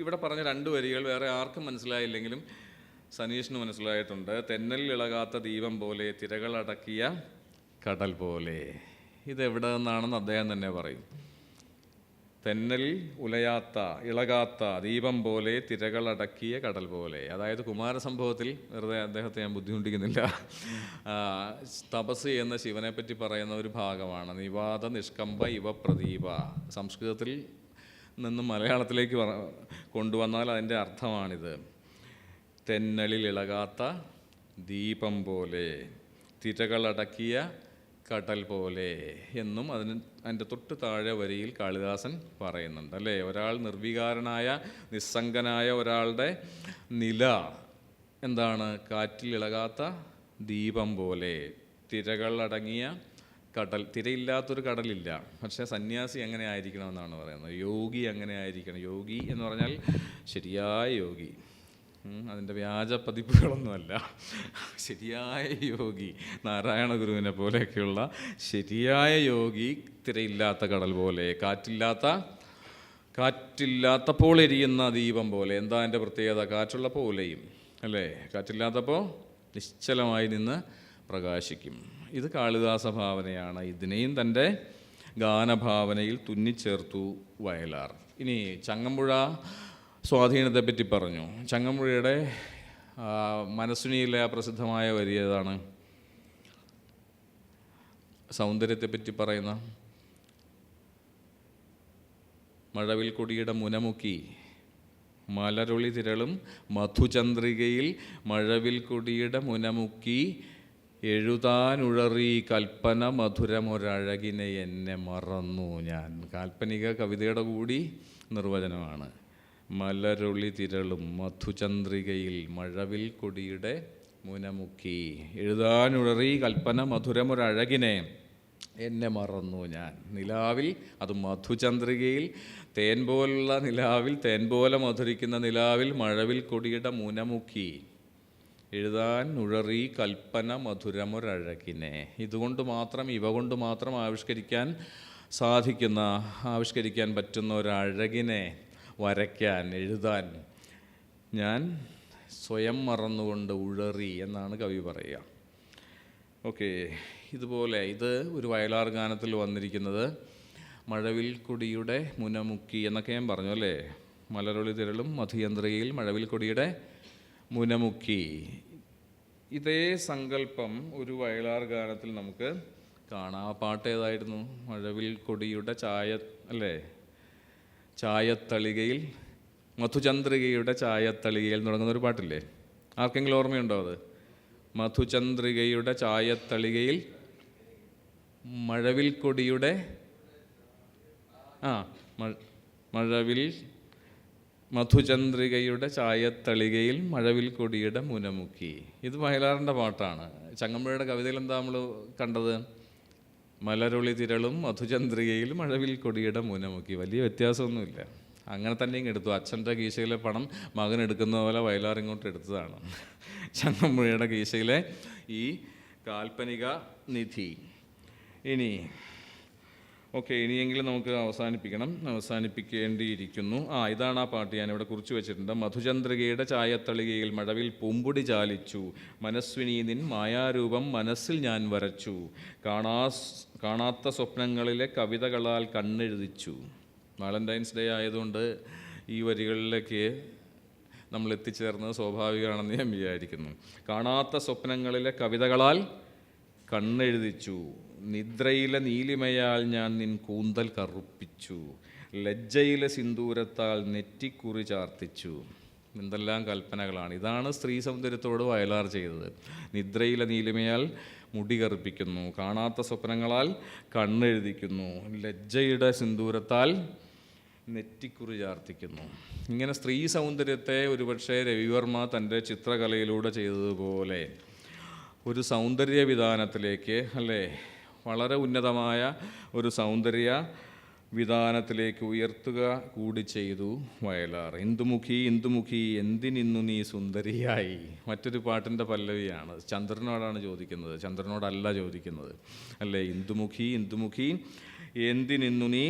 ഇവിടെ പറഞ്ഞ രണ്ട് വരികൾ വേറെ ആർക്കും മനസ്സിലായില്ലെങ്കിലും സനീഷിന് മനസ്സിലായിട്ടുണ്ട്. തെന്നലിൽ ഇളകാത്ത ദീപം പോലെ തിരകളടക്കിയ കടൽ പോലെ. ഇതെവിടെ നിന്നാണെന്ന് അദ്ദേഹം തന്നെ പറയും. തെന്നലിൽ ഇളകാത്ത ദീപം പോലെ തിരകളടക്കിയ കടൽ പോലെ. അതായത് കുമാരസംഭവത്തിൽ, വെറുതെ അദ്ദേഹത്തെ ഞാൻ ബുദ്ധിമുട്ടിക്കുന്നില്ല, തപസ് എന്ന ശിവനെ പറ്റി പറയുന്ന ഒരു ഭാഗമാണ്. നിവാത നിഷ്കമ്പ ഇവ പ്രദീപ. സംസ്കൃതത്തിൽ നിന്നും മലയാളത്തിലേക്ക് കൊണ്ടുവന്നാൽ അതിൻ്റെ അർത്ഥമാണിത്. തെന്നലിൽ ഇളകാത്ത ദീപം പോലെ തിരകളടക്കിയ കടൽ പോലെ എന്നും അതിൻ്റെ തൊട്ട് താഴെ വരിയിൽ കാളിദാസൻ പറയുന്നുണ്ട്, അല്ലേ? ഒരാൾ നിർവികാരനായ നിസ്സംഗനായ ഒരാളുടെ നില എന്താണ്? കാറ്റിലിളകാത്ത ദീപം പോലെ, തിരകൾ അടങ്ങിയ കടൽ. തിരയില്ലാത്തൊരു കടലില്ല. പക്ഷേ സന്യാസി എങ്ങനെ ആയിരിക്കണമെന്നാണ് പറയുന്നത്. യോഗി എങ്ങനെ ആയിരിക്കണം? യോഗി എന്ന് പറഞ്ഞാൽ ശരിയായ യോഗി, അതിൻ്റെ വ്യാജ പതിപ്പുകളൊന്നുമല്ല. ശരിയായ യോഗി, നാരായണ ഗുരുവിനെ പോലെയൊക്കെയുള്ള ശരിയായ യോഗി. തിരയില്ലാത്ത കടൽ പോലെ, കാറ്റില്ലാത്തപ്പോൾ എരിയുന്ന ദീപം പോലെ. എന്താ എൻ്റെ പ്രത്യേകത? കാറ്റുള്ളപ്പോൾ ഉലയും, അല്ലേ? കാറ്റില്ലാത്തപ്പോൾ നിശ്ചലമായി നിന്ന് പ്രകാശിക്കും. ഇത് കാളിദാസ ഭാവനയാണ്. ഇതിനെയും തൻ്റെ ഗാനഭാവനയിൽ തുന്നിച്ചേർത്തു വയലാർ. ഇനി ചങ്ങമ്പുഴ സ്വാധീനത്തെപ്പറ്റി പറഞ്ഞു. ചങ്ങമ്പുഴയുടെ മനസ്സുനിയിലെ പ്രസിദ്ധമായ വരി ഏതാണ്? സൗന്ദര്യത്തെപ്പറ്റി പറയുന്ന മഴവിൽ കൊടിയുടെ മുനമുക്കി മലരൊളി തിരളും മധുചന്ദ്രികയിൽ മഴവിൽ കൊടിയുടെ മുനമുക്കി എഴുതാനുഴറി കൽപ്പന മധുരമൊരഴകിനെ എന്നെ മറന്നു ഞാൻ. കാൽപ്പനിക കവിതയുടെ കൂടി നിർവചനമാണ്. മലരൊളി തിരളും മധുചന്ദ്രികയിൽ മഴവിൽ കൊടിയുടെ മുനമുക്കി. എഴുതാനുഴറി കൽപ്പന മധുരമൊരഴകിനെ എന്നെ മറന്നു ഞാൻ. നിലാവിൽ, അത് മധുചന്ദ്രികയിൽ, തേൻ പോലുള്ള നിലാവിൽ, തേൻ പോലെ മധുരിക്കുന്ന നിലാവിൽ മഴവിൽ കൊടിയുടെ മുനമുക്കി. എഴുതാൻ ഉഴറി കൽപ്പന മധുരമൊരഴകിനെ. ഇതുകൊണ്ട് മാത്രം, ഇവ കൊണ്ട് മാത്രം ആവിഷ്കരിക്കാൻ പറ്റുന്ന ഒരഴകിനെ വരയ്ക്കാൻ, എഴുതാൻ ഞാൻ സ്വയം മറന്നുകൊണ്ട് ഉഴറി എന്നാണ് കവി പറയുക. ഓക്കെ, ഇതുപോലെ ഇത് ഒരു വയലാർ ഗാനത്തിൽ വന്നിരിക്കുന്നത് മഴവിൽ കൊടിയുടെ മുനമുക്കി എന്നൊക്കെ ഞാൻ പറഞ്ഞു അല്ലേ. മലരൊളി തിരളും മധുചന്ദ്രികയിൽ മഴവിൽ കൊടിയുടെ മുനമുക്കി. ഇതേ സങ്കല്പം ഒരു വയലാർ ഗാനത്തിൽ നമുക്ക് കാണാം. ആ പാട്ട് ഏതായിരുന്നു? മഴവിൽ കൊടിയുടെ ചായത്തളികയിൽ, മധുചന്ദ്രികയുടെ ചായത്തളികയിൽ തുടങ്ങുന്നൊരു പാട്ടില്ലേ? ആർക്കെങ്കിലും ഓർമ്മയുണ്ടോ അത്? മധുചന്ദ്രികയുടെ ചായത്തളികയിൽ മഴവിൽ കൊടിയുടെ മധുചന്ദ്രികയുടെ ചായത്തളികയിൽ മഴവിൽ കൊടിയുടെ മുനമുക്കി. ഇത് വയലാറിൻ്റെ പാട്ടാണ്. ചങ്ങമ്പുഴയുടെ കവിതയിൽ എന്താ നമ്മൾ കണ്ടത്? മലരൊളി തിരളും മധുചന്ദ്രികയിൽ മഴവിൽ കൊടിയുടെ മുനമുക്കി. വലിയ വ്യത്യാസമൊന്നുമില്ല. അങ്ങനെ തന്നെ ഇങ്ങ് എടുത്തു. അച്ഛൻ്റെ കീശയിലെ പണം മകൻ എടുക്കുന്ന പോലെ വയലാർ ഇങ്ങോട്ട് എടുത്തതാണ് ചങ്ങമ്പുഴയുടെ കീശയിലെ ഈ കാൽപ്പനിക നിധി. ഇനിയെങ്കിലും നമുക്ക് അവസാനിപ്പിക്കേണ്ടിയിരിക്കുന്നു. ഇതാണ് ആ പാട്ട്, ഞാനിവിടെ കുറിച്ച് വെച്ചിട്ടുണ്ട്. മധുചന്ദ്രികയുടെ ചായത്തളികയിൽ മഴവിൽ പൂമ്പൊടി ചാലിച്ചു, മനസ്വിനി നിൻ മായാരൂപം മനസ്സിൽ ഞാൻ വരച്ചു, കാണാത്ത സ്വപ്നങ്ങളിലെ കവിതകളാൽ കണ്ണെഴുതിച്ചു. വാലന്റൈൻസ് ഡേ ആയതുകൊണ്ട് ഈ വരികളിലേക്ക് നമ്മൾ എത്തിച്ചേർന്നത് സ്വാഭാവികമാണെന്ന് ഞാൻ വിചാരിക്കുന്നു. കാണാത്ത സ്വപ്നങ്ങളിലെ കവിതകളാൽ കണ്ണെഴുതിച്ചു, നിദ്രയിലെ നീലിമയാൽ ഞാൻ നിൻ കൂന്തൽ കറുപ്പിച്ചു, ലജ്ജയിലെ സിന്ദൂരത്താൽ നെറ്റിക്കുറി ചാർത്തിച്ചു. എന്തെല്ലാം കൽപ്പനകളാണ്! ഇതാണ് സ്ത്രീ സൗന്ദര്യത്തോട് വയലാർ ചെയ്തത്. നിദ്രയിലെ നീലിമയാൽ മുടി കറുപ്പിക്കുന്നു, കാണാത്ത സ്വപ്നങ്ങളാൽ കണ്ണെഴുതിക്കുന്നു, ലജ്ജയുടെ സിന്ദൂരത്താൽ നെറ്റിക്കുറി ചാർത്തിക്കുന്നു. ഇങ്ങനെ സ്ത്രീ സൗന്ദര്യത്തെ ഒരുപക്ഷെ രവിവർമ്മ തൻ്റെ ചിത്രകലയിലൂടെ ചെയ്തതുപോലെ ഒരു സൗന്ദര്യ വിധാനത്തിലേക്ക്, അല്ലേ, വളരെ ഉന്നതമായ ഒരു സൗന്ദര്യ വിധാനത്തിലേക്ക് ഉയർത്തുക കൂടി ചെയ്തു വയലാർ. ഇന്ദുമുഖി ഇന്ദുമുഖി എന്തിനിന്നു നീ സുന്ദരിയായി. മറ്റൊരു പാട്ടിൻ്റെ പല്ലവിയാണ്. ചന്ദ്രനോടാണ് ചോദിക്കുന്നത്, ചന്ദ്രനോടല്ല ചോദിക്കുന്നത്, അല്ലേ. ഇന്ദുമുഖി ഇന്ദുമുഖി എന്തിനിന്നു നീ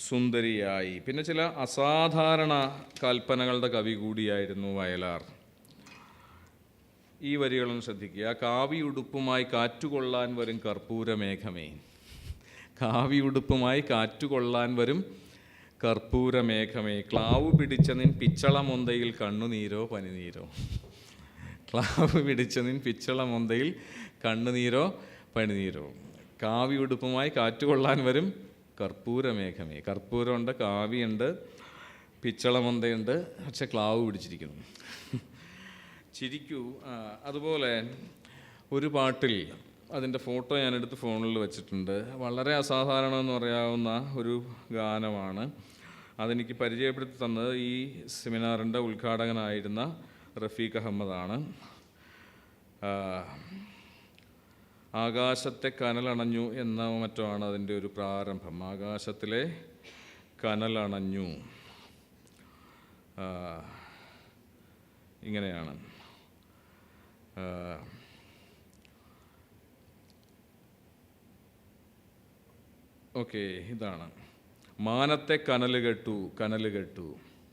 സുന്ദരിയായി. പിന്നെ ചില അസാധാരണ കൽപ്പനകളുടെ കവി കൂടിയായിരുന്നു വയലാർ. ഈ വരികളൊന്ന് ശ്രദ്ധിക്കുക. കാവിയുടുപ്പുമായി കാറ്റുകൊള്ളാൻ വരും കർപ്പൂരമേഘമേ, കാവിയുടുപ്പുമായി കാറ്റുകൊള്ളാൻ വരും കർപ്പൂരമേഘമേ, ക്ലാവ് പിടിച്ച നിൻ പിച്ചളമൊന്തയിൽ കണ്ണുനീരോ പനിനീരോ. ക്ലാവ് പിടിച്ച നിൻ പിച്ചളമൊന്തയിൽ കണ്ണുനീരോ പനിനീരോ. കാവിയുടുപ്പുമായി കാറ്റുകൊള്ളാൻ വരും കർപ്പൂരമേഘമേ. കർപ്പൂരമുണ്ട്, കാവിയുണ്ട്, പിച്ചളമൊന്തയുണ്ട്, പക്ഷെ ക്ലാവ് പിടിച്ചിരിക്കുന്നു. ചിരിക്കൂ. അതുപോലെ ഒരു പാട്ടിൽ, അതിൻ്റെ ഫോട്ടോ ഞാനെടുത്ത് ഫോണിൽ വെച്ചിട്ടുണ്ട്. വളരെ അസാധാരണമെന്ന് പറയാവുന്ന ഒരു ഗാനമാണ്. അതെനിക്ക് പരിചയപ്പെടുത്തി തന്നത് ഈ സെമിനാറിൻ്റെ ഉദ്ഘാടകനായിരുന്ന റഫീഖ് അഹമ്മദാണ്. ആകാശത്തെ കനലണഞ്ഞു എന്ന മറ്റോ ആണ് അതിൻ്റെ ഒരു പ്രാരംഭം. ആകാശത്തിലെ കനലണഞ്ഞു, ഇങ്ങനെയാണ്. ഇതാണ്. മാനത്തെ കനൽ കെട്ടു കനൽ കെട്ടു.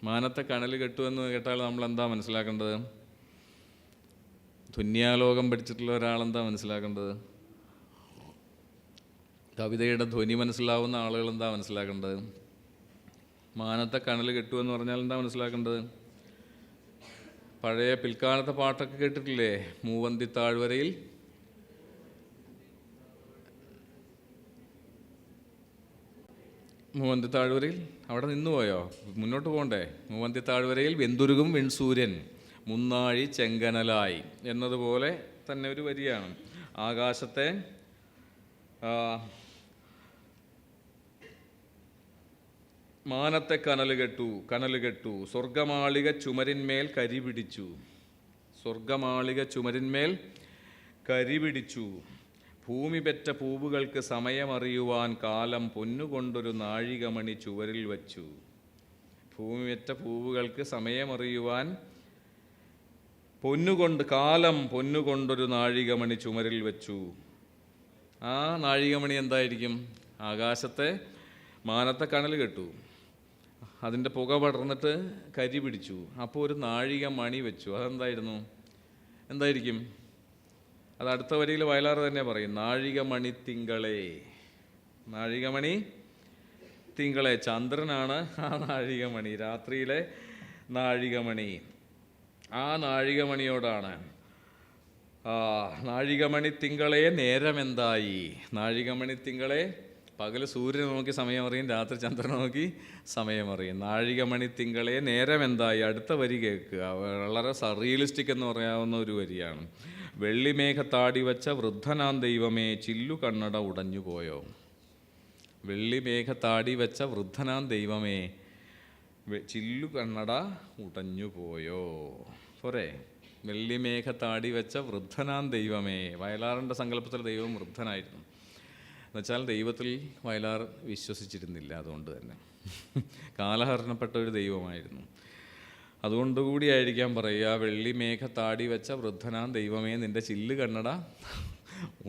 മാനത്തെ കനൽ കെട്ടു എന്ന് കേട്ടാൽ നമ്മൾ എന്താ മനസ്സിലാക്കേണ്ടത്? ധ്വന്യാലോകം പഠിച്ചിട്ടുള്ള ഒരാളെന്താ മനസ്സിലാക്കേണ്ടത്? കവിതയുടെ ധ്വനി മനസ്സിലാവുന്ന ആളുകൾ എന്താ മനസ്സിലാക്കേണ്ടത്? മാനത്തെ കനൽ കെട്ടു എന്ന് പറഞ്ഞാൽ എന്താ മനസ്സിലാക്കേണ്ടത്? പഴയ പിൽക്കാലത്തെ പാട്ടൊക്കെ കേട്ടിട്ടില്ലേ? മൂവന്തി താഴ്വരയിൽ അവിടെ നിന്നുപോയോ? മുന്നോട്ട് പോകണ്ടേ? മൂവന്തി താഴ്വരയിൽ വെന്തുരുകും വെൺസൂര്യൻ മുന്നാഴി ചെങ്കനലായി എന്നതുപോലെ തന്നെ ഒരു വരിയാണ്. ആകാശത്തെ മാനത്തെ കനലുകെട്ടു, സ്വർഗമാളിക ചുമരിന്മേൽ കരിപിടിച്ചു. സ്വർഗമാളിക ചുമരിന്മേൽ കരിപിടിച്ചു. ഭൂമി പെറ്റ പൂവുകൾക്ക് സമയമറിയുവാൻ കാലം പൊന്നുകൊണ്ടൊരു നാഴികമണി ചുവരിൽ വച്ചു. ഭൂമി പെറ്റ പൂവുകൾക്ക് സമയമറിയുവാൻ കാലം പൊന്നുകൊണ്ടൊരു നാഴികമണി ചുമരിൽ വച്ചു. ആ നാഴികമണി എന്തായിരിക്കും? ആകാശത്തെ മാനത്തെ കനൽ കെട്ടു, അതിൻ്റെ പുക പടർന്നിട്ട് കരി പിടിച്ചു. അപ്പോൾ ഒരു നാഴികമണി വെച്ചു. എന്തായിരിക്കും? അത് അടുത്ത വരിയിൽ വയലാർ തന്നെ പറയും, നാഴികമണി തിങ്കളെ. ചന്ദ്രനാണ് ആ നാഴികമണി, രാത്രിയിലെ നാഴികമണി. ആ നാഴികമണിയോടാണ് നാഴികമണി തിങ്കളെ നേരമെന്തായി. നാഴികമണി തിങ്കളെ, പകൽ സൂര്യനെ നോക്കി സമയം അറിയും, രാത്രി ചന്ദ്രനെ നോക്കി സമയം അറിയും. നാഴികമണി തിങ്കളെ നേരമെന്തായി. അടുത്ത വരി കേൾക്കുക, വളരെ സറിയലിസ്റ്റിക് എന്ന് പറയാവുന്ന ഒരു വരിയാണ്. വെള്ളിമേഘത്താടി വച്ച വൃദ്ധനാം ദൈവമേ ചില്ലു കണ്ണട ഉടഞ്ഞു പോയോ. വെള്ളിമേഘത്താടി വെച്ച വൃദ്ധനാം ദൈവമേ ചില്ലു കണ്ണട ഉടഞ്ഞു പോയോ. പോരെ? വെള്ളിമേഘത്താടി വെച്ച വൃദ്ധനാം ദൈവമേ. വയലാറിൻ്റെ സങ്കല്പത്തിൽ ദൈവം വൃദ്ധനായിരുന്നു. എന്നുവെച്ചാൽ ദൈവത്തിൽ വയലാർ വിശ്വസിച്ചിരുന്നില്ല. അതുകൊണ്ട് തന്നെ കാലഹരണപ്പെട്ട ഒരു ദൈവമായിരുന്നു. അതുകൊണ്ടുകൂടിയായിരിക്കാം പറയുക, വെള്ളിമേഘത്താടി വെച്ച വൃദ്ധനാം ദൈവമേ നിൻ്റെ ചില്ല് കണ്ണട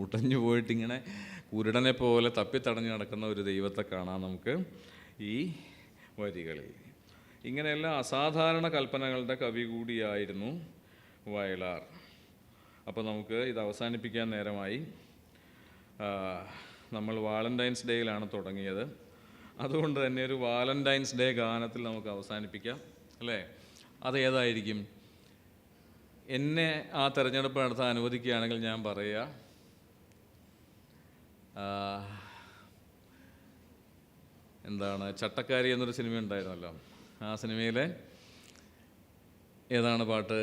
ഉടഞ്ഞു പോയിട്ടിങ്ങനെ കുരുടനെ പോലെ തപ്പിത്തടഞ്ഞു നടക്കുന്ന ഒരു ദൈവത്തെ കാണാം നമുക്ക് ഈ വരികളിൽ. ഇങ്ങനെയെല്ലാം അസാധാരണ കൽപ്പനകളുടെ കവി കൂടിയായിരുന്നു വയലാർ. അപ്പോൾ നമുക്ക് ഇത് അവസാനിപ്പിക്കാൻ നേരമായി. നമ്മൾ വാലന്റൈൻസ് ഡേയിലാണ് തുടങ്ങിയത്. അതുകൊണ്ട് തന്നെ ഒരു വാലന്റൈൻസ് ഡേ ഗാനത്തിൽ നമുക്ക് അവസാനിപ്പിക്കാം, അല്ലേ? അതേതായിരിക്കും? എന്നെ ആ തെരഞ്ഞെടുപ്പ് നടത്താൻ അനുവദിക്കുകയാണെങ്കിൽ ഞാൻ പറയുക, ചട്ടക്കാരി എന്നൊരു സിനിമ ഉണ്ടായിരുന്നല്ലോ. ആ സിനിമയിലെ ഏതാണ് പാട്ട്?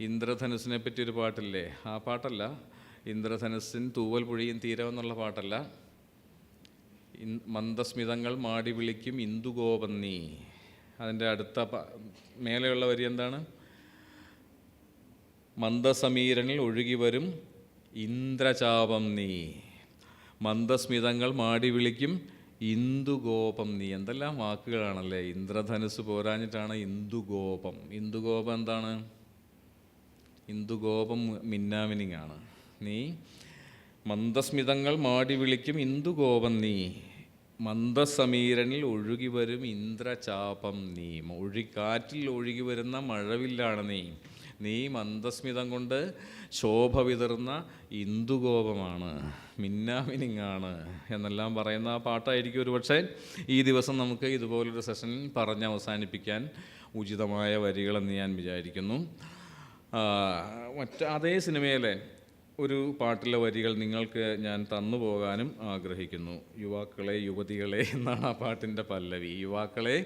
ഇന്ദ്രധനുസിനെ പറ്റി ഒരു പാട്ടില്ലേ? ആ പാട്ടല്ല, ഇന്ദ്രധനുസിൻ തൂവൽ പൊഴിയും തീരം എന്നുള്ള പാട്ടല്ല. മന്ദസ്മിതങ്ങൾ മാടി വിളിക്കും ഇന്ദുഗോപം നീ. അതിൻ്റെ അടുത്ത മേലെയുള്ള വരി എന്താണ്? മന്ദസമീരനിൽ ഒഴുകി വരും ഇന്ദ്രചാപം നീ. മന്ദസ്മിതങ്ങൾ മാടി വിളിക്കും ഇന്ദുഗോപം നീ. എന്തെല്ലാം വാക്കുകളാണല്ലേ! ഇന്ദ്രധനുസ് പോരാഞ്ഞിട്ടാണ് ഇന്ദുഗോപം. ഇന്ദുഗോപം എന്താണ്? ഇന്ദുഗോപം മിന്നാമിനിങ്ങാണ്. നീ മന്ദസ്മിതങ്ങൾ മാടി വിളിക്കും ഇന്ദുഗോപം നീ. മന്ദസമീരനിൽ ഒഴുകി വരും ഇന്ദ്രചാപം നീ. കാറ്റിൽ ഒഴുകി വരുന്ന മഴവില്ലാണ് നീ. നീ മന്ദസ്മിതം കൊണ്ട് ശോഭ വിതറുന്ന ഇന്ദുഗോപമാണ്, മിന്നാമിനിങ്ങാണ് എന്നെല്ലാം പറയുന്ന ആ പാട്ടായിരിക്കും ഒരു പക്ഷേ ഈ ദിവസം നമുക്ക് ഇതുപോലൊരു സെഷൻ പറഞ്ഞ് അവസാനിപ്പിക്കാൻ ഉചിതമായ വരികളെന്ന് ഞാൻ വിചാരിക്കുന്നു. അതേ സിനിമയിലെ ഒരു പാട്ടിലെ വരികൾ നിങ്ങൾക്ക് ഞാൻ തന്നു പോകാനും ആഗ്രഹിക്കുന്നു. യുവാക്കളെ യുവതികളെ എന്നാണ് ആ പാട്ടിൻ്റെ പല്ലവി. യുവാക്കളെ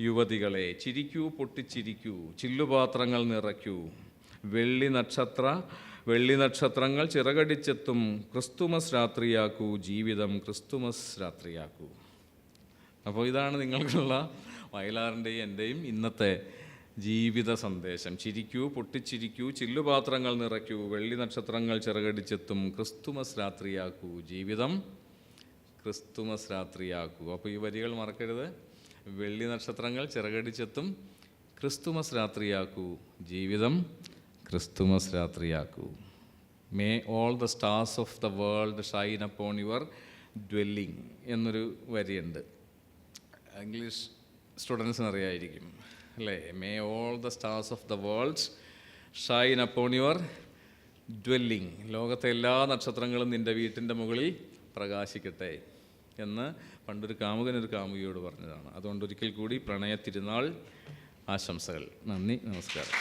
യുവതികളെ, ചിരിക്കൂ പൊട്ടിച്ചിരിക്കൂ, ചില്ലുപാത്രങ്ങൾ നിറയ്ക്കൂ, വെള്ളി നക്ഷത്രങ്ങൾ ചിറകടിച്ചെത്തും, ക്രിസ്തുമസ് രാത്രിയാക്കൂ, ജീവിതം ക്രിസ്തുമസ് രാത്രിയാക്കൂ. അപ്പോൾ ഇതാണ് നിങ്ങൾക്കുള്ള വയലാറിൻ്റെയും എൻ്റെയും ഇന്നത്തെ ജീവിത സന്ദേശം. ചിരിക്കൂ പൊട്ടിച്ചിരിക്കൂ, ചില്ലുപാത്രങ്ങൾ നിറയ്ക്കൂ, വെള്ളി നക്ഷത്രങ്ങൾ ചിറകടിച്ചെത്തും, ക്രിസ്തുമസ് രാത്രിയാക്കൂ, ജീവിതം ക്രിസ്തുമസ് രാത്രിയാക്കൂ. അപ്പോൾ ഈ വരികൾ മറക്കരുത്. വെള്ളി നക്ഷത്രങ്ങൾ ചിറകടിച്ചെത്തും, ക്രിസ്തുമസ് രാത്രിയാക്കൂ, ജീവിതം ക്രിസ്തുമസ് രാത്രിയാക്കൂ. May all the stars of the world shine upon your dwelling എന്നൊരു വരിയുണ്ട്. ഇംഗ്ലീഷ് സ്റ്റുഡൻസിന് അറിയായിരിക്കും, അല്ലേ? May all the stars of the world shine upon your dwelling. ലോകത്തെ എല്ലാ നക്ഷത്രങ്ങളും നിൻ്റെ വീട്ടിൻ്റെ മുകളിൽ പ്രകാശിക്കട്ടെ എന്ന് പണ്ടൊരു കാമുകനൊരു കാമുകിയോട് പറഞ്ഞതാണ്. അതുകൊണ്ട് ഒരിക്കൽ കൂടി പ്രണയ തിരുനാൾ ആശംസകൾ. നന്ദി, നമസ്കാരം.